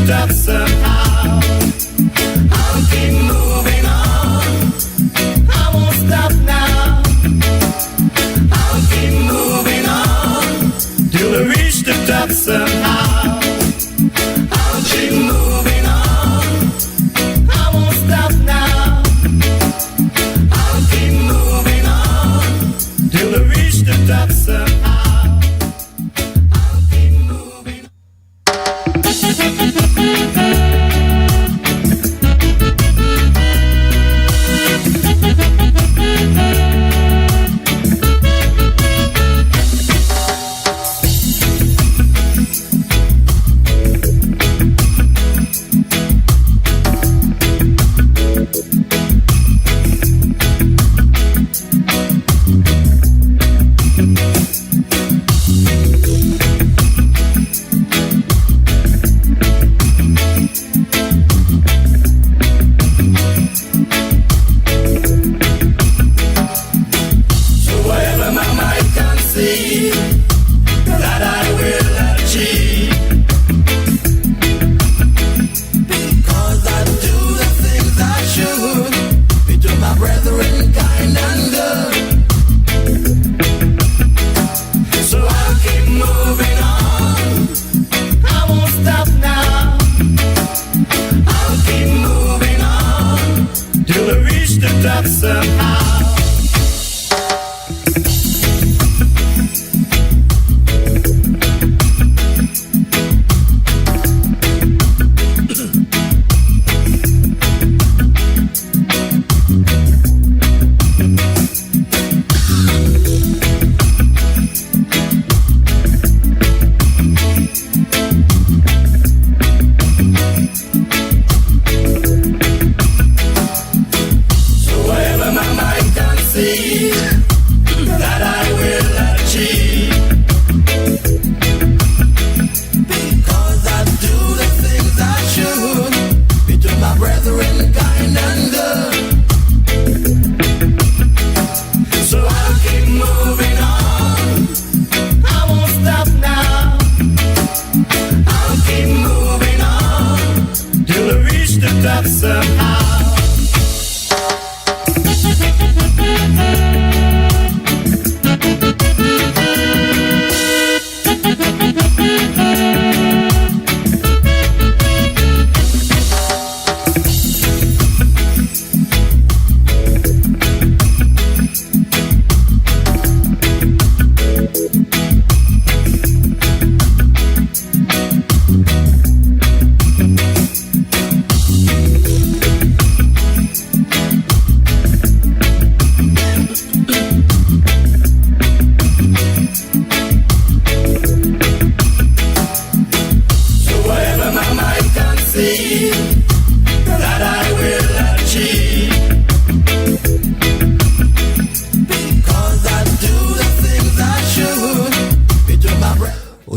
top somehow. I'll keep moving on. I won't stop now. I'll keep moving on till I reach the top somehow. I'll keep moving on. I won't stop now. I'll keep moving on till I reach the top somehow. I'll keep moving on.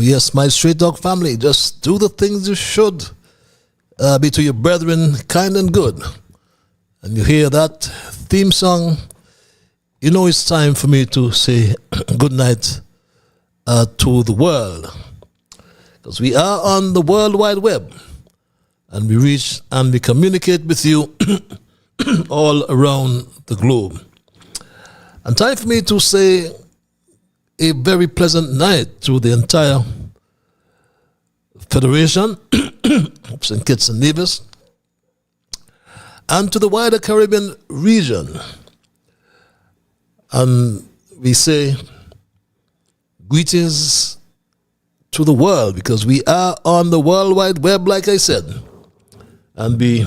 Yes, my Straight Dog family, just do the things you should. Be to your brethren kind and good. And you hear that theme song, you know it's time for me to say good night to the world. Because we are on the World Wide Web. And we reach and we communicate with you all around the globe. And time for me to say a very pleasant night to the entire Federation of St. Kitts and Nevis and to the wider Caribbean region. And we say greetings to the world because we are on the World Wide Web, like I said, and we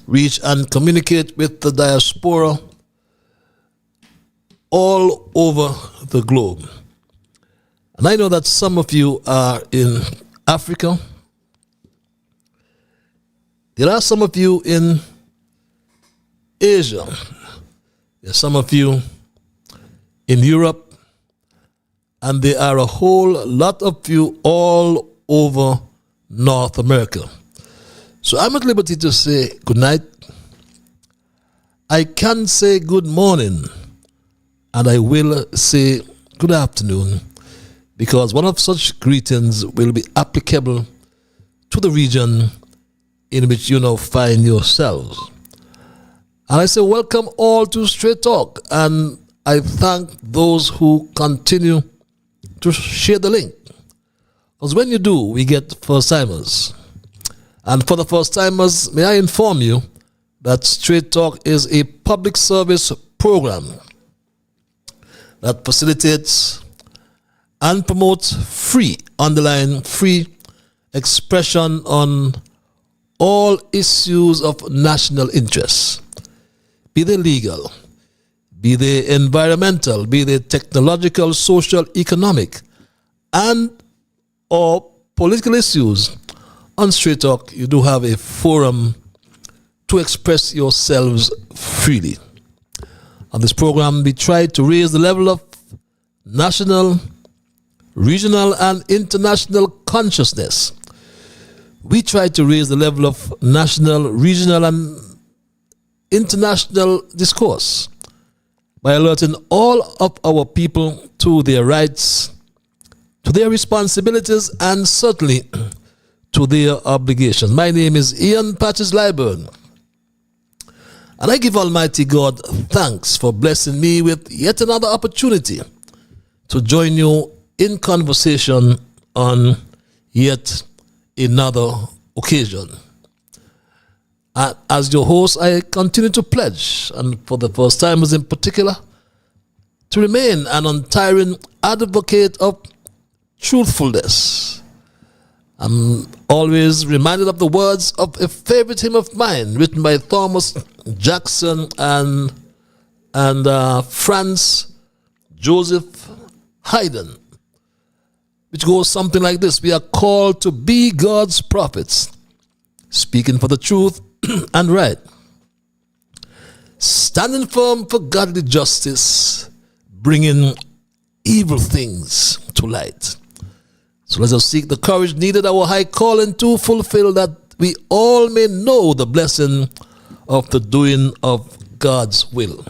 reach and communicate with the diaspora all over the globe. And I know that some of you are in Africa. There are some of you in Asia. There are some of you in Europe. And there are a whole lot of you all over North America. So I'm at liberty to say good night. I can say good morning. And I will say good afternoon, because one of such greetings will be applicable to the region in which you now find yourselves. And I say welcome all to Straight Talk, and I thank those who continue to share the link. Because when you do, we get first-timers. And for the first-timers, may I inform you that Straight Talk is a public service program that facilitates and promotes free, underline free, expression on all issues of national interest, be they legal, be they environmental, be they technological, social, economic, and or political issues. On Straight Talk, you do have a forum to express yourselves freely. On this program, we try to raise the level of national, regional, and international consciousness. We try to raise the level of national, regional, and international discourse by alerting all of our people to their rights, to their responsibilities, and certainly to their obligations. My name is Ian Patches Liburn, and I give Almighty God thanks for blessing me with yet another opportunity to join you in conversation on yet another occasion. As your host, I continue to pledge, and for the first timers in particular, to remain an untiring advocate of truthfulness. I'm always reminded of the words of a favorite hymn of mine written by Thomas Jackson and Franz Joseph Haydn, which goes something like this: we are called to be God's prophets, speaking for the truth and right, standing firm for godly justice, bringing evil things to light. So let us seek the courage needed, our high calling to fulfill, that we all may know the blessing of the doing of God's will.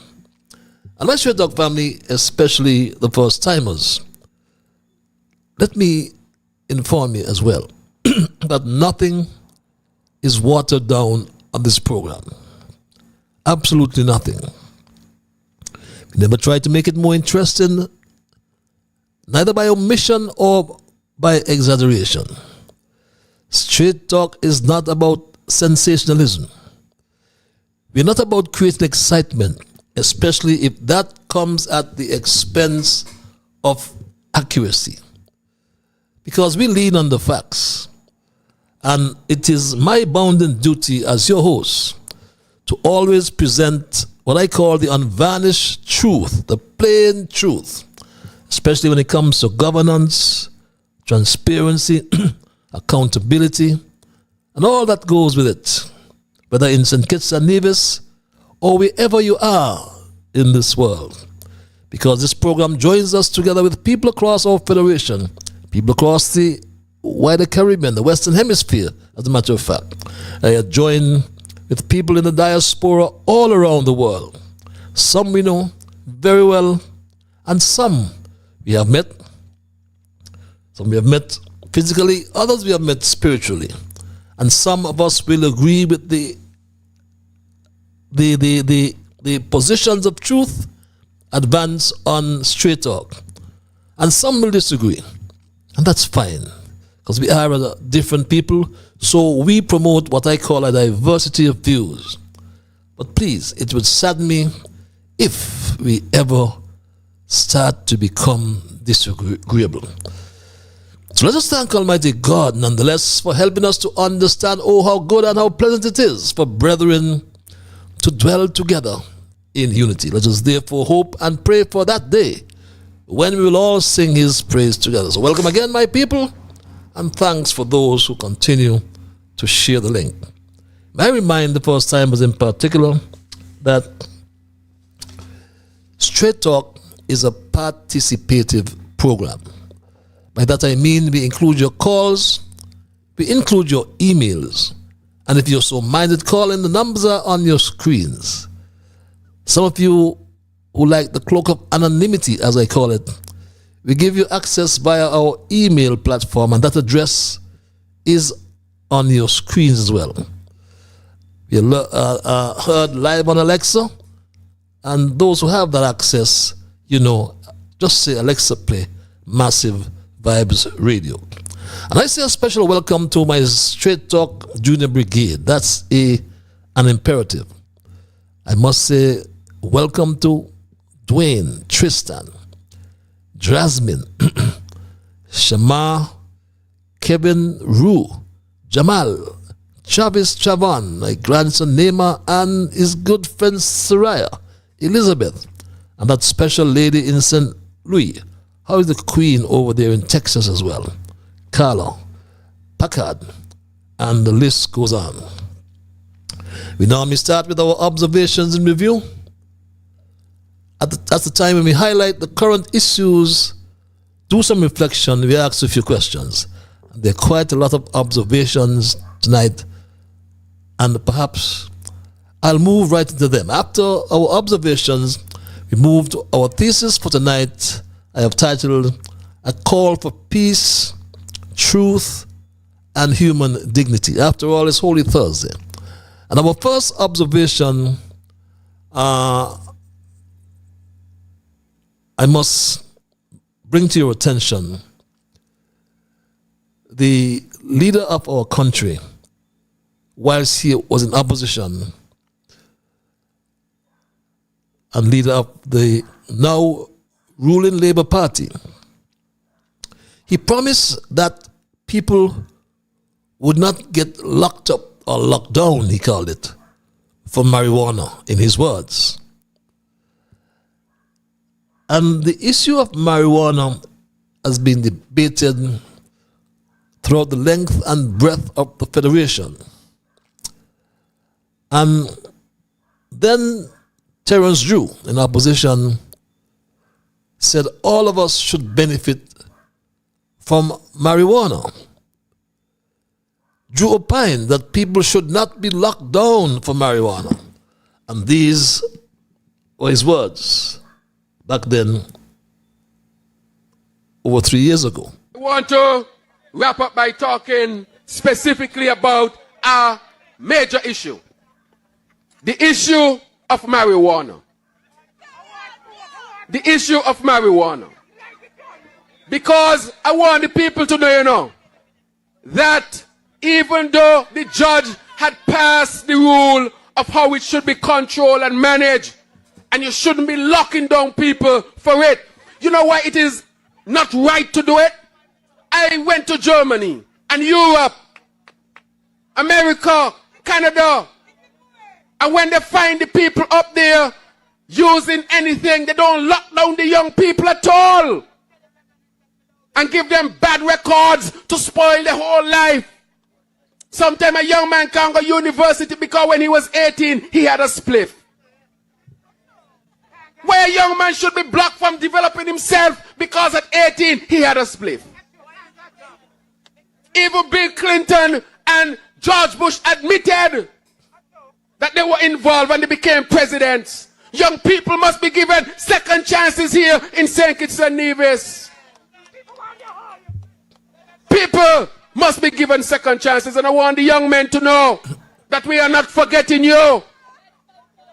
And my Straight Talk family, especially the first timers, let me inform you as well that nothing is watered down on this program. Absolutely nothing. We never try to make it more interesting, neither by omission or by exaggeration. Straight Talk is not about sensationalism. We're not about creating excitement, especially if that comes at the expense of accuracy. Because we lean on the facts. And it is my bounden duty as your host to always present what I call the unvarnished truth, the plain truth, especially when it comes to governance, transparency, accountability, and all that goes with it, whether in St. Kitts and Nevis or wherever you are in this world. Because this program joins us together with people across our federation, people across the wider Caribbean, the Western Hemisphere, as a matter of fact. I join with people in the diaspora all around the world. Some we know very well, and some we have met. Some we have met physically, others we have met spiritually. And some of us will agree with the positions of truth advanced on Straight Talk. And some will disagree. And that's fine, because we are different people, so we promote what I call a diversity of views. But please, it would sadden me if we ever start to become disagreeable. So let us thank Almighty God, nonetheless, for helping us to understand, oh, how good and how pleasant it is for brethren to dwell together in unity. Let us therefore hope and pray for that day when we will all sing His praise together. So welcome again, my people, and thanks for those who continue to share the link. May I remind the first timers in particular that Straight Talk is a participative program. By that I mean we include your calls, we include your emails, and if you're so minded, call in. The numbers are on your screens. Some of you who like the cloak of anonymity, as I call it, we give you access via our email platform, and that address is on your screens as well. We heard live on Alexa. And those who have that access, just say, Alexa, play Massive Vibes Radio. And I say a special welcome to my Straight Talk Junior Brigade. That's an imperative. I must say welcome to Dwayne, Tristan, Jasmine, Shama, Kevin, Rue, Jamal, Travis Chavan, my grandson Neema, and his good friend Soraya, Elizabeth, and that special lady in St. Louis. How is the Queen over there in Texas as well? Carlo, Packard, and the list goes on. We normally start with our observations and review. That's the time when we highlight the current issues, do some reflection, we ask a few questions. There are quite a lot of observations tonight, and perhaps I'll move right into them. After our observations, we move to our thesis for tonight. I have titled A Call for Peace, Truth, and Human Dignity. After all, it's Holy Thursday. And our first observation, I must bring to your attention the leader of our country, whilst he was in opposition, and leader of the now ruling Labour Party. He promised that people would not get locked up or locked down, he called it, for marijuana, in his words. And the issue of marijuana has been debated throughout the length and breadth of the Federation. And then Terence Drew, in opposition, said all of us should benefit from marijuana. Drew opined that people should not be locked down for marijuana. And these were his words back then, over 3 years ago. I want to wrap up by talking specifically about a major issue. The issue of marijuana. The issue of marijuana. Because I want the people to know, that even though the judge had passed the rule of how it should be controlled and managed, and you shouldn't be locking down people for it, you know why it is not right to do it? I went to Germany and Europe, America, Canada, and when they find the people up there using anything, they don't lock down the young people at all and give them bad records to spoil their whole life. Sometimes a young man can't go to university because when he was 18, he had a spliff. Where a young man should be blocked from developing himself because at 18, he had a spliff. Even Bill Clinton and George Bush admitted that they were involved when they became presidents. Young people must be given second chances here in St. Kitts and Nevis. People must be given second chances, and I want the young men to know that we are not forgetting you.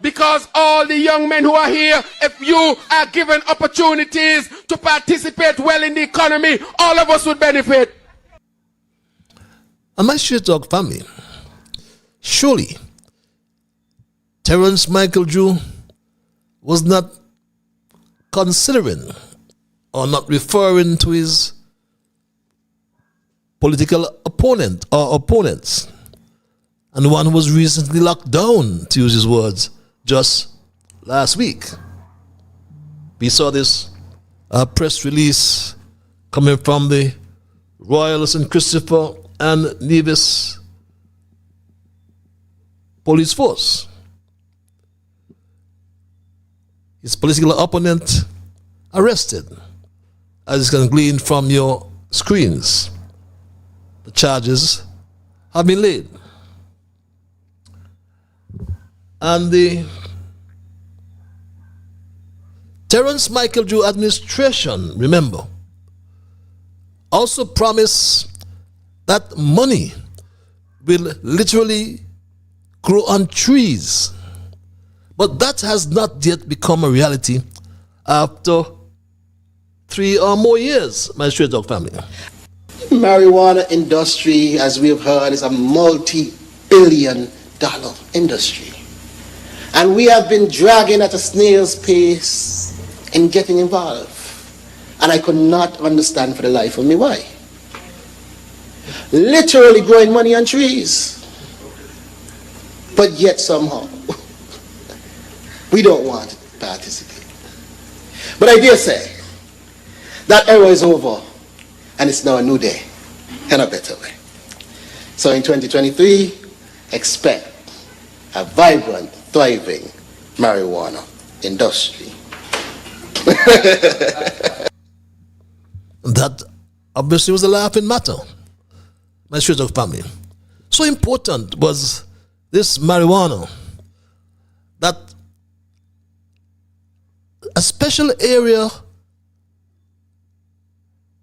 Because all the young men who are here, if you are given opportunities to participate well in the economy, all of us would benefit. And my Straight Talk family, surely Terence Michael Drew was not considering or not referring to his political opponent or opponents, and one who was recently locked down, to use his words, just last week. We saw this press release coming from the Royal St. Christopher and Nevis police force. His political opponent arrested, as you can glean from your screens. The charges have been laid. And the Terence Michael Drew administration, remember, also promised that money will literally grow on trees. But that has not yet become a reality after 3 or more years, my Straight Talk family. Marijuana industry, as we've heard, is a multi-billion-dollar industry. And we have been dragging at a snail's pace in getting involved. And I could not understand for the life of me why. Literally growing money on trees. But yet somehow, we don't want to participate. But I dare say, that era is over, and it's now a new day, in a better way. So in 2023, expect a vibrant, thriving marijuana industry. That obviously was a laughing matter, my Straight Talk family. So important was this marijuana that a special area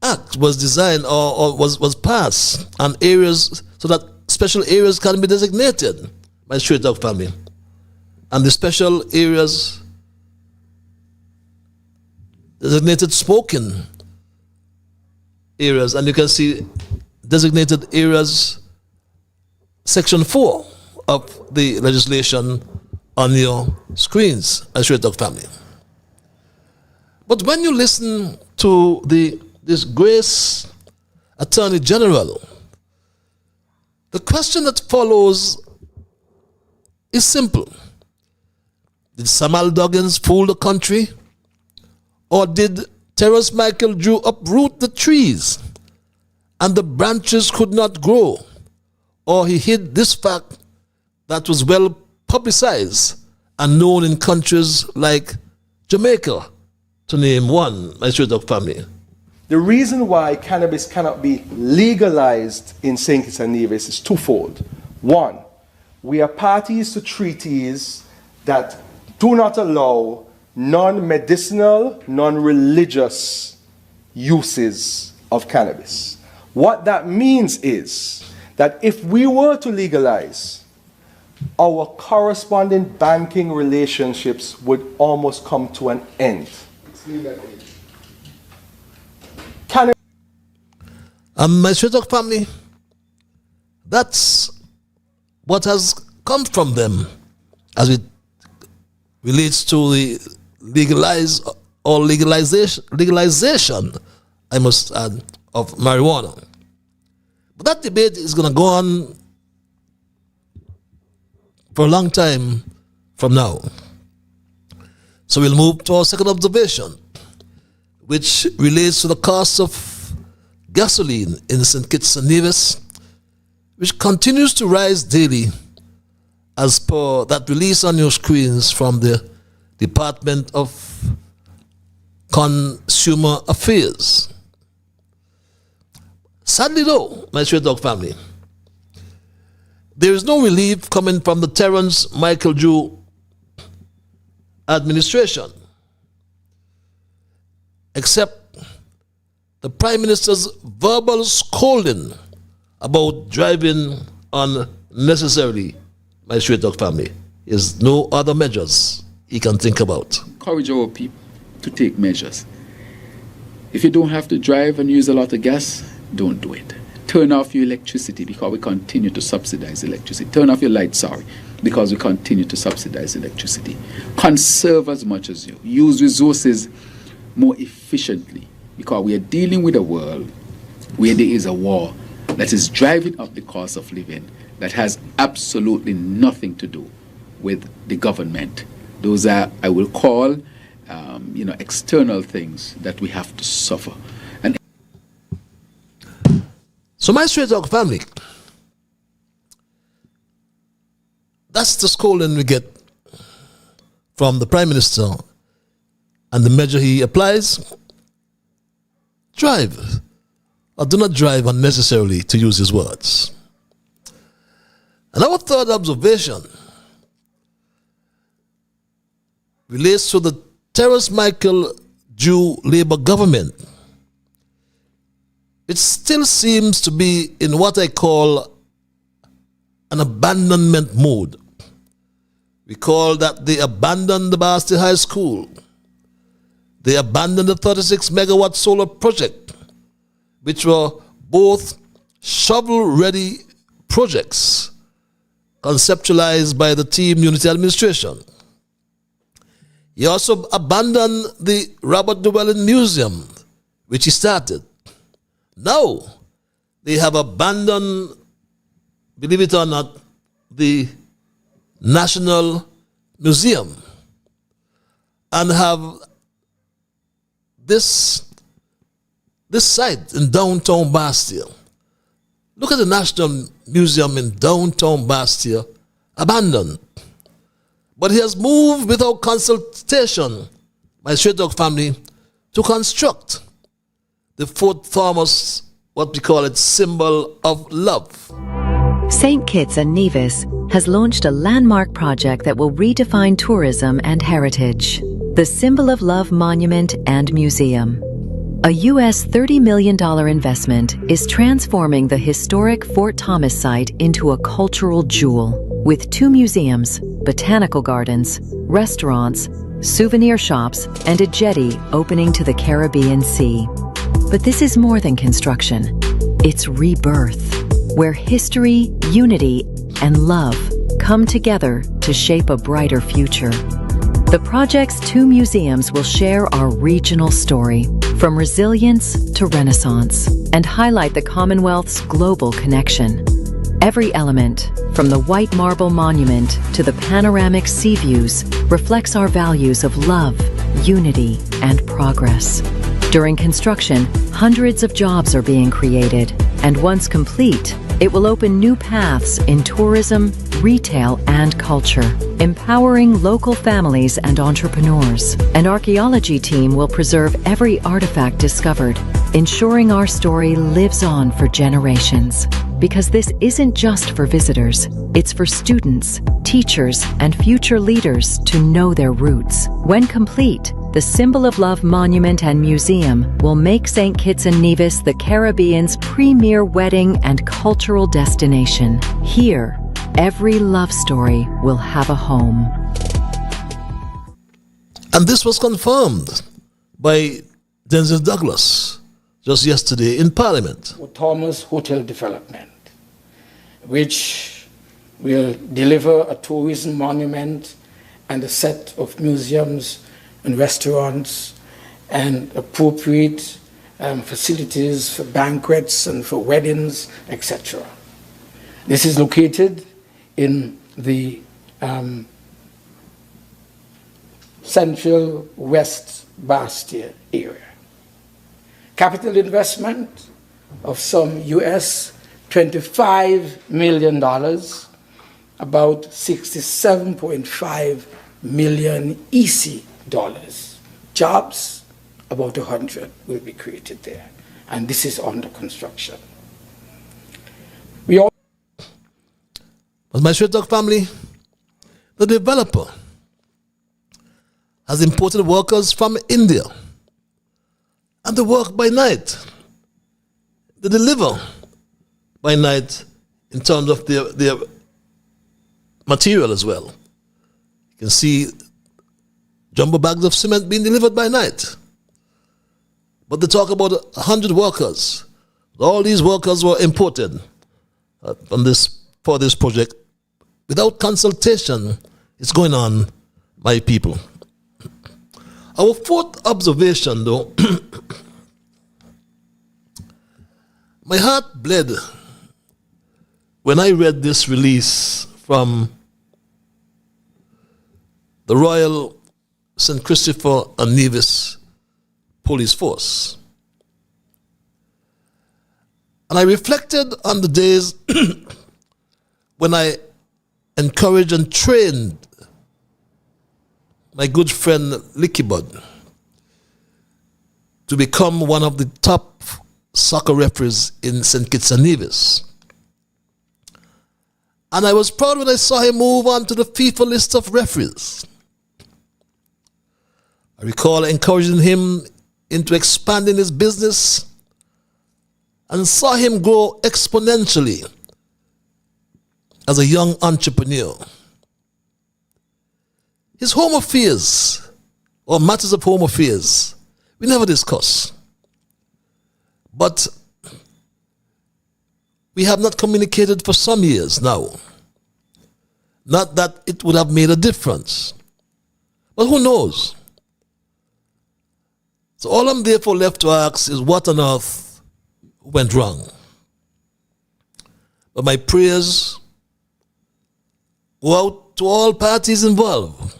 act was designed or was passed on areas so that special areas can be designated by Straight Talk family. And the special areas designated smoking areas, and you can see designated areas section 4 of the legislation on your screens as Straight Talk family. But when you listen to this Grace Attorney General, the question that follows is simple. Did Samuel Duggins fool the country? Or did Terrence Michael Drew uproot the trees and the branches could not grow? Or he hid this fact that was well publicized and known in countries like Jamaica, to name one, my Straight Talk family? The reason why cannabis cannot be legalized in St. Kitts and Nevis is twofold. One, we are parties to treaties that do not allow non-medicinal, non-religious uses of cannabis. What that means is that if we were to legalize, our corresponding banking relationships would almost come to an end. My Straight Talk family, that's what has come from them as it relates to the legalization, I must add, of marijuana. But that debate is going to go on for a long time from now. So we'll move to our second observation, which relates to the cost of gasoline in St. Kitts and Nevis, which continues to rise daily as per that release on your screens from the Department of Consumer Affairs. Sadly though, my Straight Talk family, there is no relief coming from the Terrence Michael Drew administration, except the Prime Minister's verbal scolding about driving unnecessarily, my Straight Talk family. Is no other measures he can think about. Encourage our people to take measures. If you don't have to drive and use a lot of gas, don't do it. Turn off your electricity because we continue to subsidize electricity. Turn off your lights, because we continue to subsidize electricity. Conserve as much as you. Use resources more efficiently, because we are dealing with a world where there is a war that is driving up the cost of living that has absolutely nothing to do with the government. Those are, I will call, external things that we have to suffer. And so my Straight Talk family, that's the scolding we get from the Prime Minister and the measure he applies. Drive, or do not drive unnecessarily, to use his words. And our third observation relates to the Terrence Michael Drew Labour government. It still seems to be in what I call an abandonment mode. recall that they abandoned the Basti High School. They abandoned the 36 megawatt solar project, which were both shovel-ready projects conceptualized by the team Unity Administration. He also abandoned the Robert Llewellyn Museum, which he started. Now, they have abandoned, believe it or not, the National Museum and have this site in downtown Bastia. Look at the National Museum in downtown Bastia, abandoned. But he has moved without consultation by Straight Dog family to construct the Fort Thomas, what we call it, symbol of love. St. Kitts and Nevis has launched a landmark project that will redefine tourism and heritage. The Symbol of Love Monument and Museum. A U.S. $30 million investment is transforming the historic Fort Thomas site into a cultural jewel, with 2 museums, botanical gardens, restaurants, souvenir shops, and a jetty opening to the Caribbean Sea. But this is more than construction. It's rebirth, where history, unity, and love come together to shape a brighter future. The project's 2 museums will share our regional story, from resilience to renaissance, and highlight the Commonwealth's global connection. Every element, from the white marble monument to the panoramic sea views, reflects our values of love, unity, and progress. During construction, hundreds of jobs are being created, and once complete, it will open new paths in tourism, retail, and culture, empowering local families and entrepreneurs. An archaeology team will preserve every artifact discovered, ensuring our story lives on for generations. Because this isn't just for visitors, it's for students, teachers, and future leaders to know their roots. When complete, the Symbol of Love Monument and Museum will make St. Kitts and Nevis the Caribbean's premier wedding and cultural destination. Here, every love story will have a home. And this was confirmed by Denzel Douglas just yesterday in Parliament. Thomas Hotel Development, which will deliver a tourism monument and a set of museums and restaurants and appropriate facilities for banquets and for weddings, etc. This is located in the central West Bastia area. Capital investment of some US $25 million, about 67.5 million EC dollars. Jobs, about 100 will be created there. And this is under construction. But my Straight Dog family, the developer has imported workers from India. And they work by night. They deliver by night in terms of their material as well. You can see jumbo bags of cement being delivered by night. But they talk about 100 workers. All these workers were imported for this project. Without consultation, it's going on, my people. Our fourth observation, though, my heart bled when I read this release from the Royal St. Christopher and Nevis Police Force. And I reflected on the days when I encouraged and trained my good friend Licky Bud to become one of the top soccer referees in St. Kitts and Nevis. And I was proud when I saw him move on to the FIFA list of referees. I recall encouraging him into expanding his business and saw him grow exponentially as a young entrepreneur. his home affairs or matters of home affairs, we never discuss. But we have not communicated for some years now. Not that it would have made a difference. But who knows? So all I'm therefore left to ask is what on earth went wrong? But my prayers go out to all parties involved.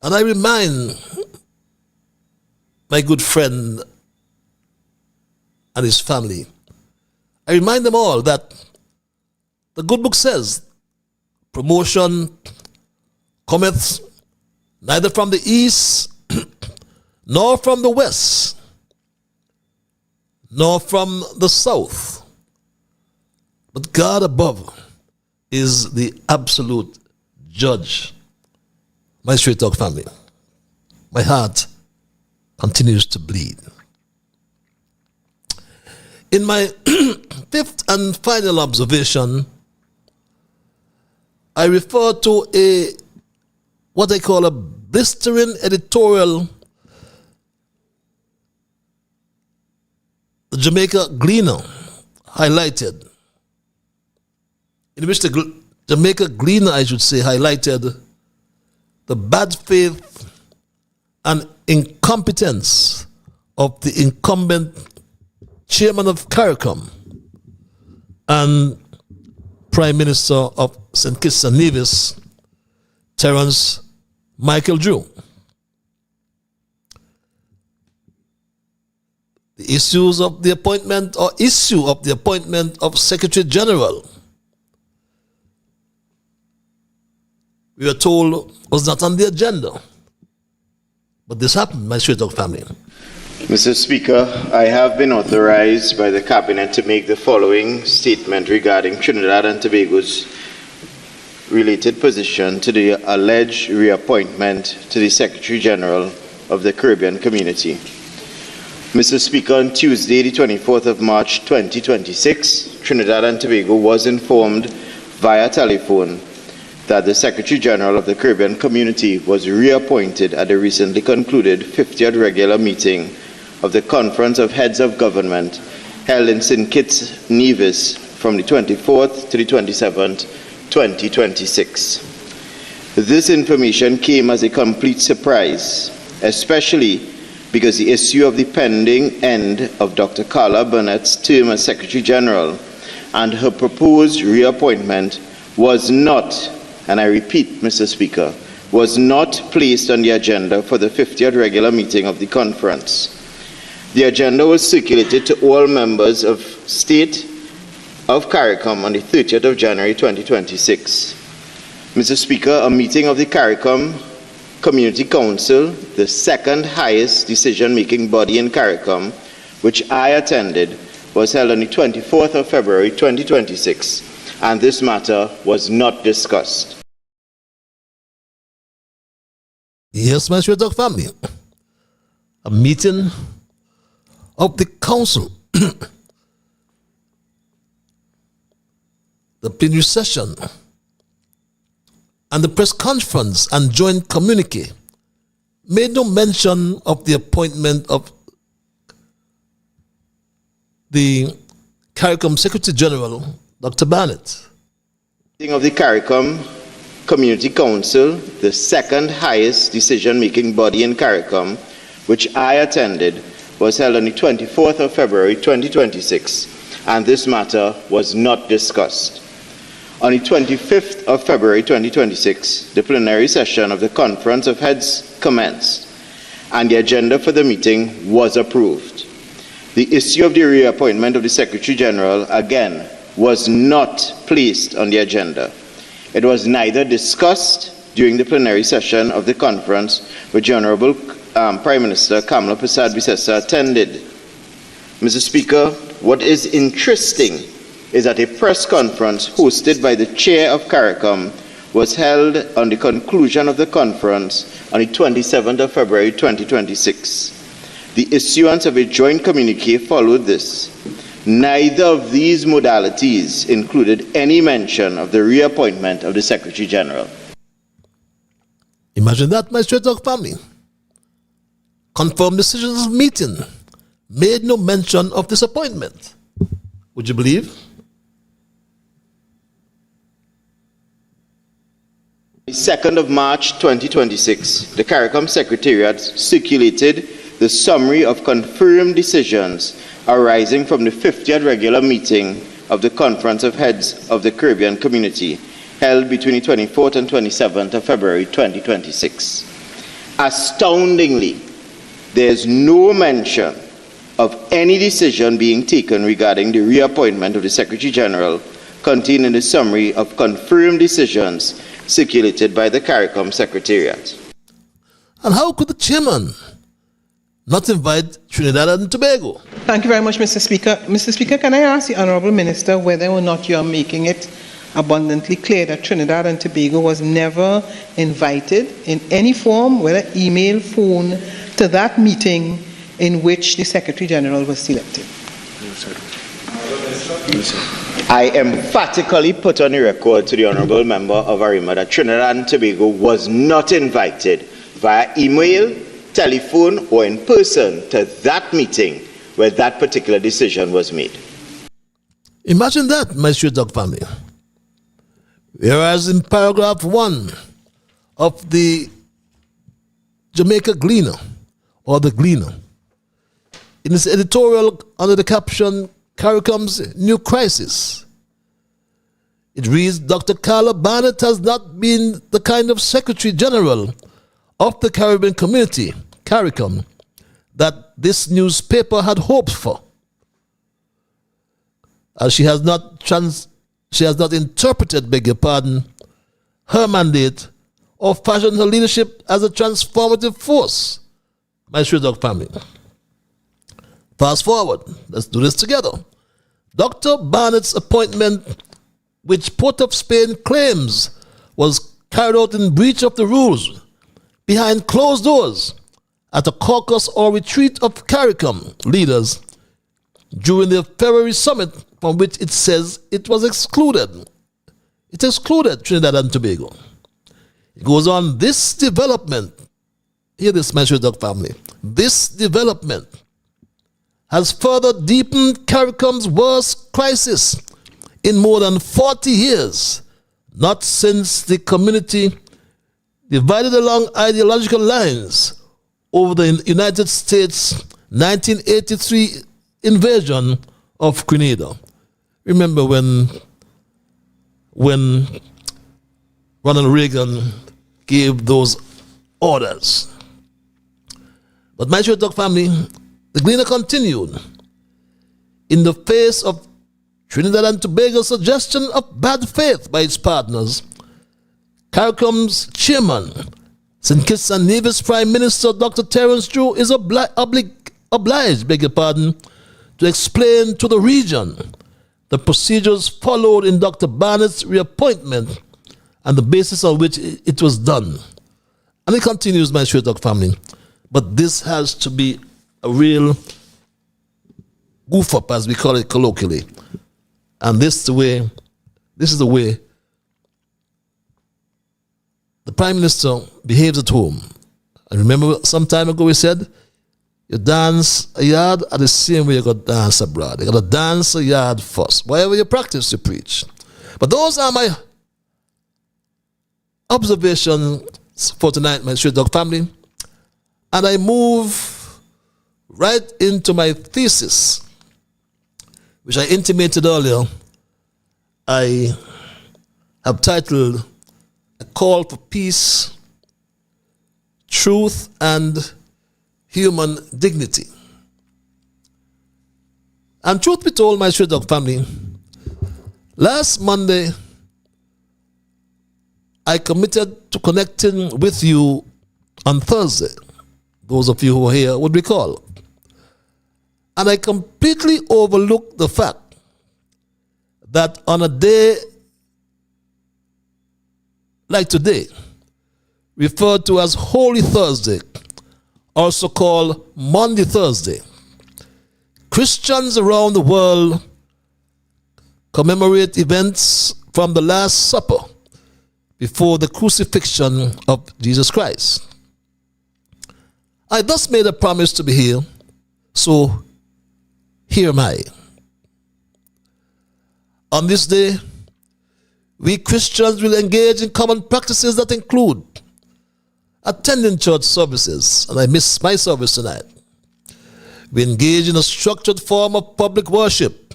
And I remind my good friend and his family, I remind them all that the good book says, promotion cometh neither from the east, nor from the west, nor from the south, but God above is the absolute judge. My Straight Talk family, my heart continues to bleed. In my fifth and final observation, I refer to what I call a blistering editorial the Jamaica Gleaner highlighted, in which the Jamaica Gleaner, I should say, highlighted the bad faith and incompetence of the incumbent chairman of CARICOM and Prime Minister of St. Kitts and Nevis, Terence Michael Drew. The issue of the appointment of Secretary General, we were told was not on the agenda. But this happened, my Straight Talk family. Mr. Speaker, I have been authorized by the Cabinet to make the following statement regarding Trinidad and Tobago's related position to the alleged reappointment to the Secretary General of the Caribbean Community. Mr. Speaker, on Tuesday, the 24th of March 2026, Trinidad and Tobago was informed via telephone that the Secretary General of the Caribbean Community was reappointed at the recently concluded 50th regular meeting of the Conference of Heads of Government held in St. Kitts, Nevis from the 24th to the 27th, 2026. This information came as a complete surprise, especially because the issue of the pending end of Dr. Carla Burnett's term as Secretary General and her proposed reappointment was not, and I repeat, Mr. Speaker, was not placed on the agenda for the 50th regular meeting of the conference. The agenda was circulated to all members of State of CARICOM on the 30th of January 2026. Mr. Speaker, a meeting of the CARICOM Community Council, the second highest decision-making body in CARICOM, which I attended, was held on the 24th of February 2026, and this matter was not discussed. Yes, my Straight Talk family. A meeting of the council, the plenary session, and the press conference and joint communique made no mention of the appointment of the CARICOM Secretary General, Dr. Barnett. Meeting of the CARICOM Community Council, the second highest decision-making body in CARICOM, which I attended, was held on the 24th of February 2026, and this matter was not discussed. On the 25th of February 2026, the plenary session of the Conference of Heads commenced, and the agenda for the meeting was approved. The issue of the reappointment of the Secretary General, again, was not placed on the agenda. It was neither discussed during the plenary session of the conference, which the Honorable Prime Minister Kamala Persad-Bissessar attended. Mr. Speaker, what is interesting is that a press conference hosted by the chair of CARICOM was held on the conclusion of the conference on the 27th of February 2026. The issuance of a joint communique followed this. Neither of these modalities included any mention of the reappointment of the Secretary General. Imagine that, my Straight Talk family. Confirmed decisions meeting made no mention of disappointment. Would you believe? 2nd of March 2026, the CARICOM Secretariat circulated the summary of confirmed decisions arising from the 50th regular meeting of the Conference of Heads of the Caribbean Community held between the 24th and 27th of February 2026. Astoundingly, there is no mention of any decision being taken regarding the reappointment of the Secretary General contained in the summary of confirmed decisions circulated by the CARICOM Secretariat. And how could the chairman not invite Trinidad and Tobago? Thank you very much, Mr. Speaker. Mr. Speaker, can I ask the Honourable Minister whether or not you are making it abundantly clear that Trinidad and Tobago was never invited in any form, whether email, phone, to that meeting in which the Secretary General was selected? I emphatically put on the record to the Honourable Member of Arima that Trinidad and Tobago was not invited via email, telephone, or in person to that meeting where that particular decision was made. Imagine that, my Straight Talk family. Whereas in paragraph 1 of the Jamaica Gleaner, or the Gleaner, in its editorial under the caption CARICOM's New Crisis, it reads, Dr. Carla Barnett has not been the kind of Secretary General of the Caribbean Community, CARICOM, that this newspaper had hoped for, as she has not interpreted, beg your pardon, her mandate or fashioned her leadership as a transformative force. My Straight Talk family. Fast forward, let's do this together. Dr. Barnett's appointment, which Port of Spain claims was carried out in breach of the rules, behind closed doors, at a caucus or retreat of CARICOM leaders during the February summit, from which it says it was excluded. It excluded Trinidad and Tobago. It goes on, this development, hear this, my Straight Talk family, this development has further deepened CARICOM's worst crisis in more than 40 years, not since the community divided along ideological lines over the United States 1983 invasion of Grenada. Remember when Ronald Reagan gave those orders. But my Straight Talk family, the Gleaner continued. In the face of Trinidad and Tobago's suggestion of bad faith by its partners, CARICOM's chairman, St. Kitts and Nevis Prime Minister Dr. Terence Drew is obliged, beg your pardon, to explain to the region the procedures followed in Dr. Barnett's reappointment and the basis on which it was done. And it continues, my Straight Talk family. But this has to be a real goof up, as we call it colloquially. And this is the way the Prime Minister behaves at home. I remember some time ago we said, you dance a yard at the same way you got to dance abroad. You got to dance a yard first. Whatever you practice, you preach. But those are my observations for tonight, my Straight Talk family. And I move right into my thesis, which I intimated earlier. I have titled A Call for Peace, Truth, and Human Dignity. And truth be told, my Straight Talk family, last Monday, I committed to connecting with you on Thursday. Those of you who are here would recall. And I completely overlooked the fact that on a day like today, referred to as Holy Thursday, also called Monday Thursday, Christians around the world commemorate events from the Last Supper before the crucifixion of Jesus Christ. I thus made a promise to be here, so here am I. On this day, we Christians will engage in common practices that include attending church services, and I missed my service tonight. We engage in a structured form of public worship,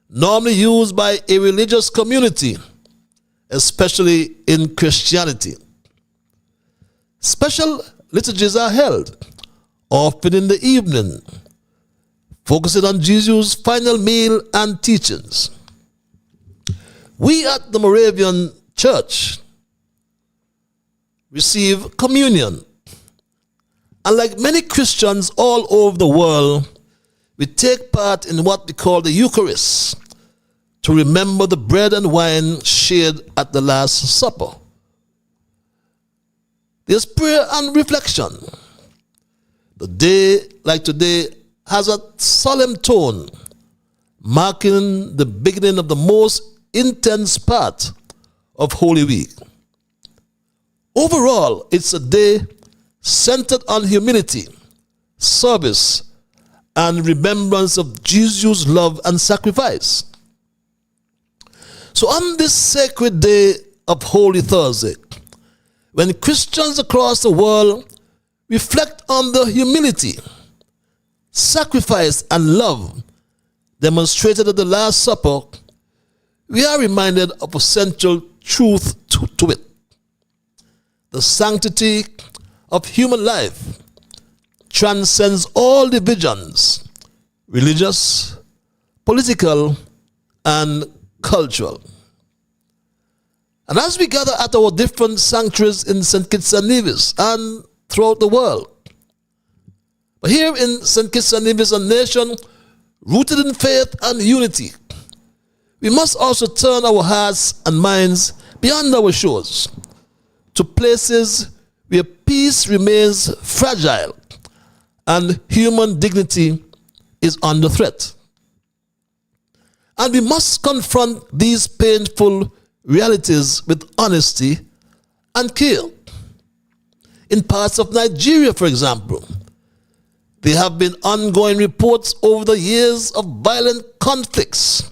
normally used by a religious community, especially in Christianity. Special liturgies are held, often in the evening, focusing on Jesus' final meal and teachings. We at the Moravian Church receive communion, and like many Christians all over the world, we take part in what we call the Eucharist, to remember the bread and wine shared at the Last Supper. There's prayer and reflection. The day, like today, has a solemn tone, marking the beginning of the most intense part of Holy Week. Overall, it's a day centered on humility, service, and remembrance of Jesus' love and sacrifice. So on this sacred day of Holy Thursday, when Christians across the world reflect on the humility, sacrifice, and love demonstrated at the Last Supper, we are reminded of a central truth to it. The sanctity of human life transcends all divisions, religious, political, and cultural. And as we gather at our different sanctuaries in St. Kitts and Nevis and throughout the world, but here in St. Kitts and Nevis, a nation rooted in faith and unity, we must also turn our hearts and minds beyond our shores to places where peace remains fragile and human dignity is under threat. And we must confront these painful realities with honesty and care. In parts of Nigeria, for example, there have been ongoing reports over the years of violent conflicts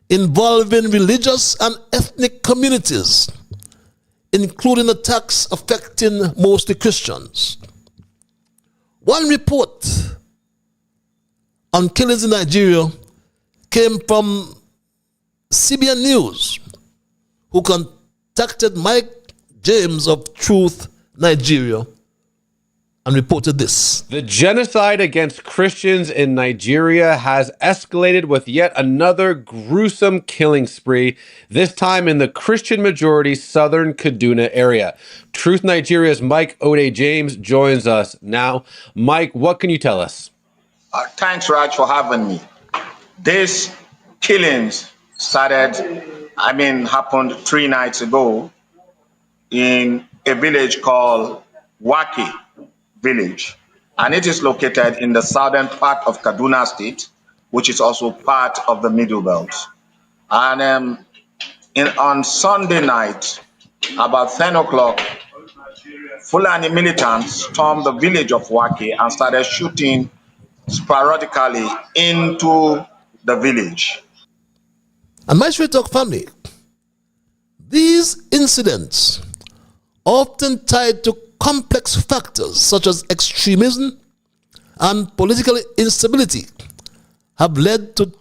involving religious and ethnic communities, including attacks affecting mostly Christians. One report on killings in Nigeria came from CBN News, who contacted Mike James of Truth Nigeria and reported this. The genocide against Christians in Nigeria has escalated with yet another gruesome killing spree, this time in the Christian-majority southern Kaduna area. Truth Nigeria's Mike Ode James joins us now. Mike, what can you tell us? Thanks, Raj, for having me. This killings happened 3 nights ago in a village called Wake Village, and it is located in the southern part of Kaduna State, which is also part of the Middle Belt. And on Sunday night, about 10 o'clock, Fulani militants stormed the village of Wake and started shooting sporadically into the village. And my Straight Talk family, these incidents, often tied to complex factors such as extremism and political instability, have led to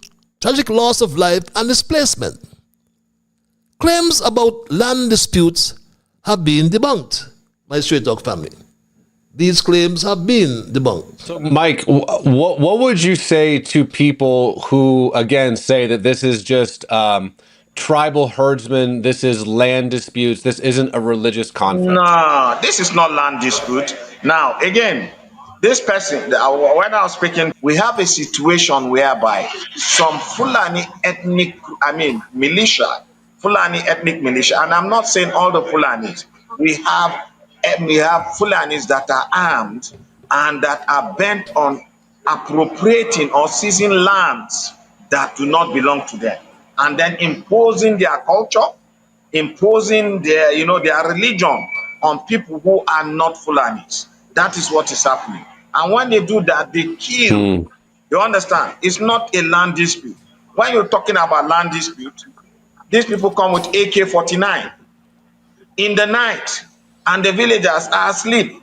tragic loss of life and displacement. Claims about land disputes have been debunked, my Straight Talk family. These claims have been debunked. So, Mike, what would you say to people who, again, say that this is just tribal herdsmen, this is land disputes, this isn't a religious conflict? No, this is not land dispute. Now, again, this person, when I was speaking, we have a situation whereby some Fulani ethnic militia, and I'm not saying all the Fulanis. We have Fulanis that are armed and that are bent on appropriating or seizing lands that do not belong to them, and then imposing their culture, imposing their religion on people who are not Fulanis. That is what is happening. And when they do that, they kill. You understand? It's not a land dispute. When you're talking about land dispute, these people come with AK-49 in the night, and the villagers are asleep.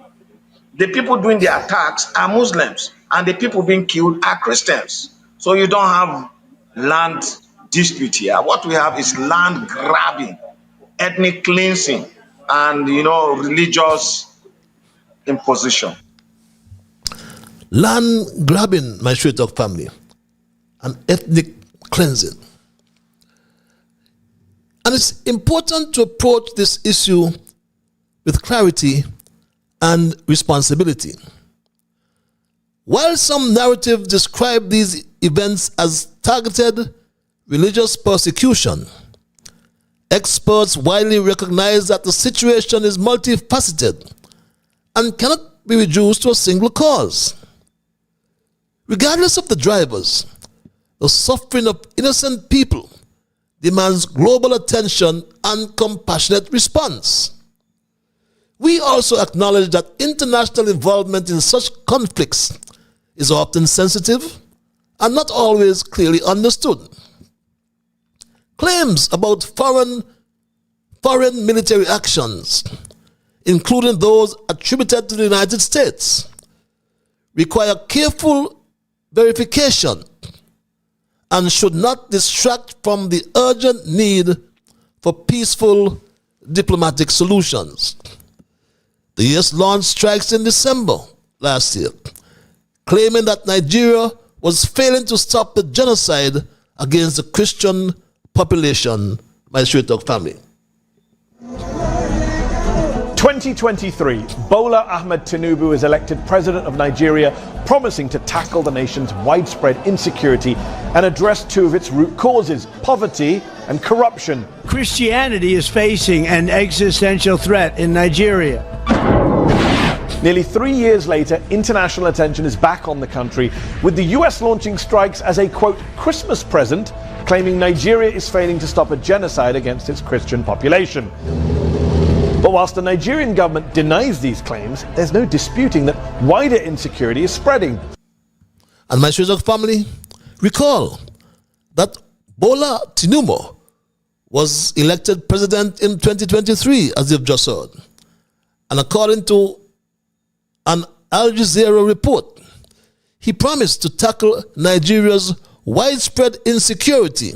The people doing the attacks are Muslims, and the people being killed are Christians. So you don't have land dispute here. What we have is land grabbing, ethnic cleansing, and religious imposition. Land grabbing, my Straight Talk family, and ethnic cleansing. And it's important to approach this issue with clarity and responsibility. While some narratives describe these events as targeted religious persecution, experts widely recognize that the situation is multifaceted and cannot be reduced to a single cause. Regardless of the drivers, the suffering of innocent people demands global attention and compassionate response. We also acknowledge that international involvement in such conflicts is often sensitive and not always clearly understood. Claims about foreign military actions, including those attributed to the United States, require careful verification and should not distract from the urgent need for peaceful diplomatic solutions. The U.S. launched strikes in December last year, claiming that Nigeria was failing to stop the genocide against the Christian population, my Straight Talk family. 2023, Bola Ahmed Tinubu is elected president of Nigeria, promising to tackle the nation's widespread insecurity and address two of its root causes, poverty and corruption. Christianity is facing an existential threat in Nigeria. Nearly 3 years later, international attention is back on the country, with the US launching strikes as a, quote, Christmas present, claiming Nigeria is failing to stop a genocide against its Christian population. But whilst the Nigerian government denies these claims, there's no disputing that wider insecurity is spreading. And my Straight Talk family, recall that Bola Tinubu was elected president in 2023, as you've just heard. And according to an Al Jazeera report, he promised to tackle Nigeria's widespread insecurity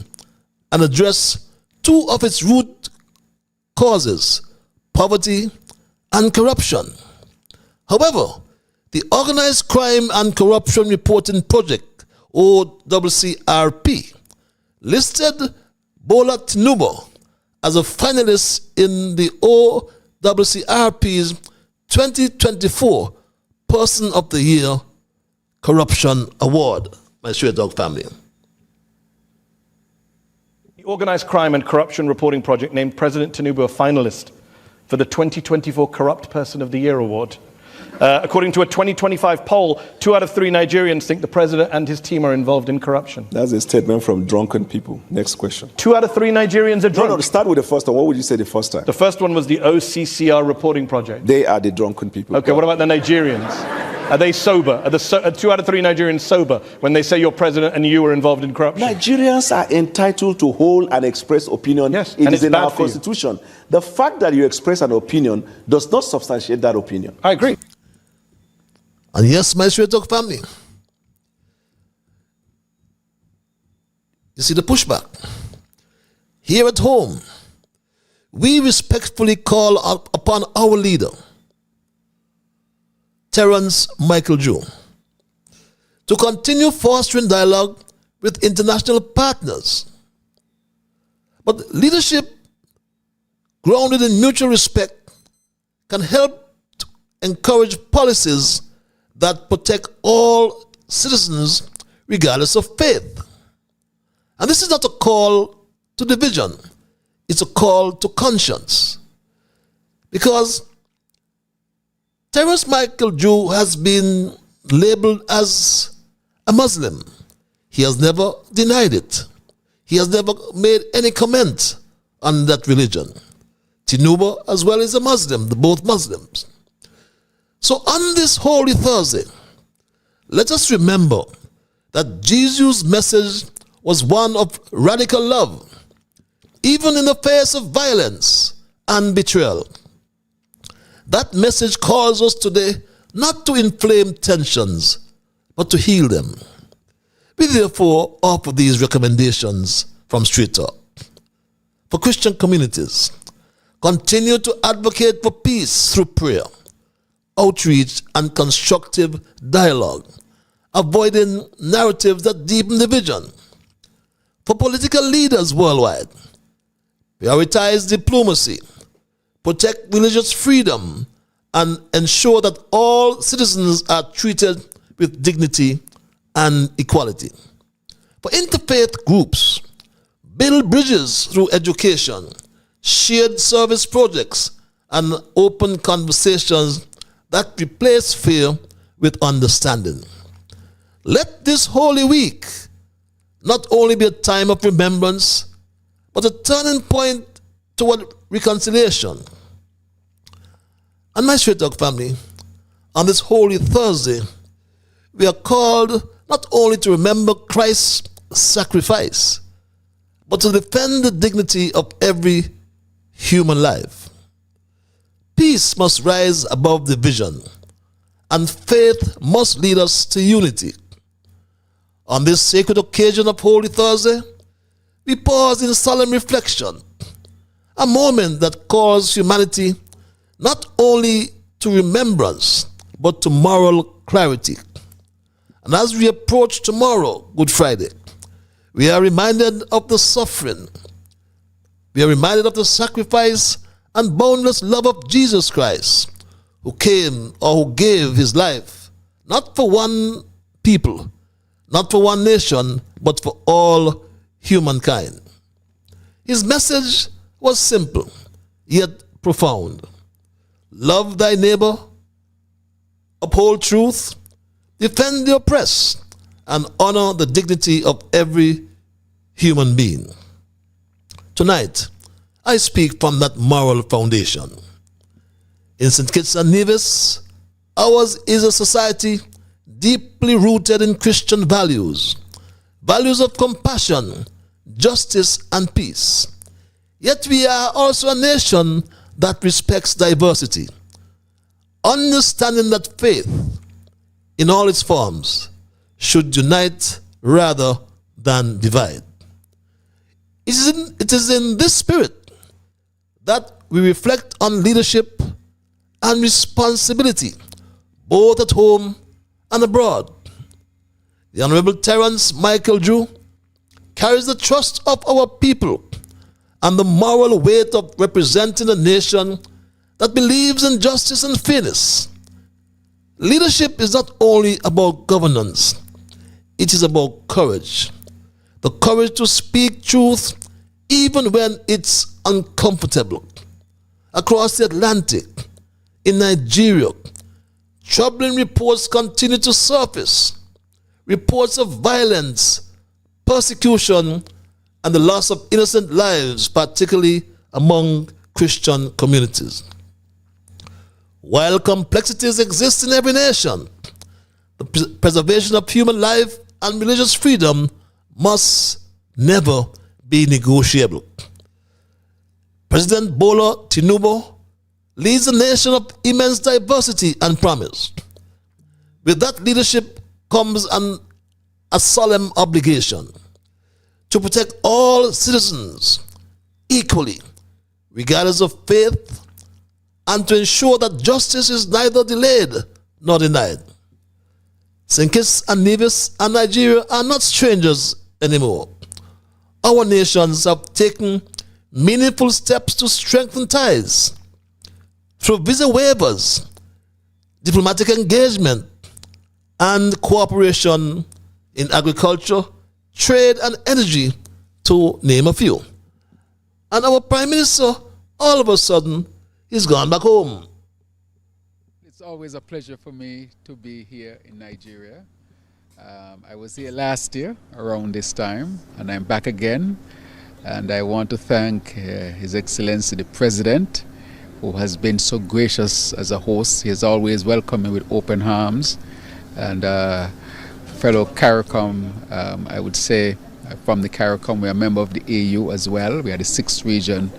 and address two of its root causes, poverty and corruption. However, the Organized Crime and Corruption Reporting Project, OCCRP, listed Bola Tinubu as a finalist in the OCCRP's 2024 Person of the Year Corruption Award, my Straight Dog family. The Organized Crime and Corruption Reporting Project named President Tinubu a finalist for the 2024 Corrupt Person of the Year Award. According to a 2025 poll, 2 out of 3 Nigerians think the president and his team are involved in corruption. That's a statement from drunken people. Next question. 2 out of 3 Nigerians are drunk. No, start with the first one. What would you say the first time? The first one was the OCCR reporting project. They are the drunken people. Okay, what about the Nigerians? Are they sober? Are 2 out of 3 Nigerians sober when they say you're president and you were involved in corruption? Nigerians are entitled to hold and express opinion. Yes, it and is it's in our bad for you. constitution. The fact that you express an opinion does not substantiate that opinion. I agree. And yes, my Straight Talk family, you see the pushback. Here at home, we respectfully call upon our leader, Terence Michael Jew, to continue fostering dialogue with international partners. But leadership grounded in mutual respect can help to encourage policies that protect all citizens regardless of faith. And this is not a call to division, it's a call to conscience. Because Terence Michael Jew has been labeled as a Muslim. He has never denied it. He has never made any comment under that religion. Tinubu as well is a Muslim, they're both Muslims. So on this Holy Thursday, let us remember that Jesus' message was one of radical love, even in the face of violence and betrayal. That message calls us today not to inflame tensions, but to heal them. We therefore offer these recommendations from Straight Talk. For Christian communities, continue to advocate for peace through prayer, outreach, and constructive dialogue, avoiding narratives that deepen division. For political leaders worldwide, prioritize diplomacy, protect religious freedom, and ensure that all citizens are treated with dignity and equality. For interfaith groups, build bridges through education, shared service projects, and open conversations that replace fear with understanding. Let this Holy Week not only be a time of remembrance, but a turning point toward reconciliation. And my Straight Talk family, on this Holy Thursday, we are called not only to remember Christ's sacrifice, but to defend the dignity of every human life. Peace must rise above division, and faith must lead us to unity. On this sacred occasion of Holy Thursday, we pause in solemn reflection, a moment that calls humanity not only to remembrance, but to moral clarity. And as we approach tomorrow, Good Friday, we are reminded of the suffering. We are reminded of the sacrifice and boundless love of Jesus Christ, who came or who gave his life, not for one people, not for one nation, but for all humankind. His message was simple, yet profound. Love thy neighbor, uphold truth, defend the oppressed, and honor the dignity of every human being. Tonight, I speak from that moral foundation. In St. Kitts and Nevis, ours is a society deeply rooted in Christian values, values of compassion, justice, and peace. Yet we are also a nation that respects diversity, understanding that faith, in all its forms, should unite rather than divide. It is in this spirit that we reflect on leadership and responsibility, both at home and abroad. The Honorable Terence Michael Drew carries the trust of our people and the moral weight of representing a nation that believes in justice and fairness. Leadership is not only about governance, it is about courage. The courage to speak truth even when it's uncomfortable. Across the Atlantic, in Nigeria, troubling reports continue to surface. Reports of violence, persecution, and the loss of innocent lives, particularly among Christian communities. While complexities exist in every nation, the preservation of human life and religious freedom must never be negotiable. President Bola Tinubu leads a nation of immense diversity and promise. With that leadership comes a solemn obligation to protect all citizens equally, regardless of faith, and to ensure that justice is neither delayed nor denied. St. Kitts and Nevis and Nigeria are not strangers anymore. Our nations have taken meaningful steps to strengthen ties through visa waivers, diplomatic engagement, and cooperation in agriculture, trade, and energy, to name a few. And our Prime Minister, all of a sudden, he's gone back home. It's always a pleasure for me to be here in Nigeria. I was here last year around this time, and I'm back again. And I want to thank His Excellency the President, who has been so gracious as a host. He has always welcomed me with open arms. And fellow CARICOM, I would say from the CARICOM, we are a member of the AU as well. We are the 6th region.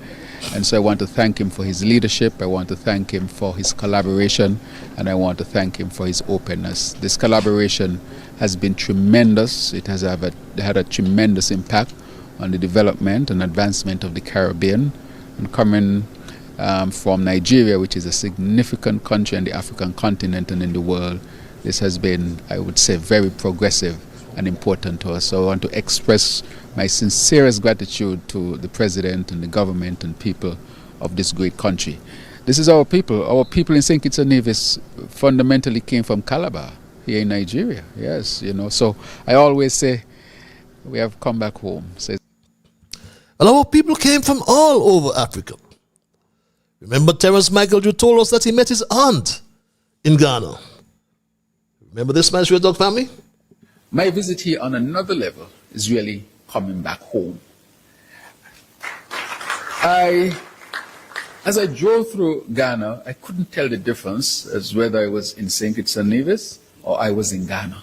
And so I want to thank him for his leadership. I want to thank him for his collaboration. And I want to thank him for his openness. This collaboration has been tremendous. It has had a tremendous impact on the development and advancement of the Caribbean. And coming from Nigeria, which is a significant country in the African continent and in the world, this has been, I would say, very progressive and important to us. So I want to express my sincerest gratitude to the President and the government and people of this great country. This is our people. Our people in St. Kitts and Nevis fundamentally came from Calabar, here in Nigeria. Yes, you know. So I always say we have come back home. So well, our people came from all over Africa. Remember, Terence Michael Drew told us that he met his aunt in Ghana. Remember this, my Straight Dog family? My visit here on another level is really coming back home. As I drove through Ghana, I couldn't tell the difference as whether I was in St. Kitts and Nevis or I was in Ghana.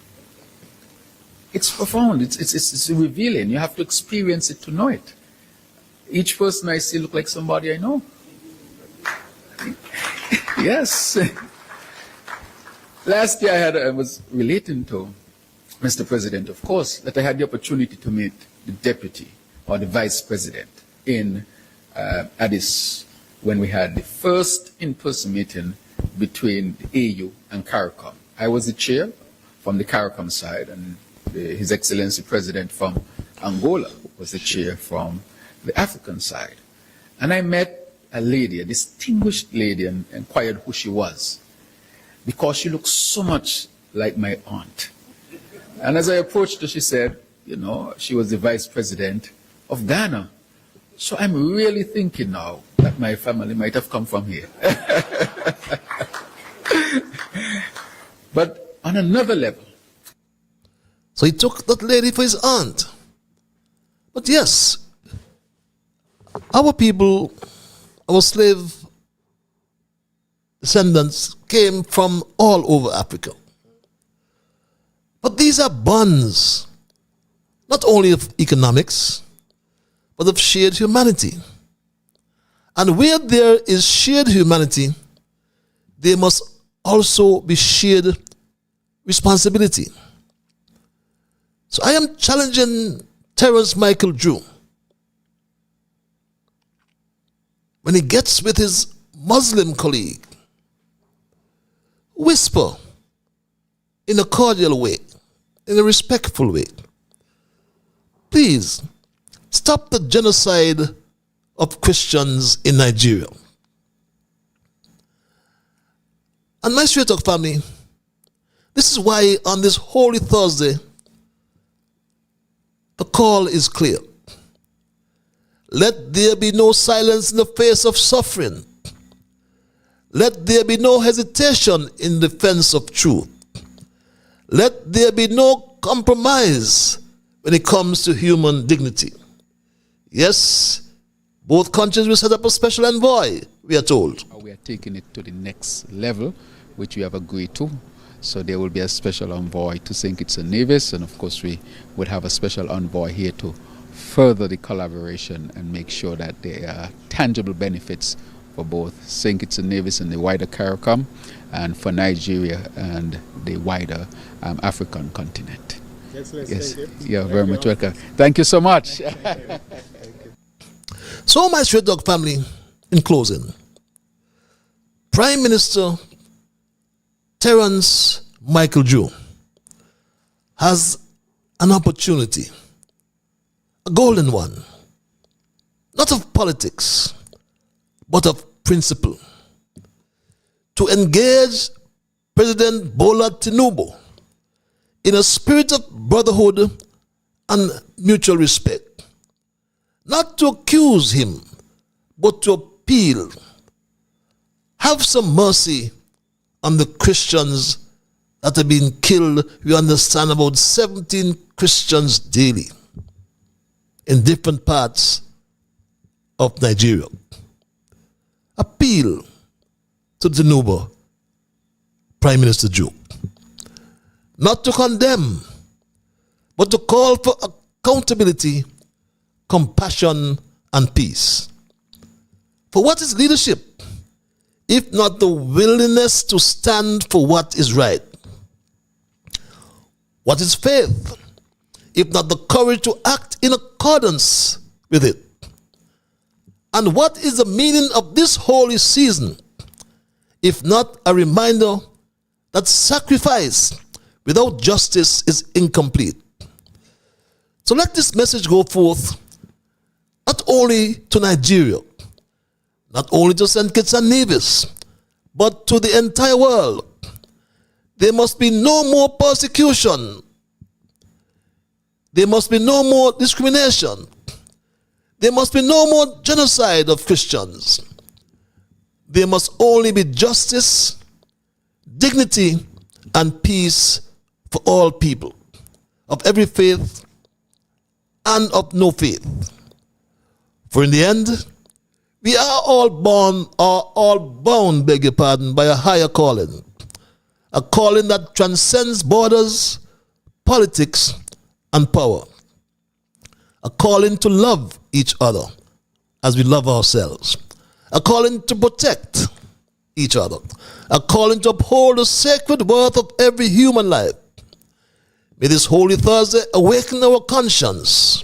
It's profound. It's revealing. You have to experience it to know it. Each person I see look like somebody I know. Yes. Last year I was relating to Mr. President, of course, that I had the opportunity to meet the deputy or the vice president in Addis when we had the first in-person meeting between the AU and CARICOM. I was the chair from the CARICOM side, and His Excellency President from Angola was the chair from the African side. And I met a lady, a distinguished lady, and inquired who she was, because she looked so much like my aunt. And as I approached her, she said, you know, she was the vice president of Ghana. So I'm really thinking now that my family might have come from here. But on another level. So he took that lady for his aunt. But yes, our people, our slave descendants came from all over Africa. But these are bonds, not only of economics, but of shared humanity. And where there is shared humanity, there must also be shared responsibility. So I am challenging Terence Michael Drew, when he gets with his Muslim colleague, whisper in a cordial way, in a respectful way, please stop the genocide of Christians in Nigeria. And my Straight Talk family, this is why on this Holy Thursday, the call is clear. Let there be no silence in the face of suffering. Let there be no hesitation in defense of truth. Let there be no compromise when it comes to human dignity. Yes, both countries will set up a special envoy, we are told. We are taking it to the next level, which we have agreed to. So there will be a special envoy to St. Kitts and Nevis, and of course we would have a special envoy here to further the collaboration and make sure that there are tangible benefits for both St. Kitts and Nevis and the wider CARICOM, and for Nigeria and the wider African continent. Excellency, yes, thank you. you're very much welcome. Thank you so much. Thank you. So my Straight Dog family, in closing, Prime Minister Terence Michael Drew has an opportunity, a golden one, not of politics, but of principle, to engage President Bola Tinubu in a spirit of brotherhood and mutual respect, not to accuse him, but to appeal. Have some mercy on the Christians that have been killed. We understand about 17 Christians daily in different parts of Nigeria. Appeal to the Nuba Prime Minister Joe, not to condemn, but to call for accountability, compassion, and peace. For what is leadership, if not the willingness to stand for what is right? What is faith, if not the courage to act in accordance with it? And what is the meaning of this holy season, if not a reminder that sacrifice without justice is incomplete? So let this message go forth not only to Nigeria, not only to St. Kitts and Nevis, but to the entire world. There must be no more persecution. There must be no more discrimination. There must be no more genocide of Christians. There must only be justice, dignity, and peace for all people, of every faith and of no faith. For in the end, we are all bound, beg your pardon, by a higher calling. A calling that transcends borders, politics, and power. A calling to love each other as we love ourselves. A calling to protect each other. A calling to uphold the sacred worth of every human life. May this Holy Thursday awaken our conscience.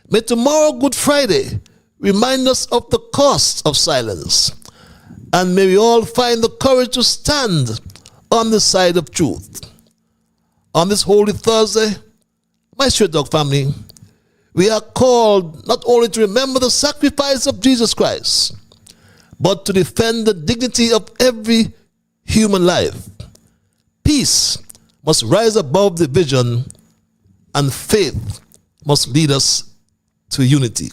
May tomorrow, Good Friday, remind us of the cost of silence. And may we all find the courage to stand on the side of truth. On this Holy Thursday, my Straight Dog family, we are called not only to remember the sacrifice of Jesus Christ, but to defend the dignity of every human life. Peace must rise above division, and faith must lead us to unity.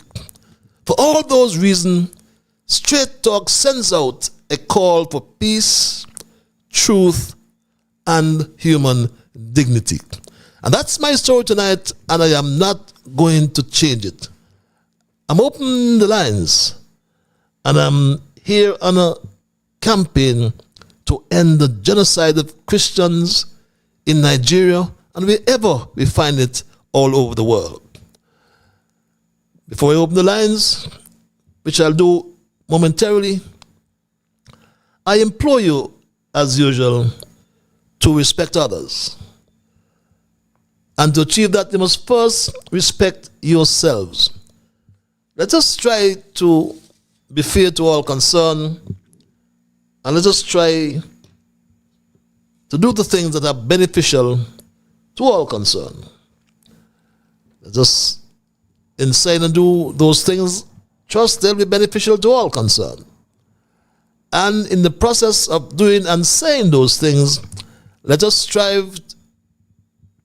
For all those reasons, Straight Talk sends out a call for peace, truth, and human dignity. And that's my story tonight, and I am not going to change it. I'm opening the lines, and I'm here on a campaign to end the genocide of Christians in Nigeria and wherever we find it all over the world. Before I open the lines, which I'll do momentarily, I implore you, as usual, to respect others. And to achieve that, you must first respect yourselves. Let us try to be fair to all concerned, and let us try to do the things that are beneficial to all concerned. Let us, in saying and do those things, trust they'll be beneficial to all concerned. And in the process of doing and saying those things, let us strive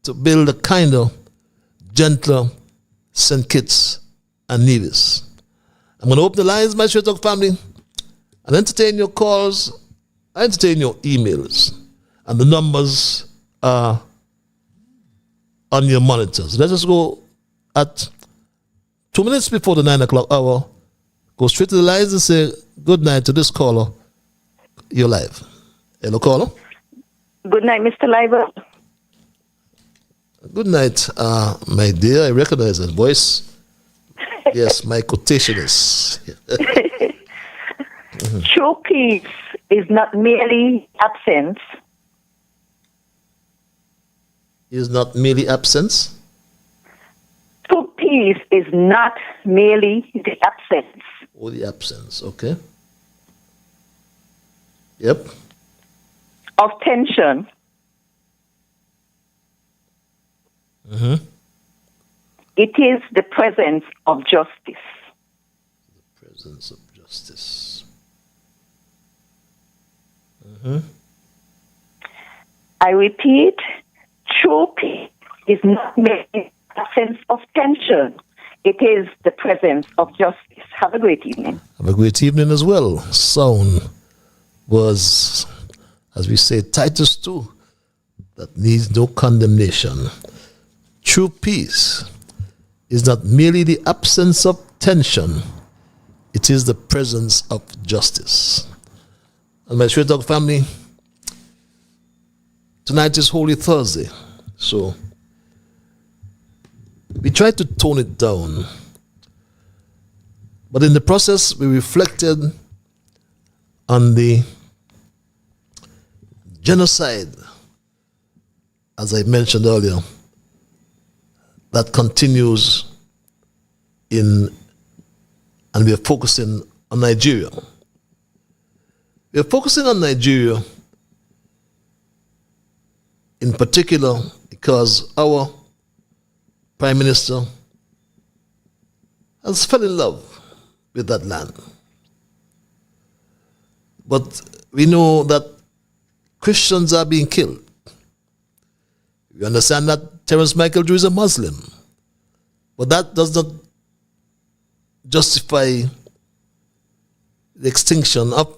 to build a kinder, gentler St. Kitts and Nevis. I'm going to open the lines, my Straight Talk family, and entertain your calls, entertain your emails, and the numbers are on your monitors. Let us go at 2 minutes before the 9 o'clock hour, go straight to the lines and say good night to this caller. You're live. Hello, caller. Good night, Mr. Leiber. Good night, my dear. I recognize that voice. Yes, my quotationist. True peace is not merely absence. Is not merely absence? True peace is not merely the absence. Oh, the absence, okay. Yep. Of tension. Mm-hmm. It is the presence of justice. The presence of justice. Mm-hmm. I repeat, true peace is not merely absence of tension. It is the presence of justice. Have a great evening. Have a great evening as well. Sound was, as we say, Titus 2, that needs no condemnation. True peace is not merely the absence of tension. it is the presence of justice. And my Straight Talk family, tonight is Holy Thursday, so we tried to tone it down. But in the process, we reflected on the genocide, as I mentioned earlier, that continues and we are focusing on Nigeria. We are focusing on Nigeria in particular because our Prime Minister has fell in love with that land. But we know that Christians are being killed. We understand that Terence Michael Drew is a Muslim, but that does not justify the extinction of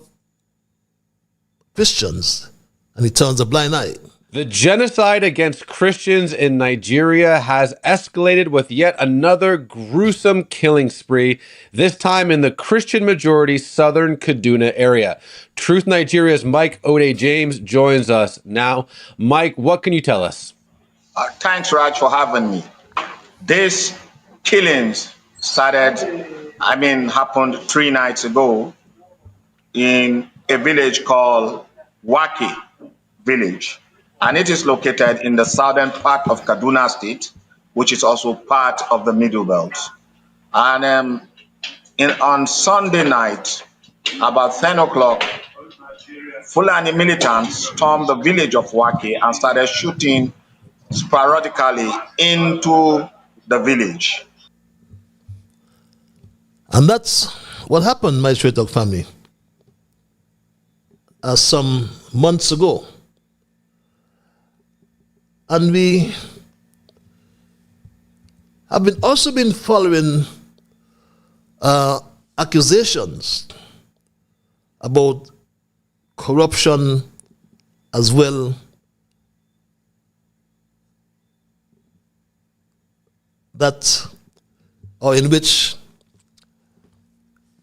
Christians, and he turns a blind eye. The genocide against Christians in Nigeria has escalated with yet another gruesome killing spree, this time in the Christian-majority southern Kaduna area. Truth Nigeria's Mike Ode James joins us now. Mike, what can you tell us? Thanks, Raj, for having me. These killings happened 3 nights ago in a village called Waki village. And it is located in the southern part of Kaduna State, which is also part of the Middle Belt. And on Sunday night, about 10 o'clock, Fulani militants stormed the village of Waki and started shooting sporadically into the village. And that's what happened, my Straight Talk family, some months ago. And we have also been following accusations about corruption as well, in which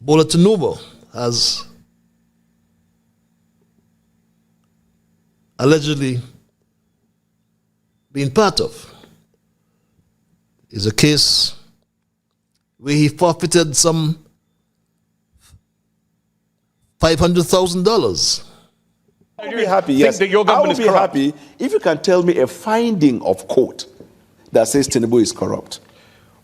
Bola Tinubu has allegedly been part of. Is a case where he forfeited some $500,000. I would be happy, yes. Think that your government I would is be corrupt. happy if you can tell me a finding of court that says Tinubu is corrupt.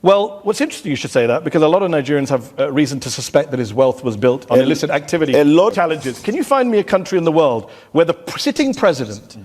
Well, what's interesting you should say that, because a lot of Nigerians have reason to suspect that his wealth was built on illicit activity. A lot. Challenges. Can you find me a country in the world where the sitting president,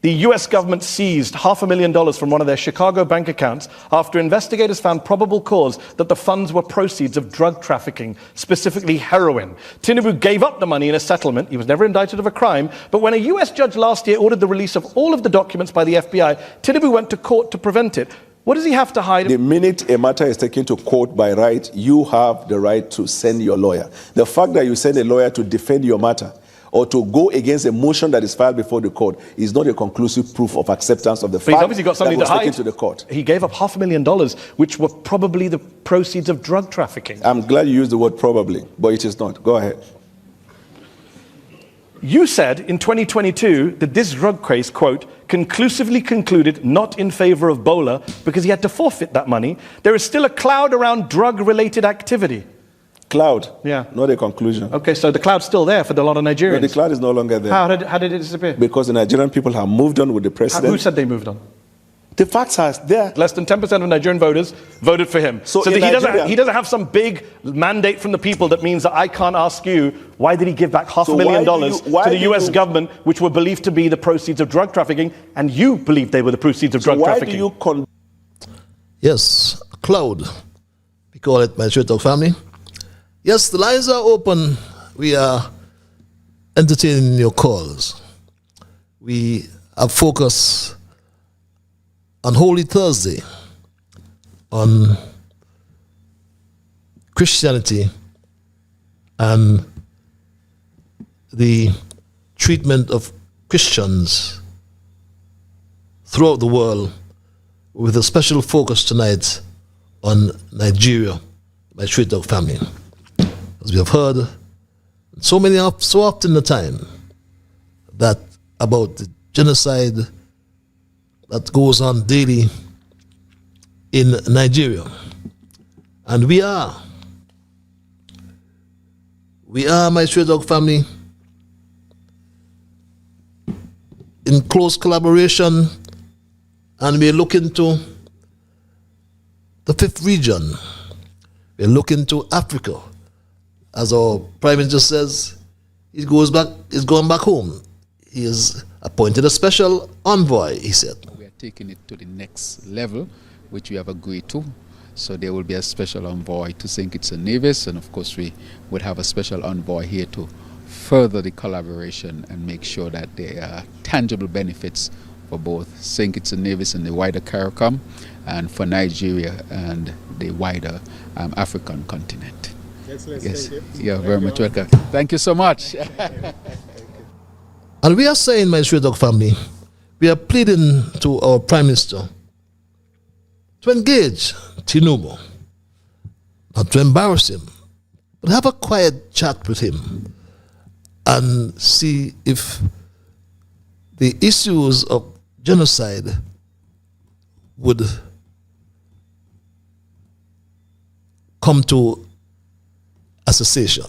the US government seized $500,000 from one of their Chicago bank accounts after investigators found probable cause that the funds were proceeds of drug trafficking, specifically heroin. Tinubu gave up the money in a settlement. He was never indicted of a crime. But when a US judge last year ordered the release of all of the documents by the FBI, Tinubu went to court to prevent it. What does he have to hide? The minute a matter is taken to court by right, you have the right to send your lawyer. The fact that you send a lawyer to defend your matter or to go against a motion that is filed before the court is not a conclusive proof of acceptance of the fact He's obviously got something that was to hide. taken to the court. He gave up $500,000, which were probably the proceeds of drug trafficking. I'm glad you used the word probably, but it is not. Go ahead. You said in 2022 that this drug case, quote, conclusively concluded not in favor of Bola because he had to forfeit that money. There is still a cloud around drug-related activity. Cloud? Yeah. Not a conclusion. Okay, so the cloud's still there for a lot of Nigerians. No, the cloud is no longer there. How did it disappear? Because the Nigerian people have moved on with the president. Who said they moved on? The facts are there. Less than 10% of Nigerian voters voted for him. So that he doesn't have some big mandate from the people that means that I can't ask you, why did he give back $500,000 to the US government, which were believed to be the proceeds of drug trafficking, and you believed they were the proceeds of drug trafficking? Why do you Yes, cloud. We call it my Straight Talk family. Yes, the lines are open. We are entertaining your calls. We have focus on Holy Thursday on Christianity and the treatment of Christians throughout the world, with a special focus tonight on Nigeria, my Straight Talk family. As we have heard so often the time that about the genocide that goes on daily in Nigeria. And we are, my Stray Dog family, in close collaboration, and we're looking to the fifth region. We're looking to Africa. As our Prime Minister says, he's going back home. He has appointed a special envoy, he said. We are taking it to the next level, which we have agreed to. So there will be a special envoy to St. Kitts and Nevis, and of course we would have a special envoy here to further the collaboration and make sure that there are tangible benefits for both St. Kitts and Nevis and the wider CARICOM, and for Nigeria and the wider African continent. Excellent. Yes, Thank you. you're very much welcome. Thank you so much. And we are saying, my Stray Dog family, we are pleading to our Prime Minister to engage Tinubu, not to embarrass him, but have a quiet chat with him and see if the issues of genocide would come to a cessation.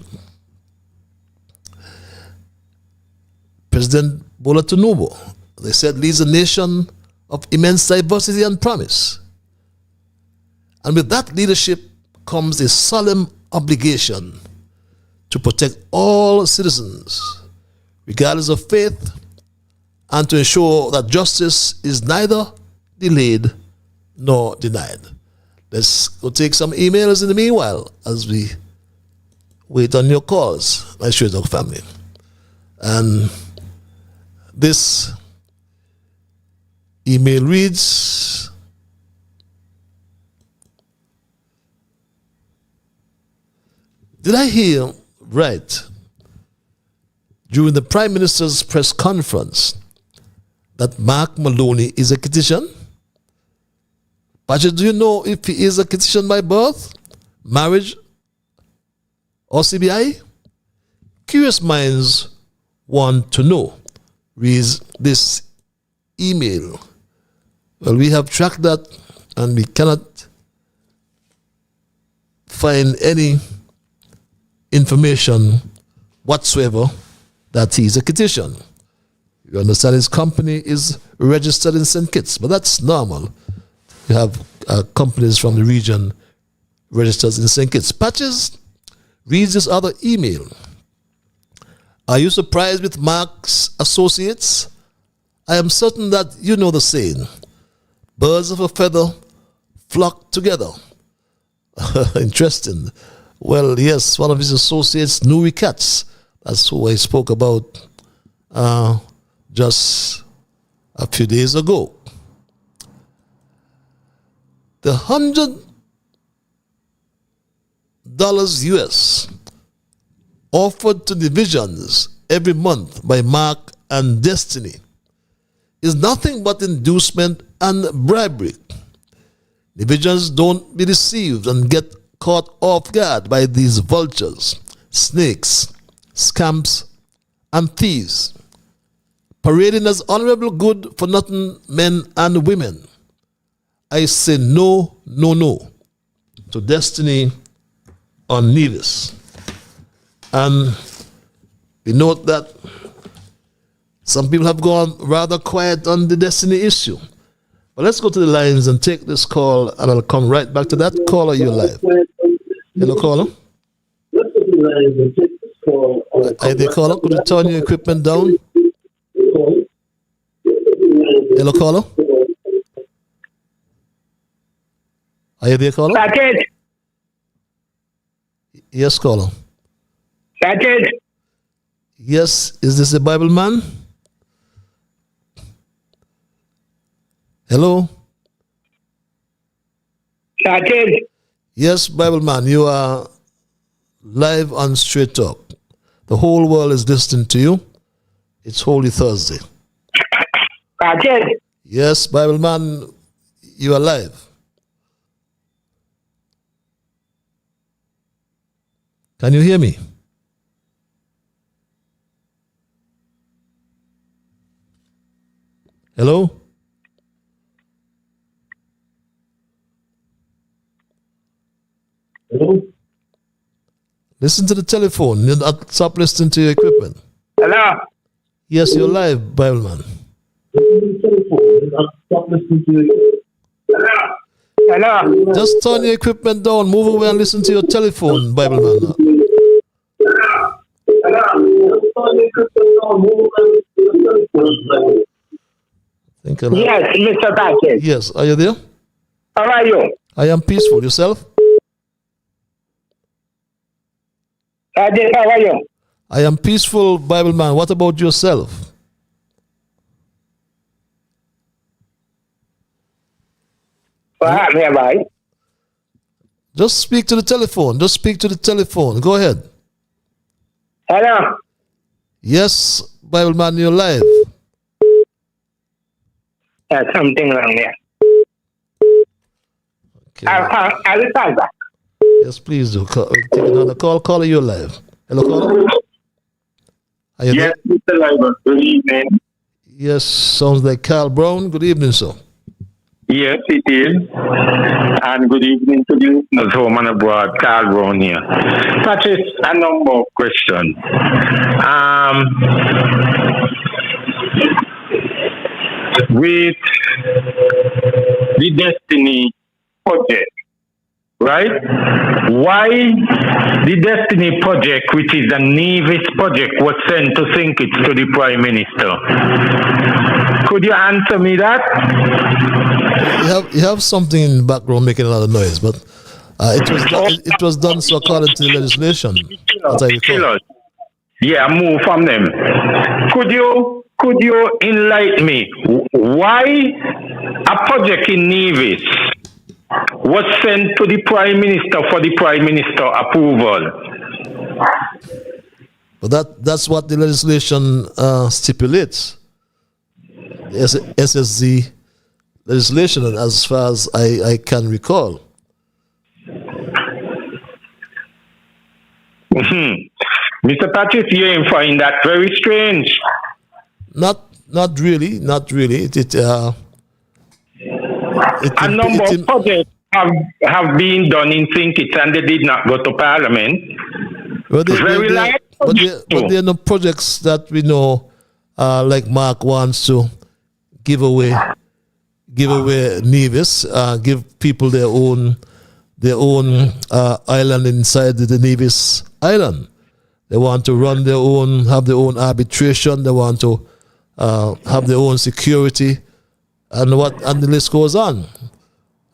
President Bola Tinubu, they said, leads a nation of immense diversity and promise. And with that leadership comes a solemn obligation to protect all citizens, regardless of faith, and to ensure that justice is neither delayed nor denied. Let's go take some emails in the meanwhile as we wait on your calls, my Stray Dog family. And this email reads, did I hear right during the Prime Minister's press conference that Mark Maloney is a Kittitian? Patrick, do you know if he is a Kittitian by birth, marriage, or CBI? Curious minds want to know. Reads this email. Well, we have tracked that and we cannot find any information whatsoever that he's a Kittitian. You understand his company is registered in St. Kitts, but that's normal. You have companies from the region registered in St. Kitts. Patches reads this other email. Are you surprised with Mark's associates? I am certain that you know the saying, birds of a feather flock together. Interesting. Well, yes, one of his associates, Nuri Katz, that's who I spoke about just a few days ago. The $100 US offered to divisions every month by Mark and Destiny is nothing but inducement and bribery. Divisions, don't be deceived and get caught off guard by these vultures, snakes, scamps, and thieves, parading as honorable good for nothing men and women. I say no, no, no to Destiny on Nevis. And we note that some people have gone rather quiet on the Destiny issue. But let's go to the lines and take this call, and I'll come right back to that. Caller, you're live. Hello, caller. Hi there, caller. Could you turn your equipment down? Hello, caller. Are you there, caller? Package. Yes, caller. Package. Yes, is this a Bible man? Hello? Package. Yes, Bible man, you are live on Straight Talk. The whole world is listening to you. It's Holy Thursday. Package. Yes, Bible man, you are live. Can you hear me? Hello? Hello? Listen to the telephone. You not stop listening to your equipment. Hello? Yes, you're live, Bible man. Hello? Just turn your equipment down, move away and listen to your telephone, Bible man. Yes, Mr. Patrick. Yes, are you there? How are you? I am peaceful. Yourself? Patrick, how are you? I am peaceful, Bible man. What about yourself? What happened here, boy? Just speak to the telephone. Just speak to the telephone. Go ahead. Hello? Yes, Bible man, you're live. There's something wrong there. Okay. I will call back. Yes, please do. Take another call. Caller, you're live. Hello, caller. Are you Yes, there? Mr. Liver. Good evening. Yes, sounds like Carl Brown. Good evening, sir. Yes, it is. And good evening to the listeners home and abroad. Carl Brown here. Patrick, a number of questions. With the Destiny project, right? Why the Destiny project, which is a Nevis project, was sent to St. Kitts to the Prime Minister? Could you answer me that? You have something in the background making a lot of noise, but it was done so according to the legislation. As I recall. Yeah, move from them. Could you enlighten me why a project in Nevis was sent to the Prime Minister for the Prime Minister approval? But that's what the legislation stipulates. The SSZ legislation, as far as I can recall. Mr. Patrick, you find that very strange. Not really. A number of projects have been done in St. Kitts and they did not go to Parliament. But there are no projects that we know, like Mark wants to give away Nevis, give people their own island inside the Nevis island. They want to run their own, have their own arbitration. They want to have their own security, and the list goes on.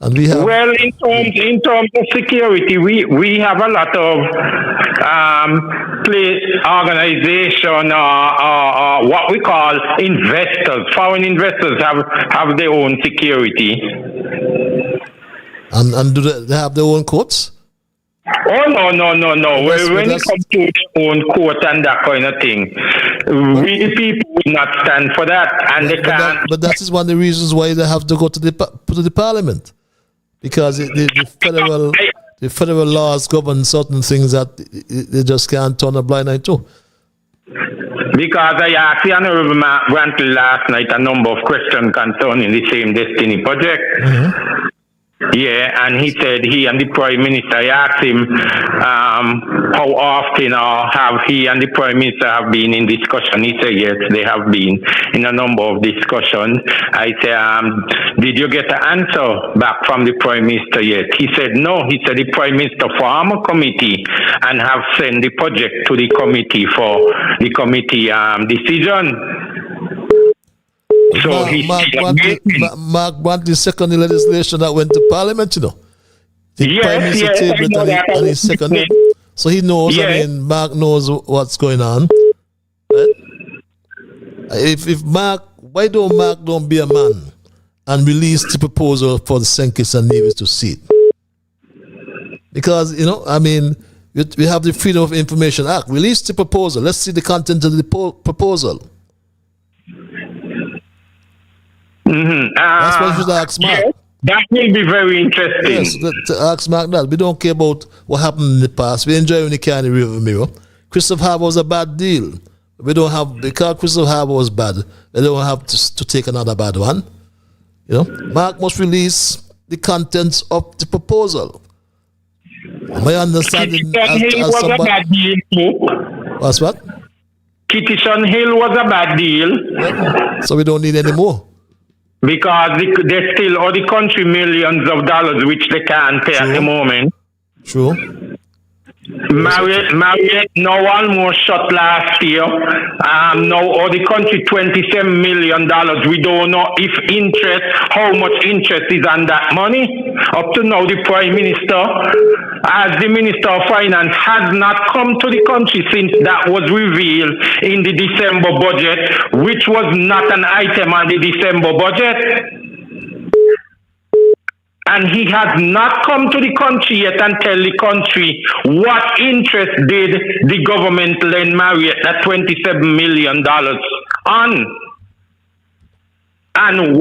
And we have in terms of security, we have a lot of organization or what we call investors. Foreign investors have their own security. And do they have their own courts? Oh, no. When it comes to own court and that kind of thing, we the people will not stand for that, and they can't. But that is one of the reasons why they have to go to the Parliament, because the federal laws govern certain things that they just can't turn a blind eye to. Because I asked the Honorable Mark Grantley last night a number of questions concerning the same Destiny project. Mm-hmm. Yeah, and he said he and the Prime Minister, I asked him how often or have he and the Prime Minister have been in discussion. He said yes, they have been in a number of discussions. I said, did you get an answer back from the Prime Minister yet? He said no. He said the Prime Minister formed a committee and have sent the project to the committee for the committee decision. So Mark Brantley seconded legislation that went to Parliament, you know. The Prime Minister tabled it and he seconded. So he knows, I mean, Mark knows what's going on. Right? If Mark, why don't Mark be a man and release the proposal for the St. Kitts and Nevis to see it? Because, you know, I mean, we have the Freedom of Information Act. Release the proposal. Let's see the content of the proposal. Mm-hmm. That's what you should ask Mark. That will be very interesting. Yes, to ask Mark that. We don't care about what happened in the past. We enjoy when the candy river mirror. Christopher Harbour was a bad deal. We don't have, because Christopher Harbour was bad, they don't have to take another bad one. You know, Mark must release the contents of the proposal. My understanding as was a bad deal too. What's what? Kittison Hill was a bad deal. Yeah. So we don't need any more. Because they still owe the country millions of dollars, which they can't pay at the moment. True. Marriott, no one more shot last year. Now owe the country $27 million. We don't know how much interest is on that money. Up to now, the Prime Minister, as the Minister of Finance, has not come to the country since that was revealed in the December budget, which was not an item on the December budget. And he has not come to the country yet and tell the country what interest did the government lend Marriott that $27 million on. And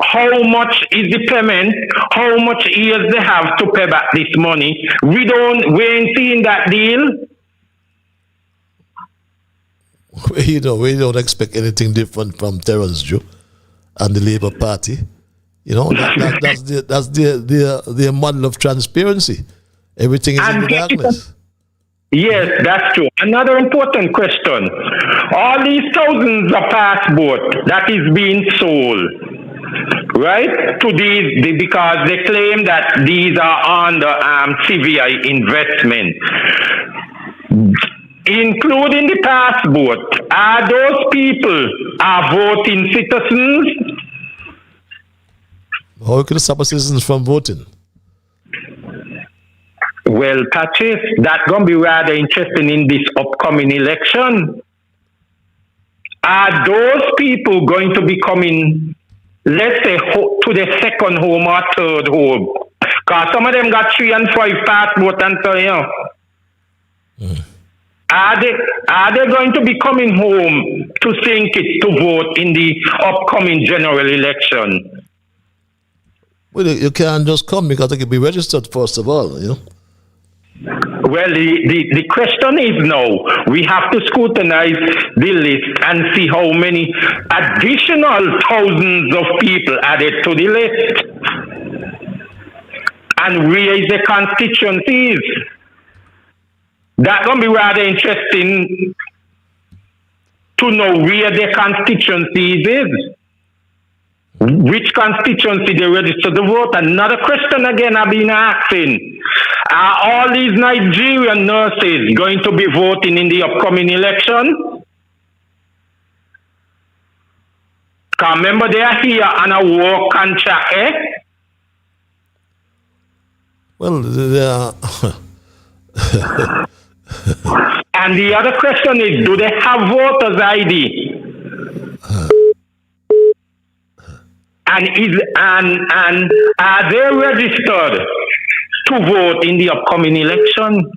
how much is the payment? How much years they have to pay back this money? We ain't seeing that deal. We don't expect anything different from Terrence Jew and the Labour Party. You know, that's their model of transparency. Everything is in the darkness. Yes, that's true. Another important question. All these thousands of passports that is being sold, right, to these, because they claim that these are under CVI investment, including the passport, are those people voting citizens? How can stop citizens from voting? Well, Patrice, that's going to be rather interesting in this upcoming election. Are those people going to be coming, let's say, to the second home or third home? Because some of them got 3 and 5 passports and so, you know. Are they going to be coming home to St. Kitts to vote in the upcoming general election? Well, you can't just come because they can be registered first of all, you know. Well, the question is now, we have to scrutinize the list and see how many additional thousands of people added to the list. And where is the constituencies? That's going to be rather interesting to know where the constituencies is. Which constituency they register to vote? Another question again I've been asking. Are all these Nigerian nurses going to be voting in the upcoming election? Because remember, they are here on a war contract, eh? Well, they are... And the other question is, do they have voters ID? And are they registered to vote in the upcoming election?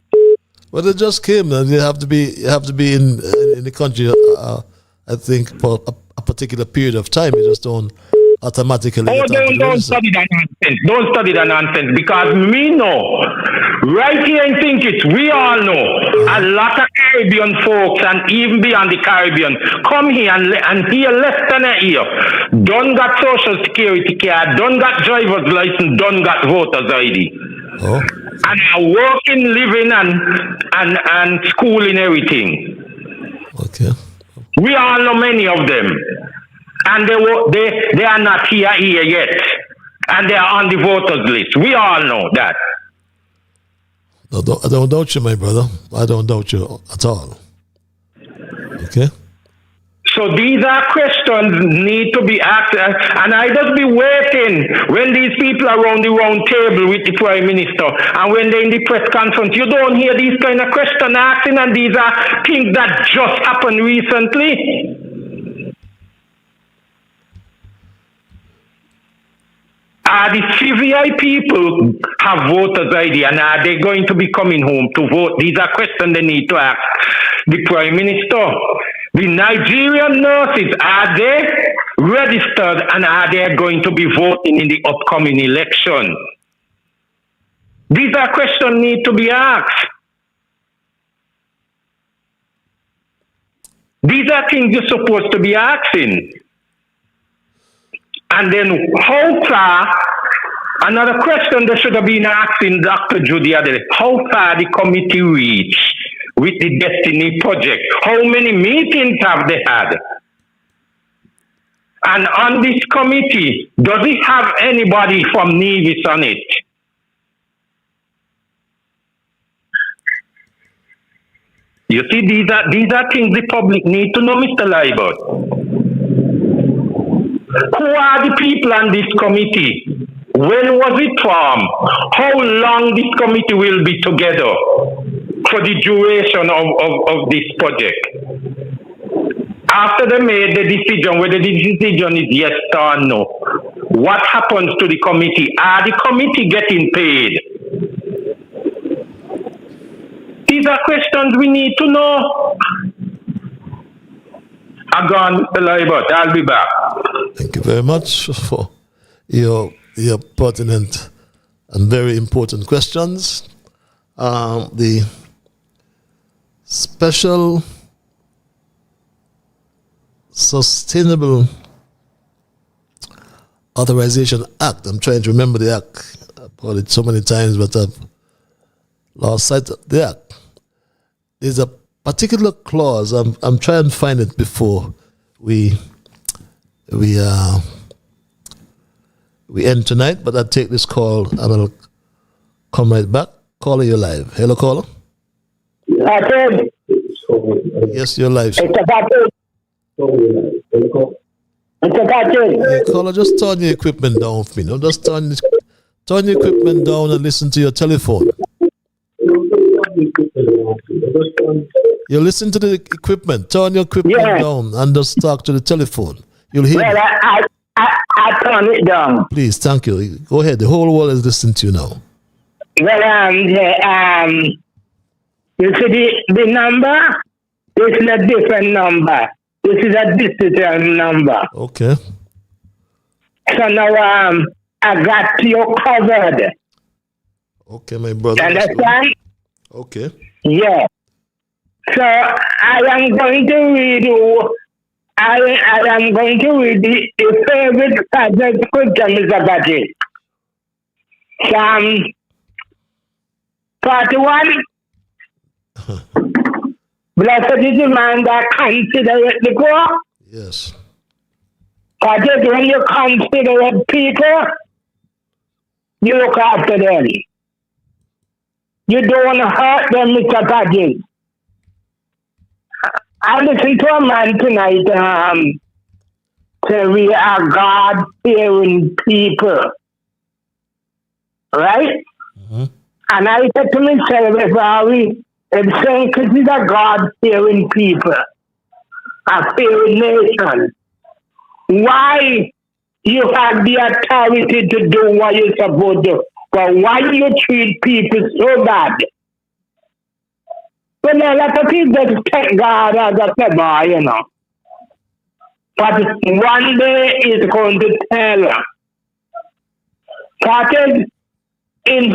Well, they just came, and you have to be in the country. I think for a particular period of time. You just don't automatically. Oh, don't study that nonsense. Don't study that nonsense, because me know. Right here in St. Kitts, we all know a lot of Caribbean folks, and even beyond the Caribbean, come here and here less than a year. Don't got social security card, don't got driver's license, don't got voter's ID. Oh. And are working, living, and schooling, everything. Okay. We all know many of them. And they are not here yet. And they are on the voters list. We all know that. No, I don't doubt you, my brother. I don't doubt you at all. Okay? So these are questions need to be asked. And I just be waiting when these people are around the round table with the Prime Minister, and when they're in the press conference, you don't hear these kind of questions asking, and these are things that just happened recently. Are the CVI people have voters ID, and are they going to be coming home to vote? These are questions they need to ask the Prime Minister. The Nigerian nurses, are they registered, and are they going to be voting in the upcoming election? These are questions need to be asked. These are things you're supposed to be asking. And then how far, another question that should have been asking Dr. Judy Adele, how far the committee reached with the Destiny Project? How many meetings have they had? And on this committee, does it have anybody from Nevis on it? You see, these are things the public need to know, Mr. Libert. Who are the people on this committee? When was it formed? How long this committee will be together for the duration of this project? After they made the decision, whether the decision is yes or no, what happens to the committee? Are the committee getting paid? These are questions we need to know. I'm gone, Mr. Libert. I'll be back. Thank you very much for your pertinent and very important questions. The Special Sustainable Authorization Act. I'm trying to remember the act. I've heard it so many times, but I've lost sight of the act. There's a particular clause. I'm trying to find it before we end tonight, but I'll take this call and I'll come right back. Caller, you're live. Hello, caller. Yes, you're live. Caller, just turn your equipment down for me. No, just turn your equipment down and listen to your telephone. You listen to the equipment. Turn your equipment down and just talk to the telephone. You'll hear. Well, I turn it down. Please, thank you. Go ahead. The whole world is listening to you now. Well, you see the number. This is a different number. This is a digital number. Okay. So now I got you covered. Okay, my brother. Understand? Okay. Yeah. So I am going to read you. I am going to read the favorite passage scripture, Mr. Patrick. Psalm 41. Blessed is the man that considereth the poor. Yes. Patrick, when you consider people, you look after them. You don't hurt them, Mr. Patrick. I listened to a man tonight say we are God-fearing people. Right? Mm-hmm. And I said to myself, if St. Kitts is a God-fearing people, a fearing nation, why you have the authority to do what you're supposed to do? But why do you treat people so bad? Well, a lot of people take God as a pebble, you know. But one day is going to tell. Started in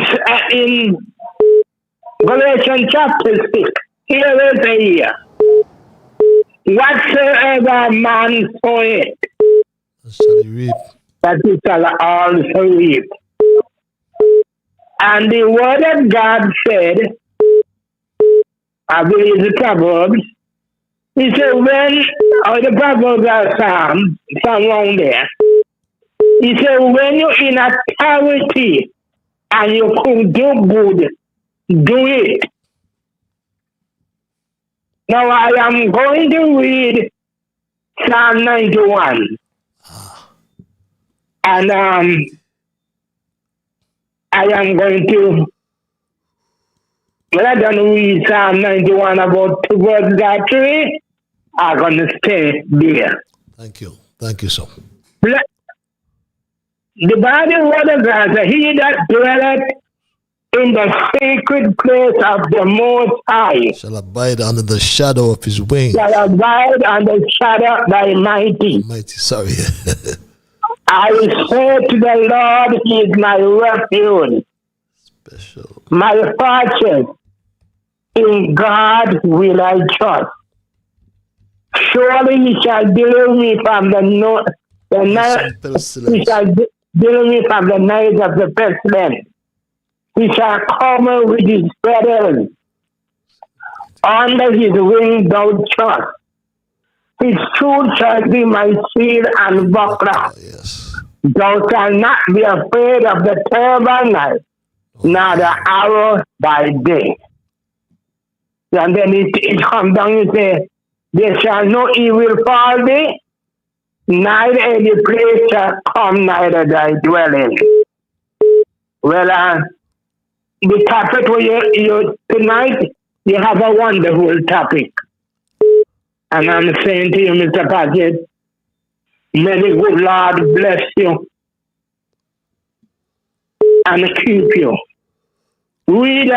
Galatians chapter 6. Here is a year. Whatsoever man soweth, that he shall also reap. And the word of God said, I believe the Proverbs, he said the Proverbs are somewhere there. He said, when you're in authority and you could do good, do it. Now I am going to read Psalm 91. And I am going to, when I don't read Psalm 91 about 2 verses or 3, I'm going to stay there. Thank you. Thank you, sir. The Bible word of God says, he that dwelleth in the sacred place of the Most High. Shall abide under the shadow of his wings. Shall abide under the shadow of thy mighty. Mighty, sorry. I will say to the Lord, he is my refuge. Special. My fortress. In God will I trust. Surely he shall deliver me from the night. He shall deliver me from the night of the pestilence. He shall cover with his feathers. Under his wings thou trust. His truth shall be my shield and buckler. Yes. Thou shalt not be afraid of the terror by night, nor the arrow by day. And then it comes down and says, there shall no evil fall thee, neither any place shall come neither thy dwelling. Well, the topic where you tonight, you have a wonderful topic. And I'm saying to you, Mr. Paget, may the good Lord bless you and keep you. Read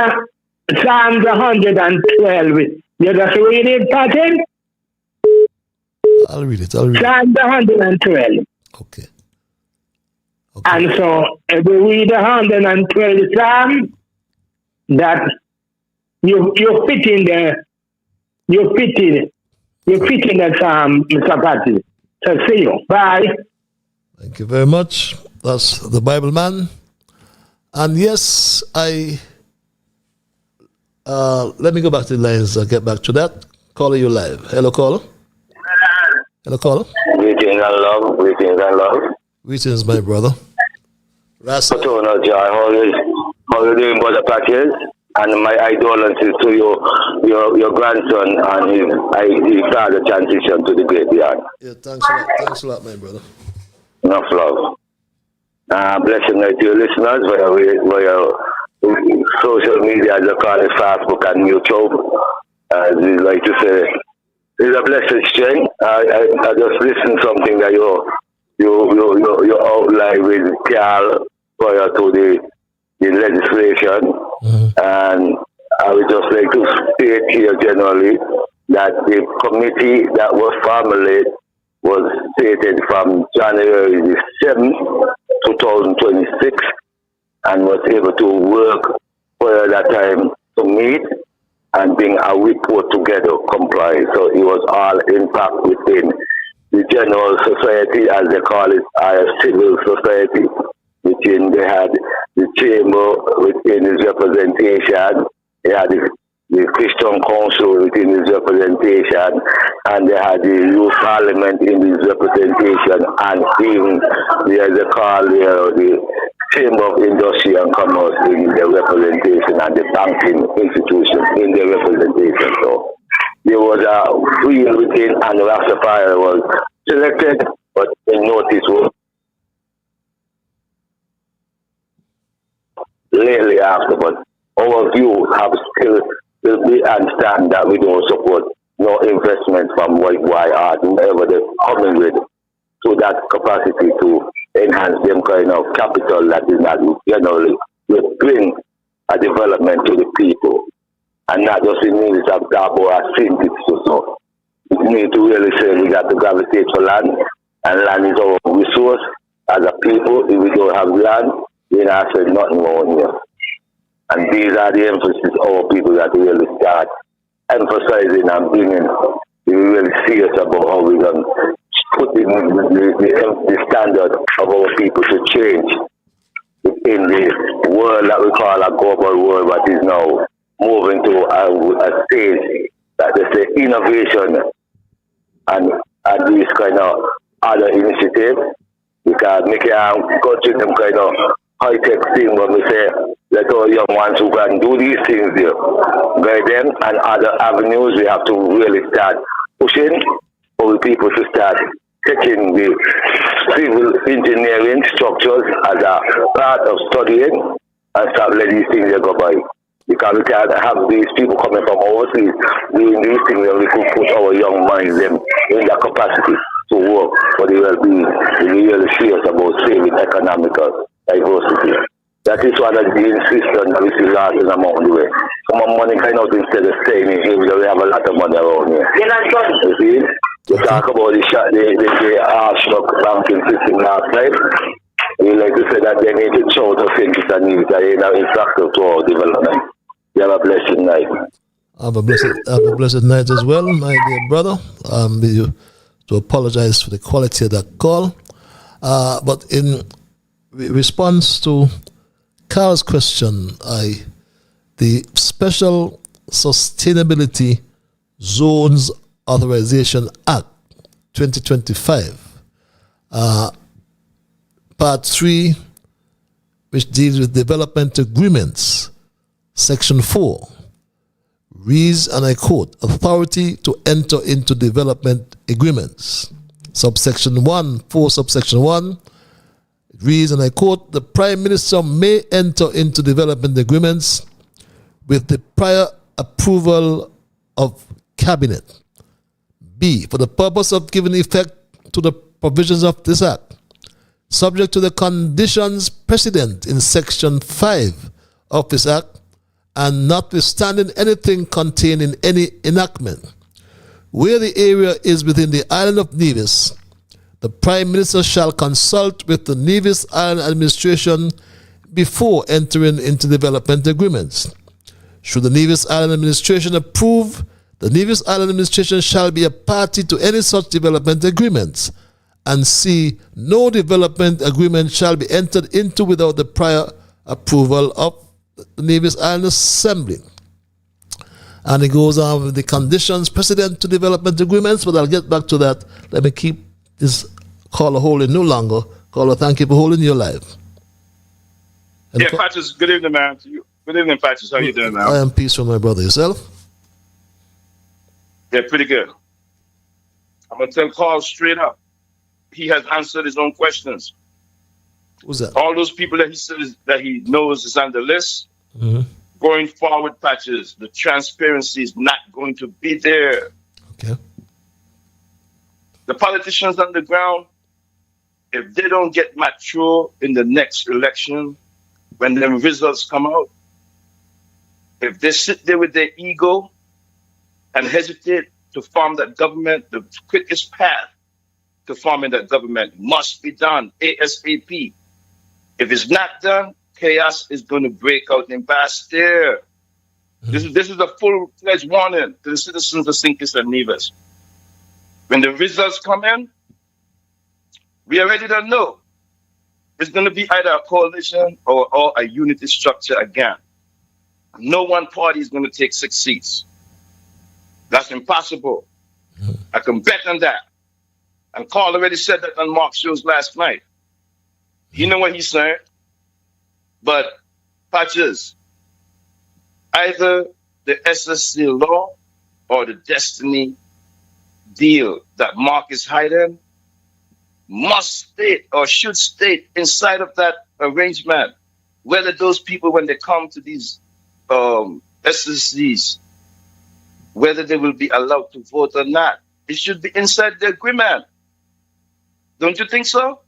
Psalms 112. You just read it, Paget? I'll read it. Psalms 112. Okay. And so, if we read 112 Psalms, that you fit in the Psalm, Mr. Patrick. So see you. Bye. Thank you very much. That's the Bible man. And yes, let me go back to the lines. I'll get back to that. Caller, you live. Hello, caller. Hello, caller. Greetings and love. Greetings and love. Greetings, my brother. Rasa. How you doing, Brother Patrick? And my condolences to your grandson and he started the transition to the graveyard. Yeah, thanks a lot. Thanks a lot, my brother. Enough love. Blessing to your listeners via social media, as they call it, Facebook and YouTube. As we like to say, it's a blessed string. I just listened to something that you outlined with Carl prior to the legislation. And I would just like to state here generally that the committee that was formulated was stated from January the 7th, 2026, and was able to work for that time to meet and bring a report together, comply. So it was all impact within the general society, as they call it, our civil society. Within they had the chamber within his representation, they had the Christian Council within his representation, and they had the youth parliament in his representation, and even they call the Chamber of Industry and Commerce in their representation, and the banking institution in their representation. So there was a free within, and Rastafari was selected, but the notice was lately after, but our view have still we understand that we don't support no investment from YR, whoever they're coming with, to that capacity to enhance them kind of capital that is not generally will bring a development to the people, and not just in Nevis of Dabo or Synthesis. So we need to really say we got to gravitate for land, and land is our resource as a people. If we don't have land, we not say nothing more here. And these are the emphasis our people that really start emphasizing and bringing. We really serious about how we can put the standard of our people to change in the world that we call a global world, but is now moving to a stage that they say innovation and these kind of other initiatives. Because we can go to them kind of high-tech thing when we say, let our young ones who can do these things there, guide them, and other avenues we have to really start pushing for the people to start taking the civil engineering structures as a part of studying and start letting these things go by. Because we can't have these people coming from overseas doing these things, and we could put our young minds them in that capacity to work for the well-being. We really serious about saving economical diversity. That is one of the insistence that we see lasting among the way. Some money kind of instead of staying in here, we have a lot of money around here. You see? You talk about the Archduke banking system last night. We like to say that they need to show to think it's a need in factor to our development. You have a blessed night. Have a blessed night as well, my dear brother. To apologize for the quality of that call. But in response to Carl's question, the Special Sustainability Zones Authorization Act 2025, Part 3, which deals with development agreements, Section 4, reads, and I quote, authority to enter into development agreements. Subsection 1, 4 subsection 1, reads, and I quote, the Prime Minister may enter into development agreements with the prior approval of Cabinet. B, for the purpose of giving effect to the provisions of this Act, subject to the conditions precedent in Section 5 of this Act, and notwithstanding anything contained in any enactment, where the area is within the island of Nevis, the Prime Minister shall consult with the Nevis Island Administration before entering into development agreements. Should the Nevis Island Administration approve, the Nevis Island Administration shall be a party to any such development agreements. And C, no development agreement shall be entered into without the prior approval of the Nevis Island Assembly. And it goes on with the conditions precedent to development agreements, but I'll get back to that. Let me keep this caller holding no longer. Caller, thank you for holding your live. Yeah, Patches, good evening, man. Good evening, Patches. How you doing, man? I am peaceful, my brother. Yourself? Yeah, pretty good. I'm going to tell Carl straight up. He has answered his own questions. Who's that? All those people that he says that he knows is on the list, going forward, Patches, the transparency is not going to be there. Okay. The politicians on the ground, if they don't get mature in the next election, when the results come out, if they sit there with their ego and hesitate to form that government, the quickest path to forming that government must be done ASAP. If it's not done, chaos is going to break out in Bastille. This is a full-fledged warning to the citizens of St. Kitts and Nevis. When the results come in, we already don't know. It's going to be either a coalition or a unity structure again. No one party is going to take 6 seats. That's impossible. I can bet on that. And Carl already said that on Mark's shows last night. You know what he's saying? But, Patches, either the SSC law or the destiny deal that Mark is hiding must state or should state inside of that arrangement whether those people, when they come to these SSCs, whether they will be allowed to vote or not. It should be inside the agreement. Don't you think so?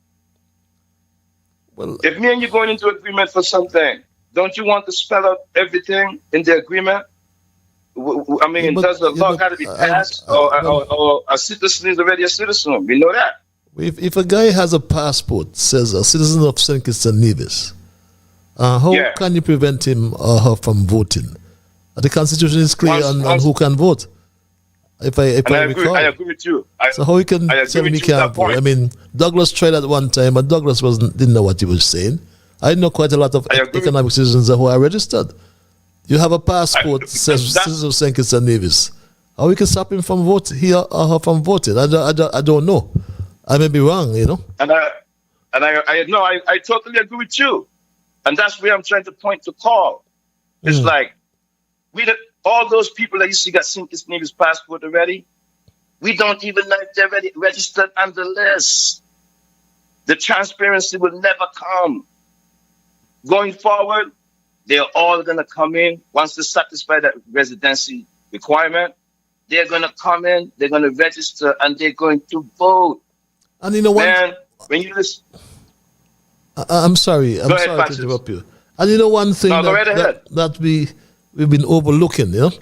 Well, if me and you going into agreement for something, don't you want to spell out everything in the agreement? I mean, does the law got to be passed, or a citizen is already a citizen? We know that. If a guy has a passport, says a citizen of St. Kitts and Nevis, how can you prevent him or her from voting? The Constitution is clear on who can vote. If I recall. I agree with you. So how you can tell me he can't vote? I mean, Douglas tried at one time, but Douglas didn't know what he was saying. I know quite a lot of economic citizens who are registered. You have a passport that says citizen of St. Kitts and Nevis. How we can stop him from voting, he or her from voting? I don't know. I may be wrong, you know. And I totally agree with you. And that's where I'm trying to point to Carl. It's like, all those people that you see got St. Kitts Nevis passport already, we don't even know if they're already registered on the list. The transparency will never come. Going forward, they're all going to come in. Once they satisfy that residency requirement, they're going to come in, they're going to register, and they're going to vote. And you know what? Man, when you listen... I'm sorry to interrupt you. And you know one thing No, go right ahead. that we've been overlooking, you know?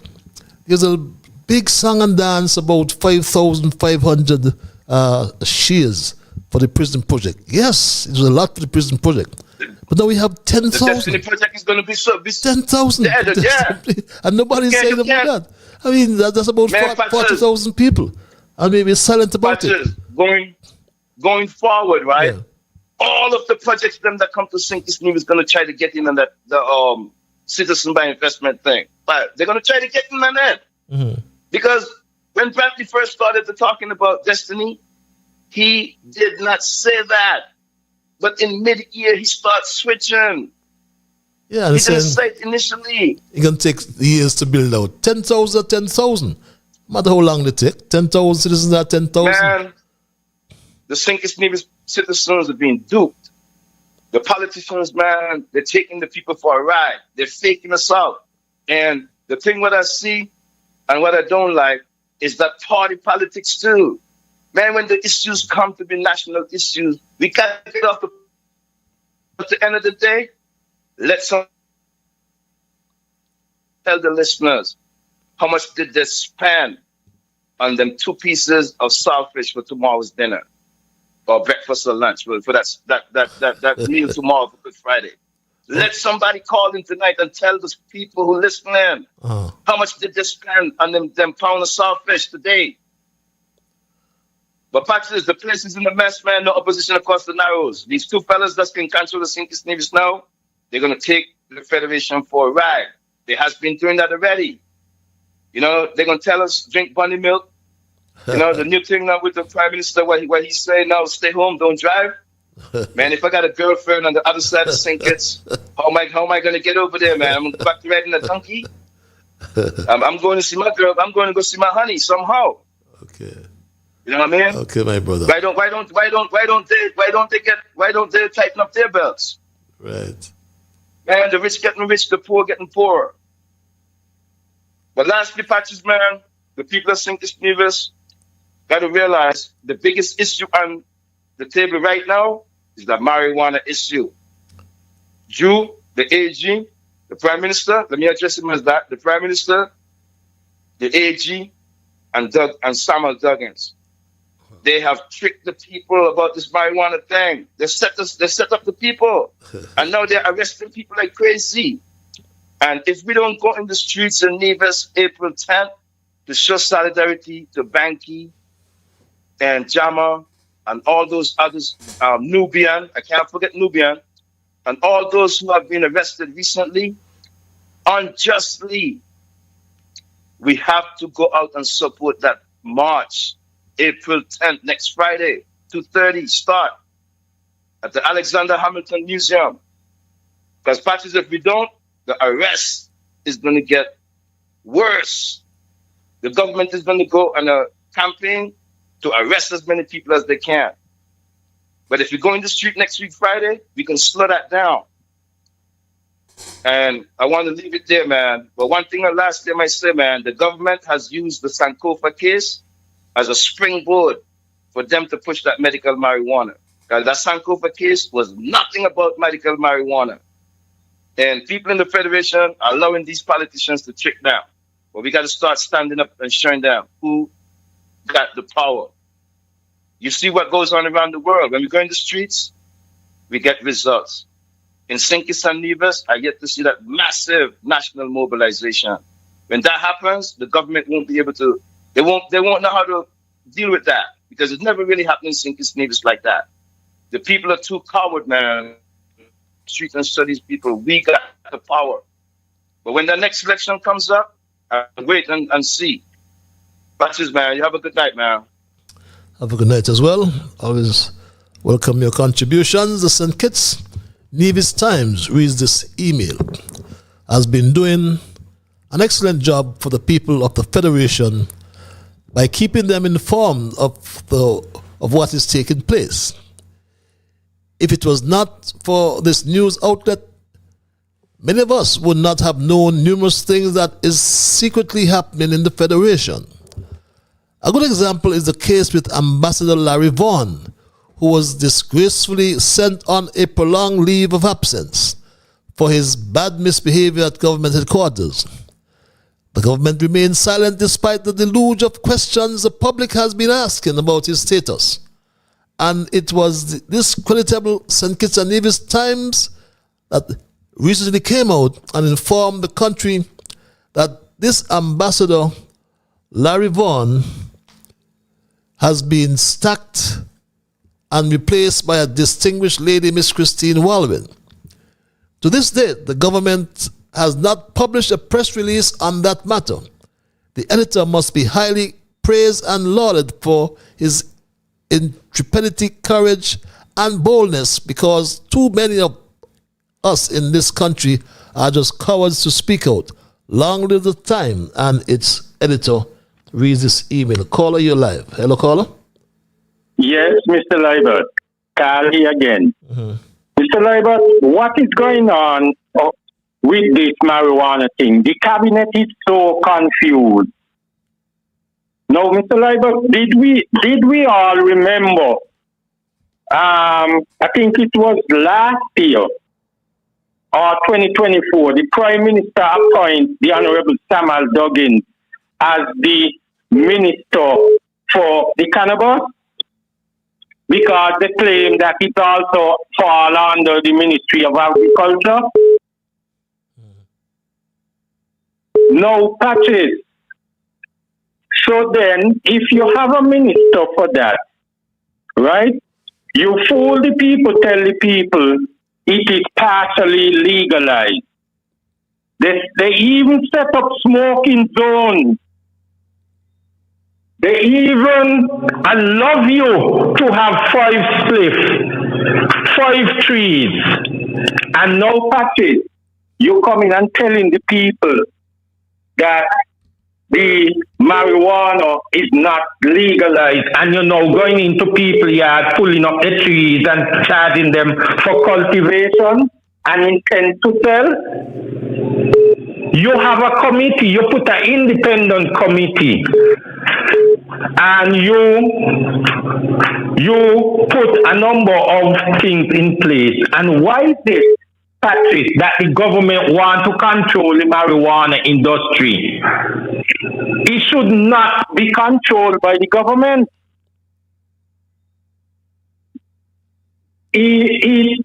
There's a big song and dance about 5,500 shares for the prison project. Yes, it was a lot for the prison project. But now we have The 10,000. Destiny Project is going to be 10,000. Yeah. And nobody's saying about that. I mean, that's about Man, 40,000 people. And maybe silent about it. Going forward, right? All of the projects them that come to St. Kitts Nevis is going to try to get in on that the citizen by investment thing. But they're going to try to get in on that. Because when Brantley first started talking about Destiny, he did not say that. But in mid-year, he starts switching. Yeah, He and didn't saying say it initially. it's going to take years to build out. 10,000 10,000. No matter how long it take. 10,000 citizens are 10,000. Man, the St. Kitts Nevis citizens are being duped. The politicians, man, they're taking the people for a ride. They're faking us out. And the thing what I see and what I don't like is that party politics too. Man, when the issues come to be national issues, we can't get off at the end of the day. Let's tell the listeners how much did they spend on them 2 pieces of saltfish for tomorrow's dinner or breakfast or lunch for that meal tomorrow for Good Friday. Let somebody call in tonight and tell those people who listening how much did they spend on them pound of saltfish today. But Patches, the place is in a mess, man. No opposition across the narrows. These 2 fellas that can control the St. Kitts Nevis now, they're going to take the Federation for a ride. They has been doing that already. You know, they're going to tell us, drink bunny milk. You know, the new thing now with the Prime Minister, what he's saying now, stay home, don't drive. Man, if I got a girlfriend on the other side of St. Kitts, how am I going to get over there, man? I'm back to riding a donkey. I'm going to see my girl. I'm going to go see my honey somehow. Okay. You know what I mean? Okay, my brother. Why don't they tighten up their belts? Right. Man, the rich getting rich, the poor getting poorer. But lastly, Patches, man, the people of St. Kitts Nevis got to realize the biggest issue on the table right now is the marijuana issue. Drew, the AG, the Prime Minister, let me address him as that, the Prime Minister, the AG, and Samuel Duggins. They have tricked the people about this marijuana thing. They set up the people. And now they're arresting people like crazy. And if we don't go in the streets in Nevis April 10th to show solidarity to Banky and Jama and all those others, Nubian, I can't forget Nubian, and all those who have been arrested recently, unjustly, we have to go out and support that march. April 10th, next Friday, 2:30 start at the Alexander Hamilton Museum. Because, Patches, if we don't, the arrest is going to get worse. The government is going to go on a campaign to arrest as many people as they can. But if we go in the street next week, Friday, we can slow that down. And I want to leave it there, man. But one thing last time I say, man, the government has used the Sankofa case as a springboard for them to push that medical marijuana. Because that Sankofa case was nothing about medical marijuana. And people in the Federation are allowing these politicians to trick them. But we got to start standing up and showing them who got the power. You see what goes on around the world. When we go in the streets, we get results. In St. Kitts and Nevis, I get to see that massive national mobilization. When that happens, the government won't be able to, they won't know how to deal with that because it never really happened in St. Kitts and Nevis like that. The people are too coward, man. Street and studies people, we got the power. But when the next election comes up, wait and see. Patches, man, you have a good night, man. Have a good night as well. Always welcome your contributions. The St. Kitts Nevis Times reads this email. Has been doing an excellent job for the people of the Federation by keeping them informed of what is taking place. If it was not for this news outlet, many of us would not have known numerous things that is secretly happening in the Federation. A good example is the case with Ambassador Larry Vaughan, who was disgracefully sent on a prolonged leave of absence for his bad misbehavior at government headquarters. The government remains silent despite the deluge of questions the public has been asking about his status. And it was this creditable St. Kitts and Nevis Times that recently came out and informed the country that this ambassador, Larry Vaughan, has been sacked and replaced by a distinguished lady, Miss Christine Walwyn. To this date, the government has not published a press release on that matter. The editor must be highly praised and lauded for his intrepidity, courage, and boldness, because too many of us in this country are just cowards to speak out. Long live the Time and its editor reads this email. Caller, you're live. Hello, caller. Yes, Mr. Libert. Carly again. Mm-hmm. Mr. Libert, what is going on with this marijuana thing? The cabinet is so confused. Now, Mr. Libert, did we all remember? I think it was last year or 2024. The Prime Minister appointed the Honorable Samuel Duggins as the Minister for the Cannabis, because they claim that it also falls under the Ministry of Agriculture. No patches. So then, if you have a minister for that, right, you fool the people, tell the people it is partially legalized. They even set up smoking zones. They even allow you to have 5 spliffs, 5 trees, and no patches. You come in and telling the people that the marijuana is not legalized, and you're now going into people's yard, pulling up the trees and charging them for cultivation and intent to sell. You have a committee, you put an independent committee, and you put a number of things in place. And why is this, Patrick, that the government want to control the marijuana industry? It should not be controlled by the government. It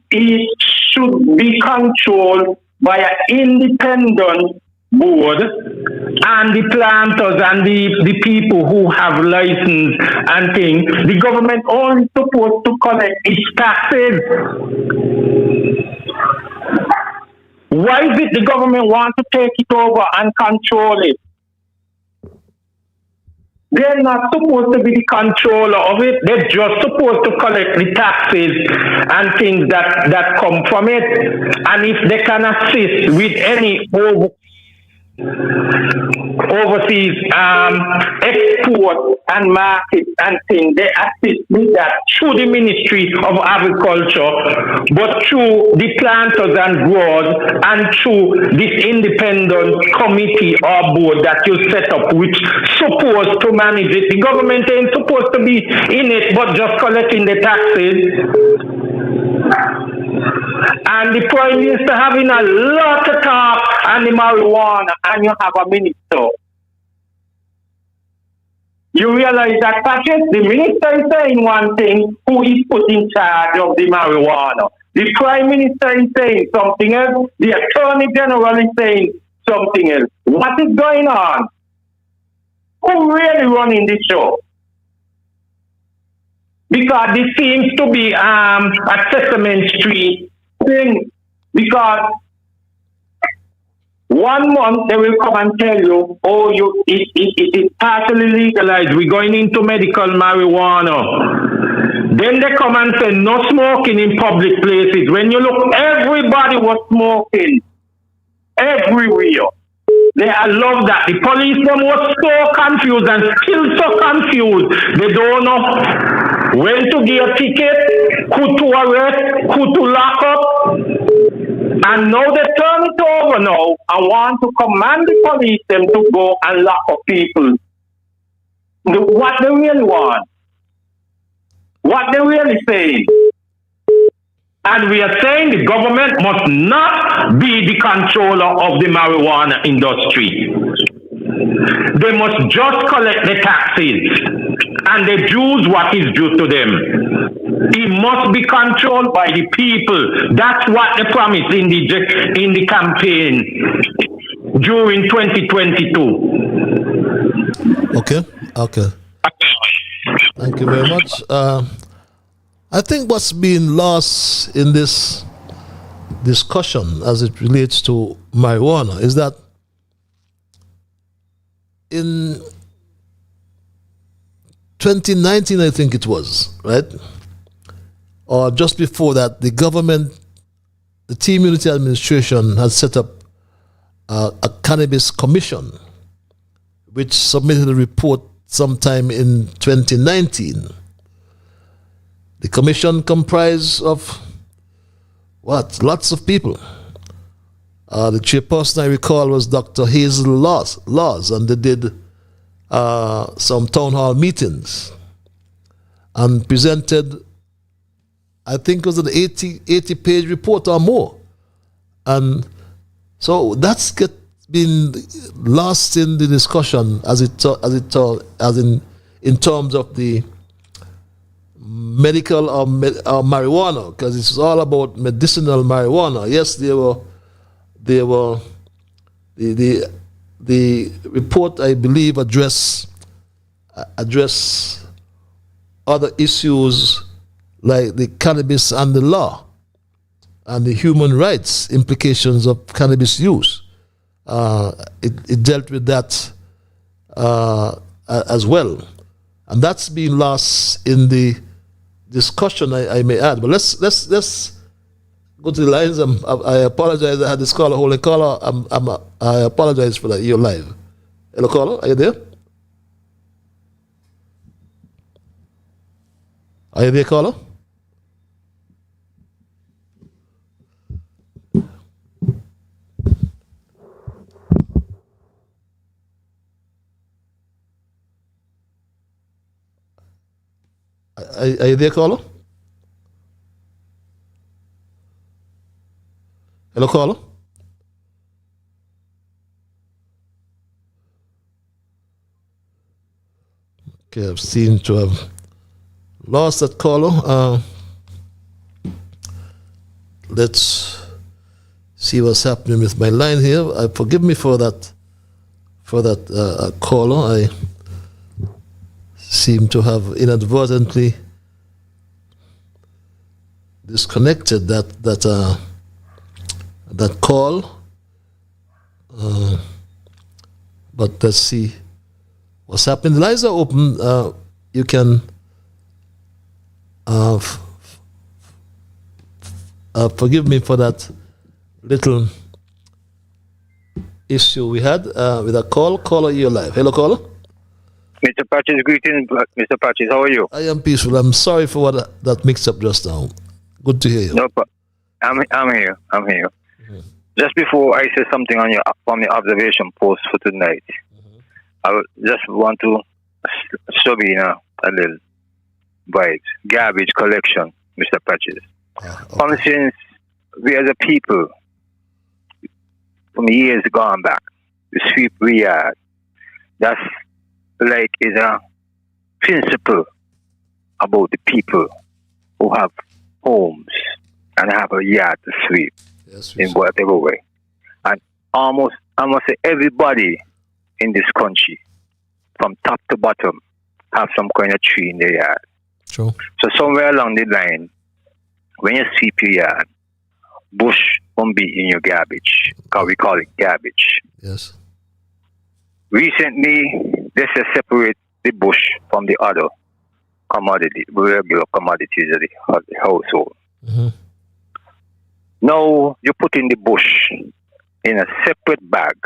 should be controlled by an independent board and the planters and the people who have license and things. The government only supposed to collect its taxes. Why is it the government want to take it over and control it? They're not supposed to be the controller of it. They're just supposed to collect the taxes and things that come from it. And if they can assist with any overseas export and market and things, they assist with that through the Ministry of Agriculture, but through the planters and growers and through this independent committee or board that you set up, which supposed to manage it. The government ain't supposed to be in it, but just collecting the taxes. And the Prime Minister having a lot of talk on the marijuana, and you have a minister. You realize that, Patrick, the minister is saying one thing, who is put in charge of the marijuana. The Prime Minister is saying something else, the Attorney General is saying something else. What is going on? Who really running the show? Because this seems to be a Sesame Street thing. Because 1 month they will come and tell you, oh, it is partially legalized. We're going into medical marijuana. Then they come and say no smoking in public places. When you look, everybody was smoking everywhere. They love that. The police them was so confused and still so confused. They don't know when to give a ticket, who to arrest, who to lock up. And now they turn it over now and want to command the police them to go and lock up people. What they really want. What they really saying. And we are saying the government must not be the controller of the marijuana industry. They must just collect the taxes and they choose what is due to them. It must be controlled by the people. That's what they promised in the campaign during 2022. Okay. Thank you very much. I think what's been lost in this discussion as it relates to marijuana is that in 2019, I think it was, right? Or just before that, the government, the Team Unity administration has set up a cannabis commission, which submitted a report sometime in 2019. The commission comprised of lots of people. The chairperson, I recall, was Dr. Hazel Laws, and they did some town hall meetings and presented, I think it was an 80-page report or more. And so that's been lost in the discussion as in terms of the medical or marijuana, because it's all about medicinal marijuana. Yes, there were the report, I believe, address other issues like the cannabis and the law and the human rights implications of cannabis use. It dealt with that as well, and that's been lost in the discussion, I may add. But let's go to the lines. I apologize. I had this caller, holding caller. I apologize for that. You're live. Hello, caller. Are you there? Are you there, caller? Are you there, caller? Hello, caller? Okay, I've seemed to have lost that caller. Let's see what's happening with my line here. Forgive me for that caller. I seem to have inadvertently disconnected that call. But let's see what's happening. The lines are open. You can forgive me for that little issue we had with a call. Caller, you're live. Hello, caller. Mr. Patches, greetings, Mr. Patches. How are you? I am peaceful. I'm sorry for that mix-up just now. Good to hear you. No problem. I'm here. Mm-hmm. Just before I say something on your observation post for tonight, I would just want to sub in a little vibes. Garbage collection, Mr. Patches. For instance, we as a people, from years gone back, the sweep we had, that's like is a principle about the people who have homes and have a yard to sweep in whatever way. And I must say everybody in this country, from top to bottom, have some kind of tree in their yard. True. So somewhere along the line, when you sweep your yard, bush won't be in your garbage, because we call it garbage. Yes. Recently, they say separate the bush from the other commodity, regular commodities of the household. Mm-hmm. Now you put in the bush in a separate bag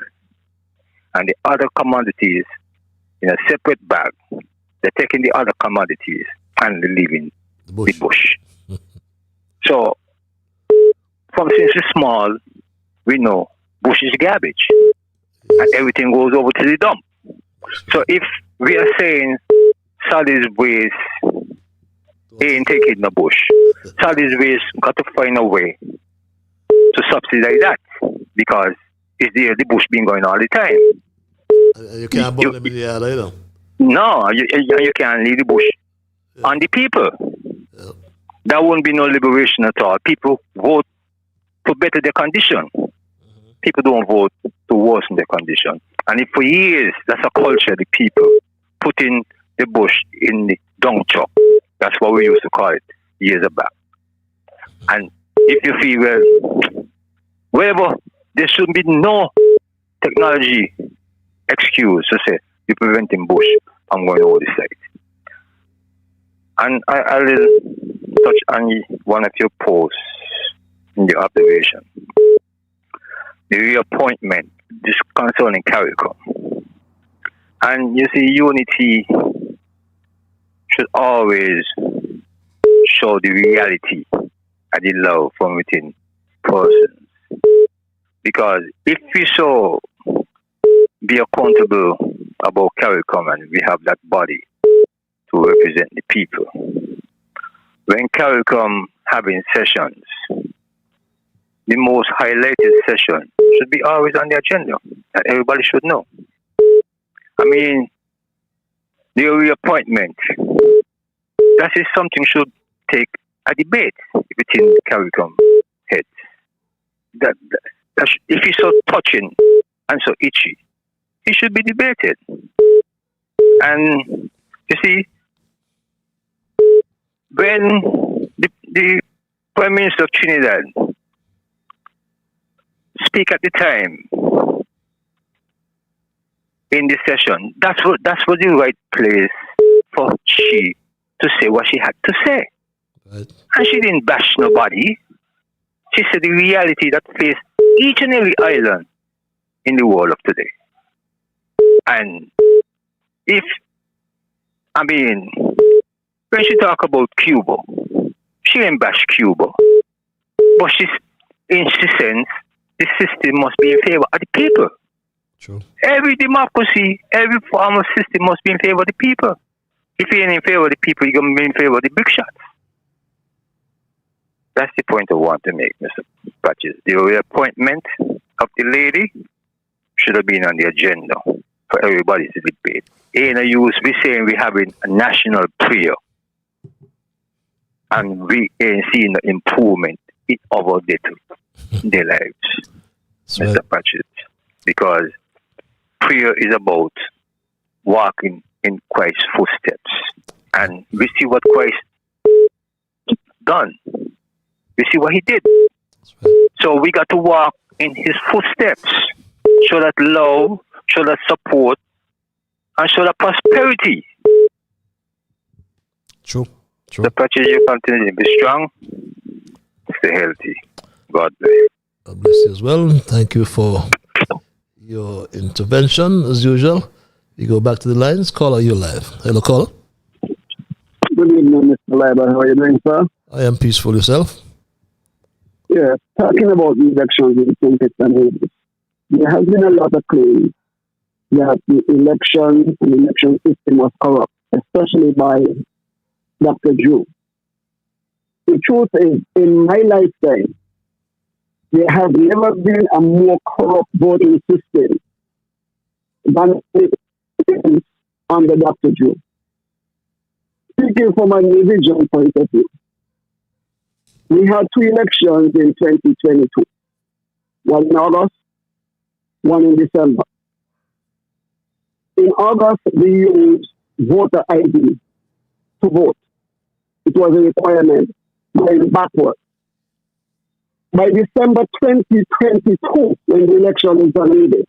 and the other commodities in a separate bag. They're taking the other commodities and leaving the bush. So, from since we're small, we know bush is garbage and everything goes over to the dump. So if we are saying solid waste ain't taking the bush, solid waste got to find a way to subsidize that because it's the bush being going all the time. You can't burn them in the yard either. No, you can't leave the bush on the people. That won't be no liberation at all. People vote to better their condition. People don't vote to worsen their condition. And if for years, that's a culture, the people putting the bush in the dung truck. That's what we used to call it years back. And if you feel, well, wherever, there should be no technology excuse to say, you're preventing bush from going over the site. And I will touch on one of your posts in the observation. The reappointment, this concerning CARICOM. And you see, unity should always show the reality and the love from within persons. Because if we so be accountable about CARICOM and we have that body to represent the people, when CARICOM having sessions, the most highlighted session should be always on the agenda, and everybody should know. I mean, the reappointment, that is something should take a debate within the CARICOM heads. If it's so touching and so itchy, it should be debated. And you see, when the Prime Minister of Trinidad speak at the time in the session, that's what the right place for she to say what she had to say. Right. And she didn't bash nobody. She said the reality that faced each and every island in the world of today. And when she talk about Cuba, she didn't bash Cuba. But she says the system must be in favor of the people. True. Every democracy, every form of system must be in favor of the people. If you ain't in favor of the people, you're going to be in favor of the big shots. That's the point I want to make, Mr. Patches. The reappointment of the lady should have been on the agenda for everybody to debate. Ain't no use we saying we having a national prayer and we ain't seeing the improvement in our day lives, Mr. Patches. Because prayer is about walking in Christ's footsteps. And we see what Christ done. We see what he did. So we got to walk in his footsteps. Show that love, show that support, and show that prosperity. True. The Patches, you continue to be strong, stay healthy. God bless. God bless you as well. Thank you for your intervention as usual. We go back to the lines. Caller, you live. Hello, caller. Good evening, Mr. Leiber. How are you doing, sir? I am peaceful. Yourself? Yeah, talking about the elections in St. Kitts and Nevis, there has been a lot of claims that the election and election system was corrupt, especially by Dr. Drew. The truth is, in my lifetime, there has never been a more corrupt voting system than it is under Dr. Drew. Speaking from an individual point of view, we had two elections in 2022, one in August, one in December. In August, we used voter ID to vote. It was a requirement going backward. By December 2022, when the election was unneeded,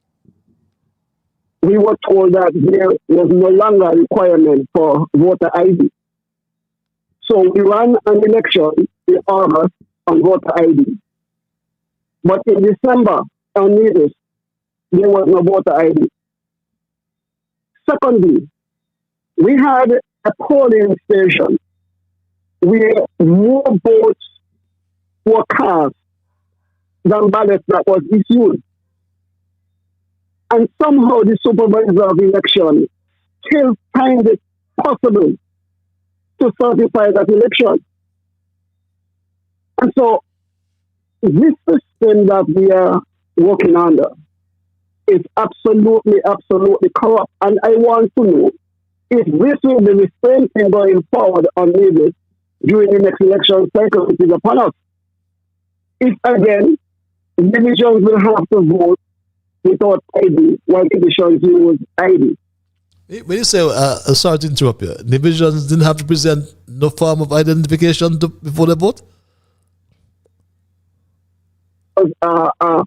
we were told that there was no longer a requirement for voter ID. So we ran an election in August on voter ID. But in December, on Nevis, there was no voter ID. Secondly, we had a polling station where more votes were cast than ballots that was issued. And somehow the supervisor of election still finds it possible to certify that election. And so this system that we are working under is absolutely, absolutely corrupt. And I want to know if this will be the same thing going forward on Nevis during the next election cycle, which is upon us. If again, divisions will have to vote without ID, while divisions use ID. When you say, sorry to interrupt you, divisions didn't have to present no form of identification before the vote?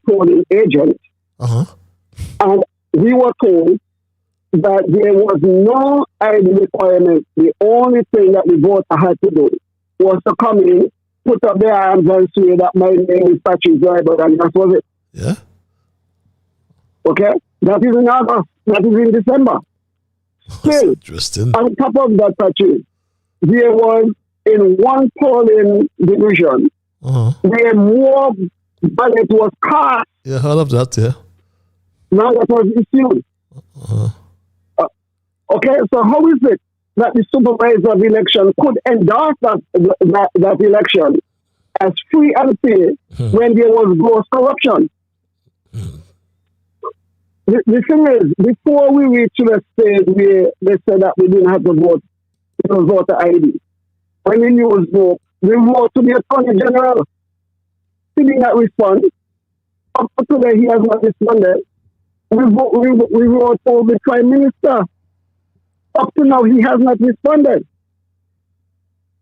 Polling agent. And we were told that there was no ID requirement. The only thing that the voter had to do was to come in, put up their arms and say that my name is Patrick Driver, and that was it. Yeah. Okay? That is in August. That is in December. Still, interesting. On top of that, Patrick, there was in one polling division, where more ballot was cast. Yeah, I heard of that, yeah. Now that was issued. Okay, so how is it that the supervisor of election could endorse that election as free and fair when there was gross corruption? The thing is, before we reached the stage where they said that we didn't have to vote, it was voter ID. When the news broke, we wrote to the Attorney General. He did not respond. Up to today, he has not responded. We wrote to the Prime Minister. Up to now, he has not responded.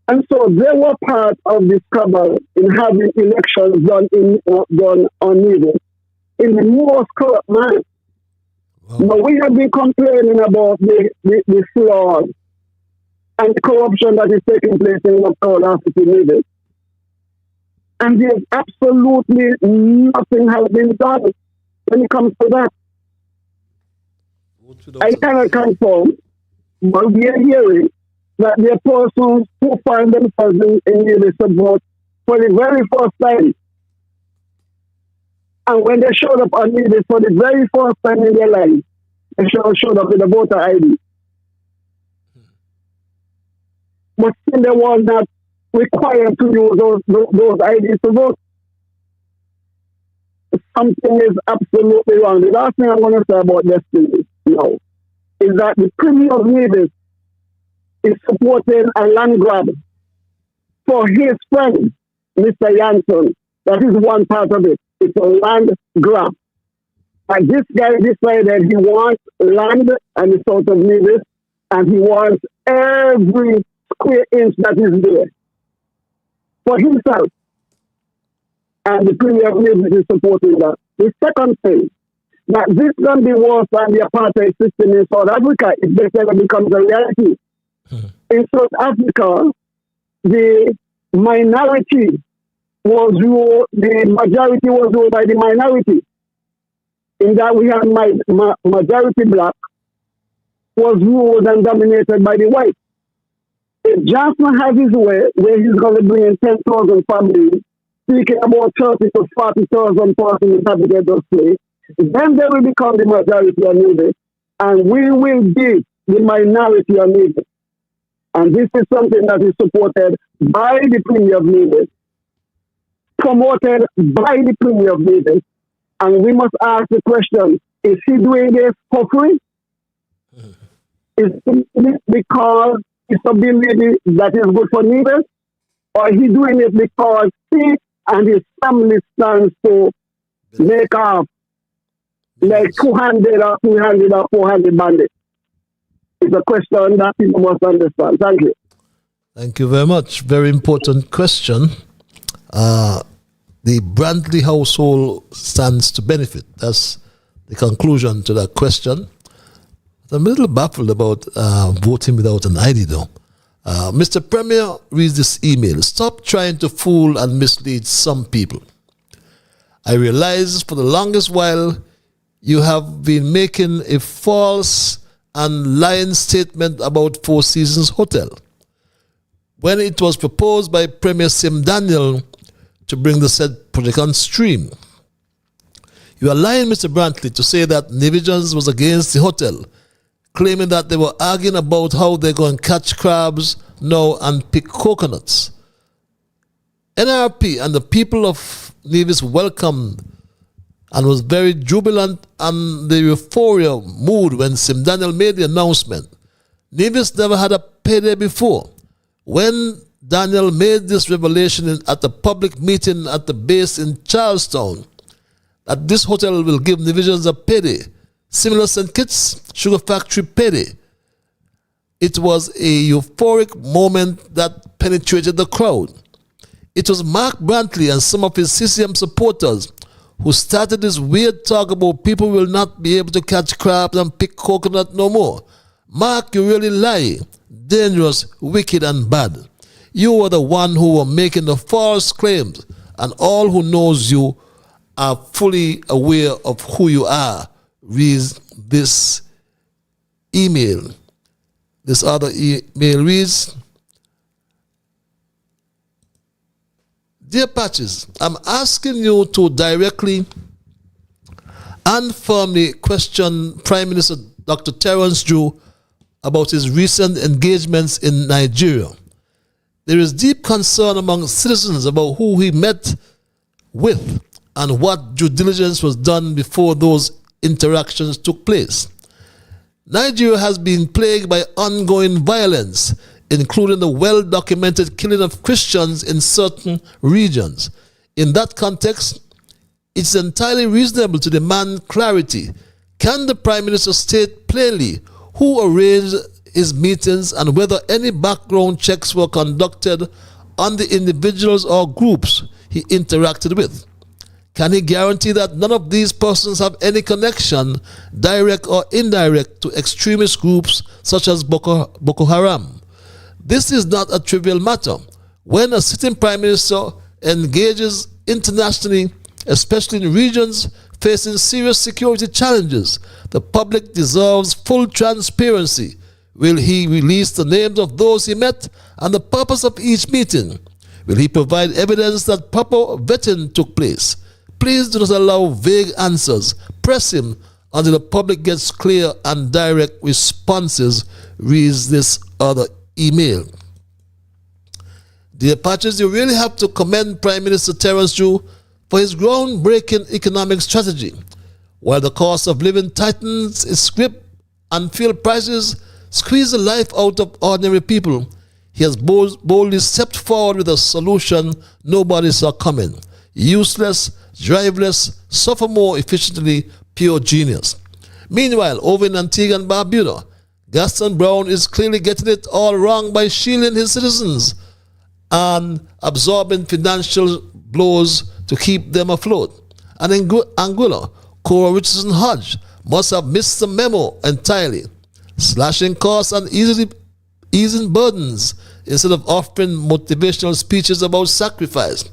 And so they were part of this cabal in having elections done on Nevis in the most corrupt manner. But we have been complaining about the flaws and the corruption that is taking place in Local City Nevis. And there's absolutely nothing has been done when it comes to that. I cannot confirm, but we are hearing that there are persons who find themselves in Nevis vote for the very first time. And when they showed up on Nevis for the very first time in their life, they showed up with a voter ID. But still they were not required to use those IDs to vote. Something is absolutely wrong. The last thing I want to say about Destiny now is that the Premier of Nevis is supporting a land grab for his friend, Mr. Janssen. That is one part of it. It's a land grab. And this guy decided he wants land on the south of Nevis, and he wants every square inch that is there for himself. And the Premier of Nevis is supporting that. The second thing, that this can be worse than the apartheid system in South Africa if this ever becomes a reality. In South Africa, the minority was ruled, the majority was ruled by the minority. In that we had majority black was ruled and dominated by the white. If Johnson has his way, where he's going to bring in 10,000 families, speaking about 30 to 40,000 persons inhabited those places, then they will become the majority on Nevis, and we will be the minority on Nevis. And this is something that is supported by the Premier of Nevis, promoted by the Premier of Nevis, and we must ask the question, is he doing this for free? Is it because it's a belief that is good for Nevis? Or is he doing it because he and his family stands to make up like 200 or 300 or 400 bandits? It's a question that people must understand. Thank you. Thank you very much. Very important question. The Brantley household stands to benefit. That's the conclusion to that question. I'm a little baffled about voting without an ID, though. Mr. Premier reads this email. Stop trying to fool and mislead some people. I realize for the longest while you have been making a false and lying statement about Four Seasons Hotel. When it was proposed by Premier Sim Daniel to bring the said project on stream. You are lying, Mr. Brantley, to say that Nevisians was against the hotel, claiming that they were arguing about how they're going to catch crabs now and pick coconuts. NRP and the people of Nevis welcomed and was very jubilant and the euphoria mood when Sim Daniel made the announcement. Nevis never had a payday before. When Daniel made this revelation at the public meeting at the base in Charlestown, that this hotel will give Nevisians a payday, similar St. Kitts Sugar Factory payday. It was a euphoric moment that penetrated the crowd. It was Mark Brantley and some of his CCM supporters who started this weird talk about people will not be able to catch crabs and pick coconut no more. Mark, you really lie. Dangerous, wicked, and bad. You were the one who were making the false claims, and all who knows you are fully aware of who you are. Reads this email. This other email reads, Dear Patches, I'm asking you to directly and firmly question Prime Minister Dr. Terence Drew about his recent engagements in Nigeria. There is deep concern among citizens about who he met with and what due diligence was done before those interactions took place. Nigeria has been plagued by ongoing violence, including the well-documented killing of Christians in certain regions. In that context, it's entirely reasonable to demand clarity. Can the Prime Minister state plainly who arranged his meetings and whether any background checks were conducted on the individuals or groups he interacted with? Can he guarantee that none of these persons have any connection, direct or indirect, to extremist groups such as Boko Haram? This is not a trivial matter. When a sitting Prime Minister engages internationally, especially in regions facing serious security challenges, the public deserves full transparency. Will he release the names of those he met and the purpose of each meeting? Will he provide evidence that proper vetting took place? Please do not allow vague answers. Press him until the public gets clear and direct responses, reads this other email. Dear Patches, you really have to commend Prime Minister Terence Drew for his groundbreaking economic strategy. While the cost of living tightens its grip and fuel prices squeeze the life out of ordinary people, he has boldly stepped forward with a solution nobody saw coming. Useless, driveless, suffer more efficiently, pure genius. Meanwhile, over in Antigua and Barbuda, Gaston Brown is clearly getting it all wrong by shielding his citizens and absorbing financial blows to keep them afloat. And in Anguilla, Cora Richardson Hodge must have missed the memo entirely, slashing costs and easing burdens instead of offering motivational speeches about sacrifice.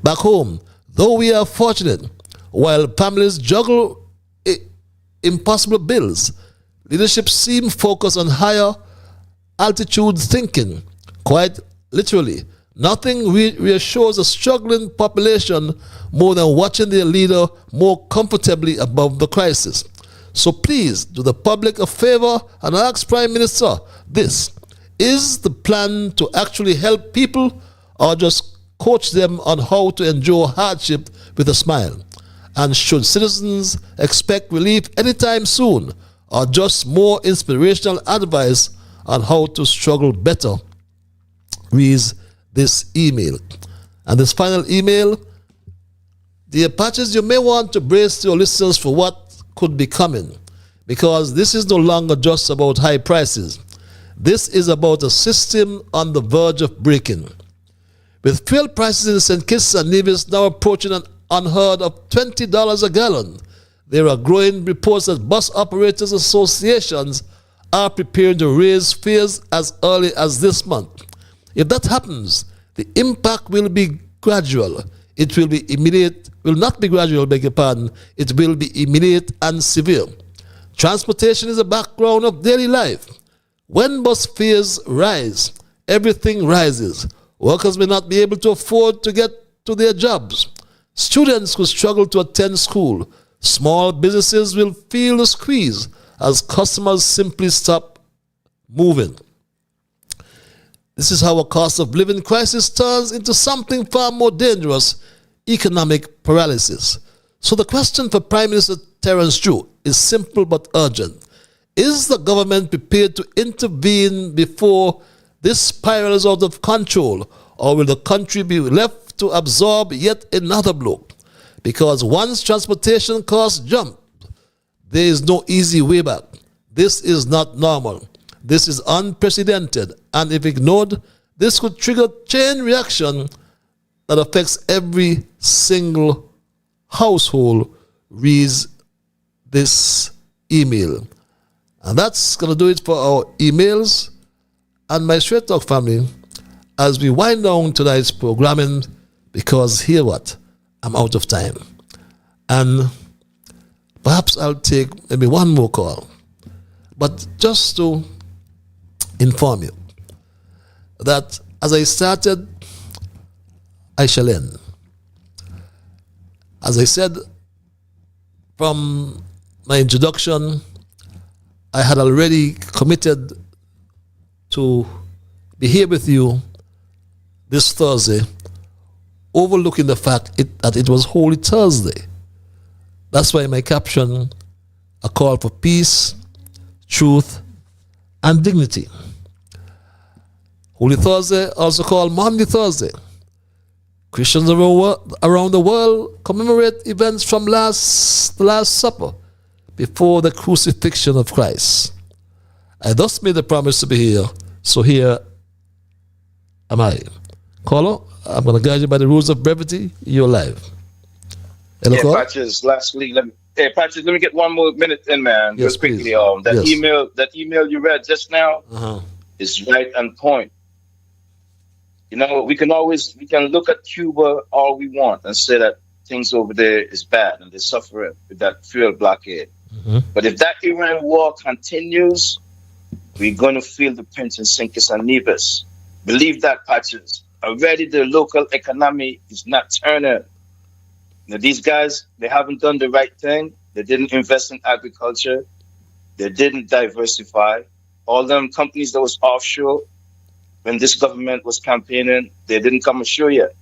Back home, though we are fortunate, while families juggle impossible bills, leadership seems focused on higher altitude thinking. Quite literally, nothing reassures a struggling population more than watching their leader more comfortably above the crisis. So please do the public a favor and ask Prime Minister this. Is the plan to actually help people or just coach them on how to endure hardship with a smile? And should citizens expect relief anytime soon, or just more inspirational advice on how to struggle better? Reads this email. And this final email, dear Patches, you may want to brace your listeners for what could be coming, because this is no longer just about high prices. This is about a system on the verge of breaking. With fuel prices in St. Kitts and Nevis now approaching an unheard of $20 a gallon, there are growing reports that bus operators associations are preparing to raise fares as early as this month. If that happens, the impact will be gradual. It will be immediate, will not be gradual, beg your pardon. It will be immediate and severe. Transportation is the background of daily life. When bus fares rise, everything rises. Workers may not be able to afford to get to their jobs. Students who struggle to attend school. Small businesses will feel the squeeze as customers simply stop moving. This is how a cost of living crisis turns into something far more dangerous, economic paralysis. So the question for Prime Minister Terence Chu is simple but urgent. Is the government prepared to intervene before this spirals out of control, or will the country be left to absorb yet another blow? Because once transportation costs jump, there is no easy way back. This is not normal. This is unprecedented, and if ignored, this could trigger chain reaction that affects every single household reads this email. And that's going to do it for our emails and my Straight Talk family as we wind down tonight's programming, because hear what? I'm out of time. And perhaps I'll take maybe one more call. But just to inform you that as I started, I shall end. As I said from my introduction, I had already committed to be here with you this Thursday, overlooking the fact that it was Holy Thursday. That's why my caption, a call for peace, truth, and dignity. Holy Thursday, also called Maundy Thursday. Christians around the world commemorate events from the Last Supper before the crucifixion of Christ. I thus made a promise to be here, so here am I. Caller, I'm going to guide you by the rules of brevity. You're live. Hello, yeah, caller? Patches, lastly, let me get one more minute in, man. Yes, just quickly. please. That email you read just now is right on point. You know, we can look at Cuba all we want and say that things over there is bad and they're suffering with that fuel blockade. But if that Iran war continues, we're going to feel the pinch in Sinkis and Nevis. Believe that, Patches. Already the local economy is not turning. Now, these guys, they haven't done the right thing. They didn't invest in agriculture. They didn't diversify. All them companies that was offshore, when this government was campaigning, they didn't come ashore yet.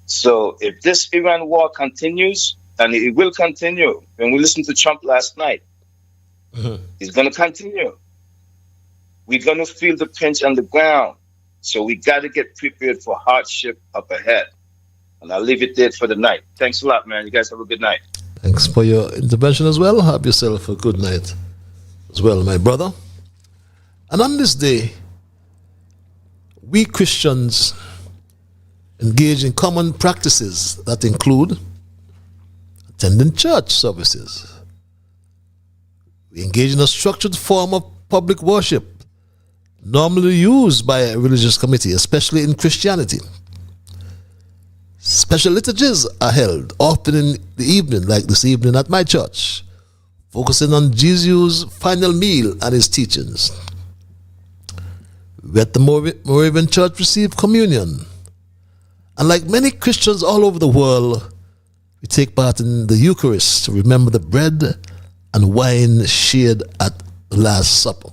So if this Iran war continues, and it will continue, when we listened to Trump last night, it's going to continue. We're going to feel the pinch on the ground. So we got to get prepared for hardship up ahead. And I'll leave it there for the night. Thanks a lot, man. You guys have a good night. Thanks for your intervention as well. Have yourself a good night as well, my brother. And on this day, we Christians engage in common practices that include attending church services. We engage in a structured form of public worship, normally used by a religious committee, especially in Christianity. Special liturgies are held, often in the evening, like this evening at my church, focusing on Jesus' final meal and his teachings. We at the Moravian Church receive communion. And like many Christians all over the world, we take part in the Eucharist to remember the bread and wine shared at the Last Supper.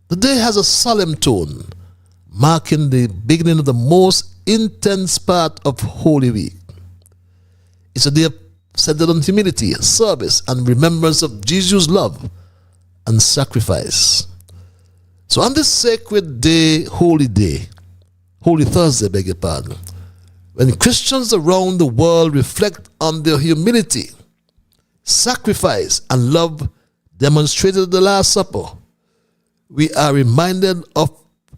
The day has a solemn tone, marking the beginning of the most intense part of Holy Week. It's a day centered on humility, service, and remembrance of Jesus' love and sacrifice. So on this sacred day, Holy Thursday, beg your pardon, when Christians around the world reflect on their humility, sacrifice, and love demonstrated at the Last Supper, we are reminded of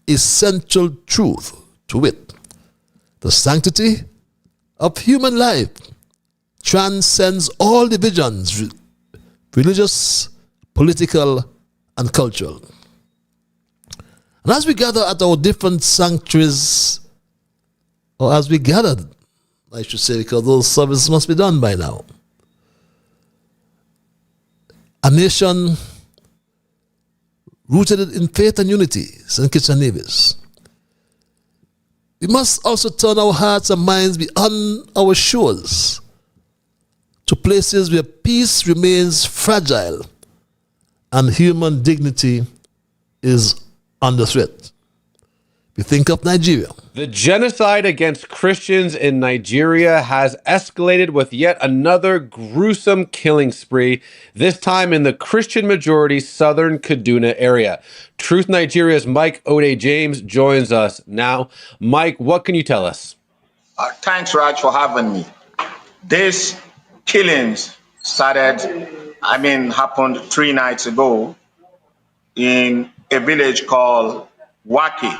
essential truth, to wit, the sanctity of human life transcends all divisions, religious, political, and cultural. And as we gather at our different sanctuaries, or as we gathered, I should say, because those services must be done by now, a nation rooted in faith and unity, St. Kitts and Nevis. We must also turn our hearts and minds beyond our shores to places where peace remains fragile and human dignity is under threat. you think of Nigeria. The genocide against Christians in Nigeria has escalated with yet another gruesome killing spree, this time in the Christian majority southern Kaduna area. Truth Nigeria's Mike Ode James joins us now. Mike, what can you tell us? Thanks, Raj, for having me. These killings happened 3 nights ago in a village called Waki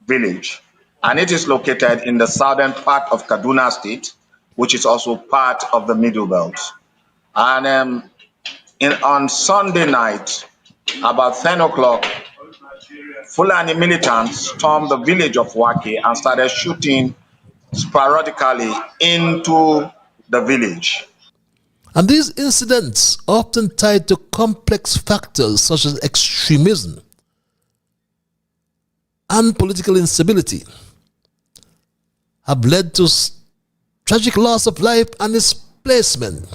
village. And it is located in the southern part of Kaduna State, which is also part of the Middle Belt. And on Sunday night, about 10 o'clock, Fulani militants stormed the village of Waki and started shooting sporadically into the village. And these incidents, often tied to complex factors such as extremism and political instability, have led to tragic loss of life and displacement.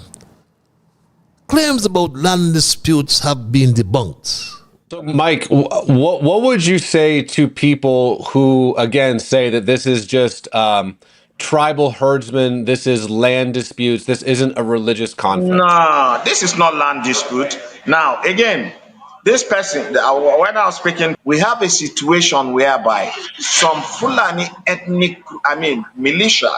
Claims about land disputes have been debunked. So, Mike, what would you say to people who, again, say that this is just tribal herdsmen, this is land disputes, this isn't a religious conflict? No, this is not land dispute. Now, again, this person, when I was speaking, we have a situation whereby some Fulani ethnic militia,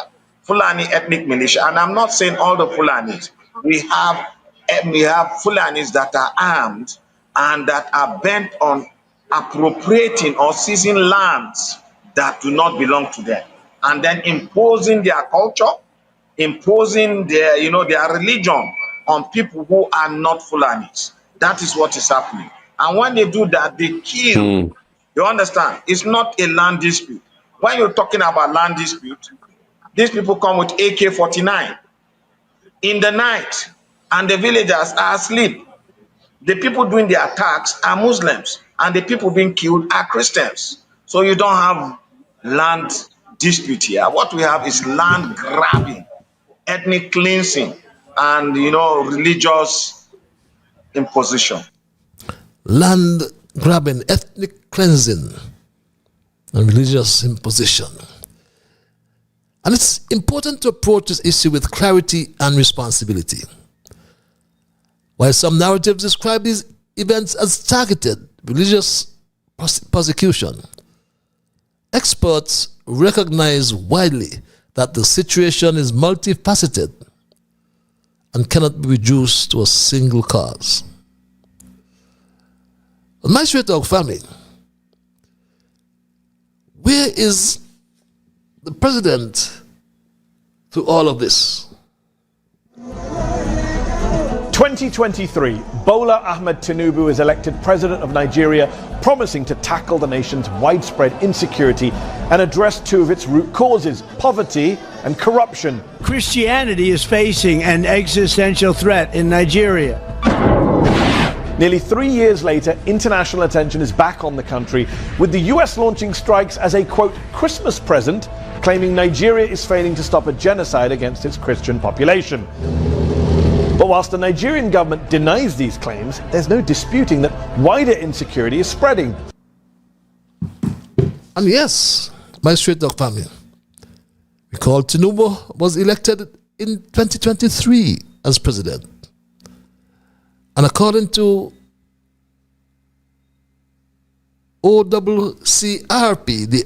and I'm not saying all the Fulanis. We have Fulanis that are armed and that are bent on appropriating or seizing lands that do not belong to them, and then imposing their culture, imposing their religion on people who are not Fulanis. That is what is happening. And when they do that, they kill. You understand? It's not a land dispute. When you're talking about land dispute, these people come with AK-49 in the night, and the villagers are asleep. The people doing the attacks are Muslims, and the people being killed are Christians. So you don't have land dispute here. What we have is land grabbing, ethnic cleansing, and religious imposition. Land grabbing, ethnic cleansing, and religious imposition. And it's important to approach this issue with clarity and responsibility. While some narratives describe these events as targeted religious persecution, experts recognize widely that the situation is multifaceted and cannot be reduced to a single cause. My Straight Talk family, where is the president to all of this? 2023, Bola Ahmed Tinubu is elected president of Nigeria, promising to tackle the nation's widespread insecurity and address two of its root causes, poverty and corruption. Christianity is facing an existential threat in Nigeria. Nearly 3 years later, international attention is back on the country, with the US launching strikes as a, quote, Christmas present, claiming Nigeria is failing to stop a genocide against its Christian population. But whilst the Nigerian government denies these claims, there's no disputing that wider insecurity is spreading. And yes, my Straight Talk family, recall Tinubu was elected in 2023 as president. And according to OCCRP, the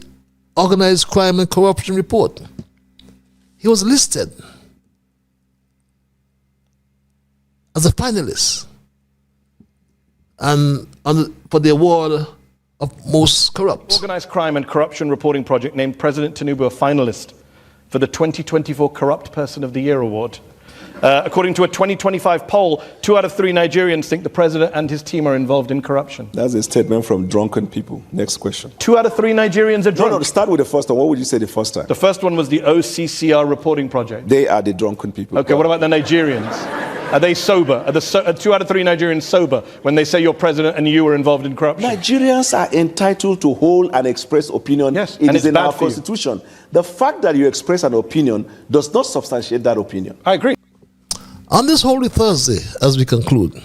Organized Crime and Corruption Report, he was listed as a finalist and for the award of most corrupt. Organized Crime and Corruption Reporting Project named President Tinubu a finalist for the 2024 Corrupt Person of the Year award. According to a 2025 poll, 2 out of 3 Nigerians think the president and his team are involved in corruption. That's a statement from drunken people. Next question. 2 out of 3 Nigerians are drunk. No, start with the first one. What would you say the first time? The first one was the OCCR reporting project. They are the drunken people. Okay, what about the Nigerians? Are they sober? Are 2 out of 3 Nigerians sober when they say you're president and you were involved in corruption? Nigerians are entitled to hold and express opinion. Yes, it and is it's in bad our for you. constitution. The fact that you express an opinion does not substantiate that opinion. I agree. On this Holy Thursday, as we conclude,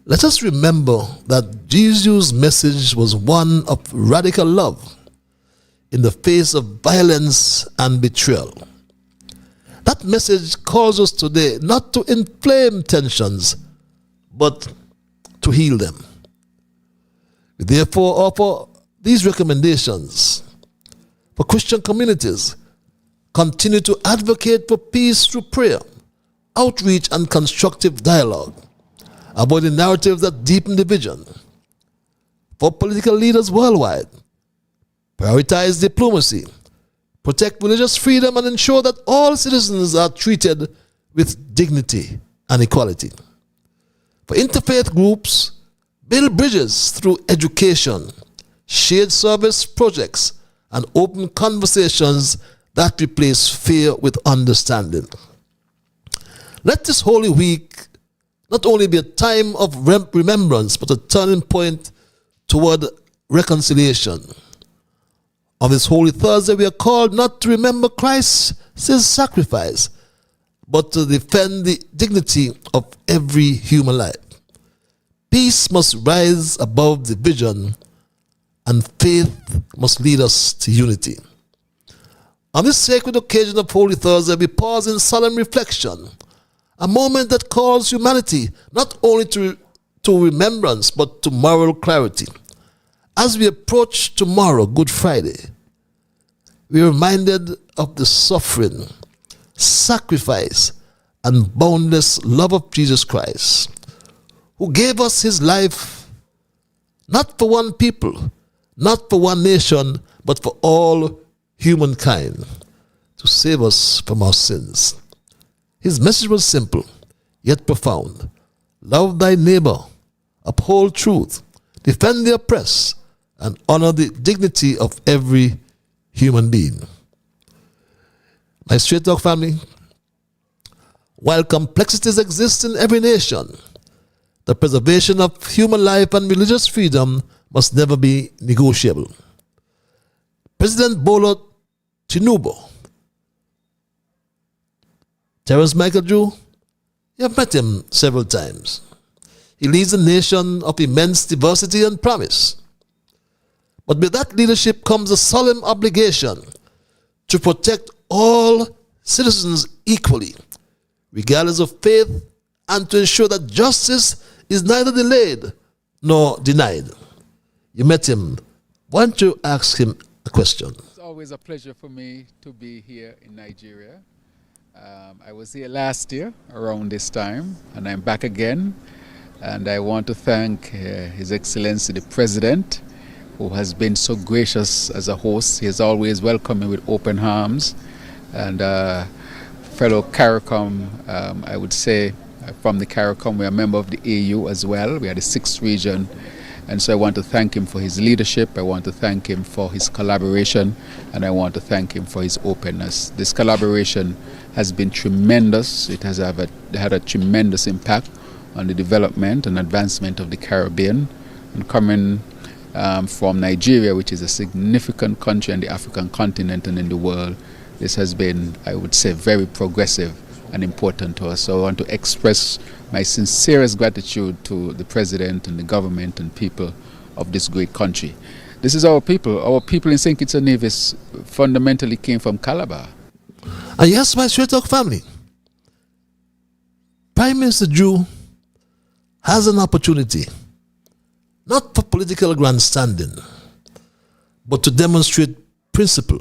let us remember that Jesus' message was one of radical love, in the face of violence and betrayal. That message calls us today not to inflame tensions, but to heal them. We therefore offer these recommendations for Christian communities. Continue to advocate for peace through prayer, outreach, and constructive dialogue, avoiding narratives that deepen division. For political leaders worldwide, prioritize diplomacy, protect religious freedom, and ensure that all citizens are treated with dignity and equality. For interfaith groups, build bridges through education, shared service projects, and open conversations that replace fear with understanding. Let this Holy Week not only be a time of remembrance, but a turning point toward reconciliation. On this Holy Thursday, we are called not to remember Christ's sacrifice, but to defend the dignity of every human life. Peace must rise above division, and faith must lead us to unity. On this sacred occasion of Holy Thursday, we pause in solemn reflection, a moment that calls humanity not only to remembrance, but to moral clarity. As we approach tomorrow, Good Friday, we are reminded of the suffering, sacrifice, and boundless love of Jesus Christ, who gave us his life not for one people, not for one nation, but for all humankind, to save us from our sins. His message was simple, yet profound. Love thy neighbor, uphold truth, defend the oppressed, and honor the dignity of every human being. My Straight Talk family, while complexities exist in every nation, the preservation of human life and religious freedom must never be negotiable. President Bola Tinubu, Terrence Michael Drew, you have met him several times. He leads a nation of immense diversity and promise. But with that leadership comes a solemn obligation to protect all citizens equally, regardless of faith, and to ensure that justice is neither delayed nor denied. You met him. Why don't you ask him a question? It's always a pleasure for me to be here in Nigeria. I was here last year around this time, and I'm back again. And I want to thank His Excellency the President, who has been so gracious as a host. He has always welcomed me with open arms. And fellow CARICOM, I would say from the CARICOM, we are a member of the AU as well. We are the 6th region. And so I want to thank him for his leadership. I want to thank him for his collaboration. And I want to thank him for his openness. This collaboration has been tremendous. It has had a tremendous impact on the development and advancement of the Caribbean. And coming from Nigeria, which is a significant country on the African continent and in the world, this has been, I would say, very progressive and important to us. So I want to express my sincerest gratitude to the President and the government and people of this great country. This is our people. Our people in St. Kitts and Nevis fundamentally came from Calabar. And yes, my Straight Talk family, Prime Minister Drew has an opportunity, not for political grandstanding, but to demonstrate principle,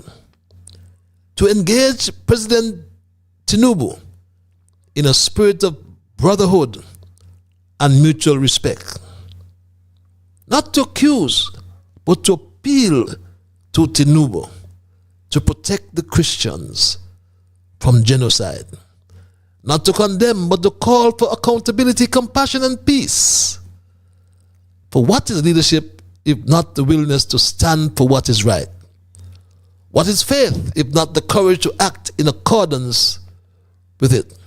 to engage President Tinubu in a spirit of brotherhood and mutual respect. Not to accuse, but to appeal to Tinubu to protect the Christians from genocide. Not to condemn, but to call for accountability, compassion, and peace. For what is leadership if not the willingness to stand for what is right? What is faith if not the courage to act in accordance with it?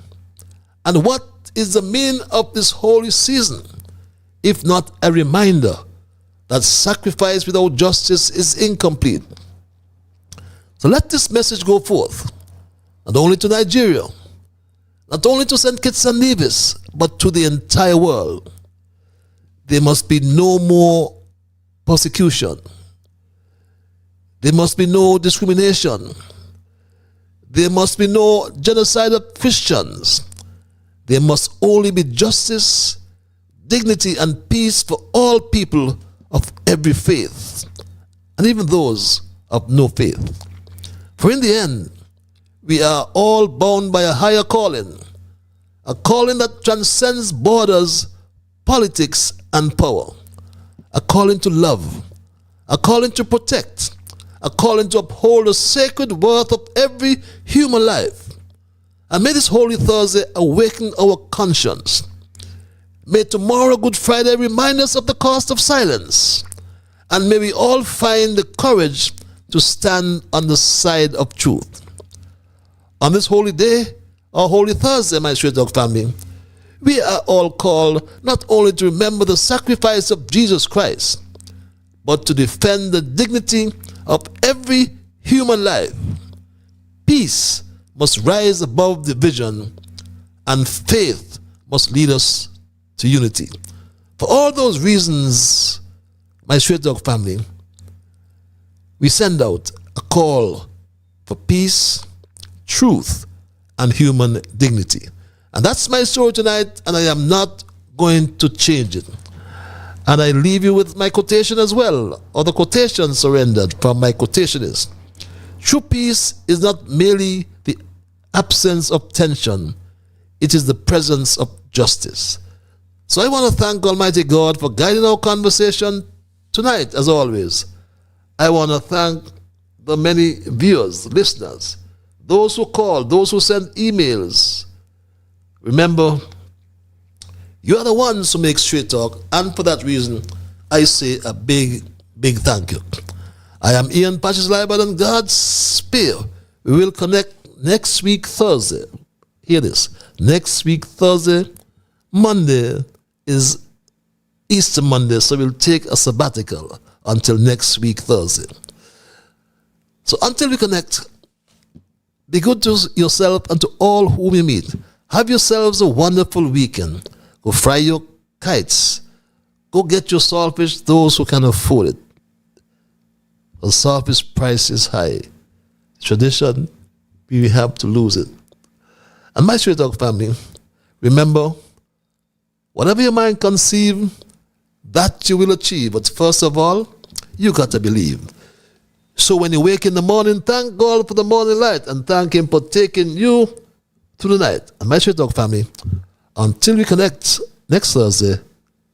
And what is the meaning of this holy season if not a reminder that sacrifice without justice is incomplete? So let this message go forth, not only to Nigeria, not only to St. Kitts and Nevis, but to the entire world. There must be no more persecution. There must be no discrimination. There must be no genocide of Christians. There must only be justice, dignity, and peace for all people of every faith, and even those of no faith. For in the end, we are all bound by a higher calling, a calling that transcends borders, politics, and power, a calling to love, a calling to protect, a calling to uphold the sacred worth of every human life. And may this Holy Thursday awaken our conscience. May tomorrow, Good Friday, remind us of the cost of silence. And may we all find the courage to stand on the side of truth. On this holy day, or Holy Thursday, my Straight Dog family, we are all called not only to remember the sacrifice of Jesus Christ, but to defend the dignity of every human life. Peace must rise above division, and faith must lead us to unity. For all those reasons, my Straight Dog family, we send out a call for peace, truth, and human dignity. And that's my story tonight, and I am not going to change it. And I leave you with my quotation as well, or the quotation surrendered from my quotationist. True peace is not merely the absence of tension, it is the presence of justice. So I want to thank Almighty God for guiding our conversation tonight, as always. I want to thank the many viewers, listeners, those who call, those who send emails. Remember, you are the ones who make Straight Talk, and for that reason, I say a big, big thank you. I am Ian Patches Liber, and God's spear. We will connect next week, Thursday. Hear this. Next week, Thursday. Monday is Easter Monday, so we'll take a sabbatical until next week, Thursday. So until we connect, be good to yourself and to all whom you meet. Have yourselves a wonderful weekend. Go fry your kites. Go get your saltfish, those who can afford it. The saltfish price is high. Tradition, we have to lose it. And my Straight Dog family, remember, whatever your mind conceive, that you will achieve. But first of all, you got to believe. So when you wake in the morning, thank God for the morning light and thank Him for taking you through the night. And my Straight Dog family, until we connect next Thursday,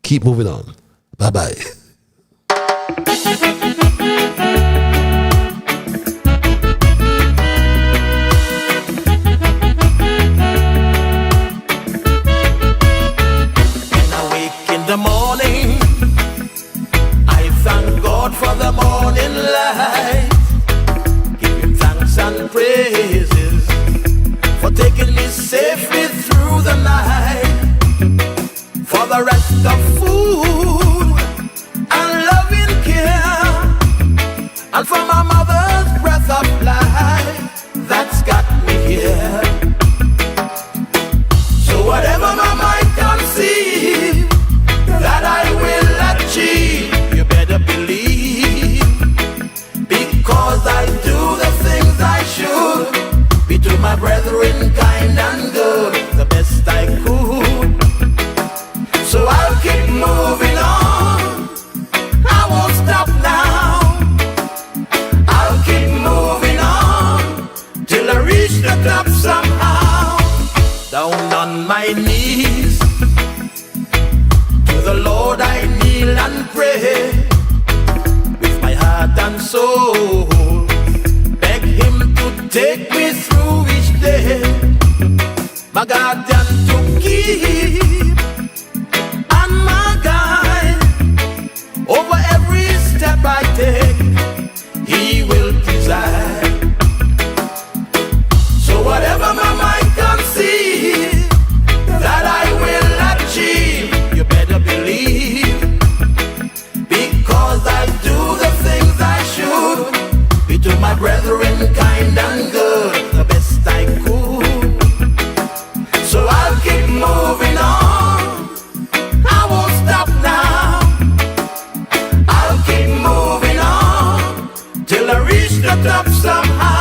keep moving on. Bye-bye. The morning, I thank God for the morning light. Give Him thanks and praises for taking me safely through the night. For the rest of food and loving care, and for my mother's breath of life that's got me here. So whatever my mind conceives, that I will achieve, you better believe, because I do the things I should, be to my brethren kind and good, the best I could. So I'll keep moving on, I won't stop now, I'll keep moving on, till I reach the top somehow. Down on my knees, the Lord I kneel and pray, with my heart and soul, beg Him to take me through each day, my guardian to keep, and my guide, over every step I take, He will preside. So whatever my mind conceives, that I will achieve, you better believe, because I do the things I should, be to my brethren kind and good, the best I could. So I'll keep moving reach the top somehow.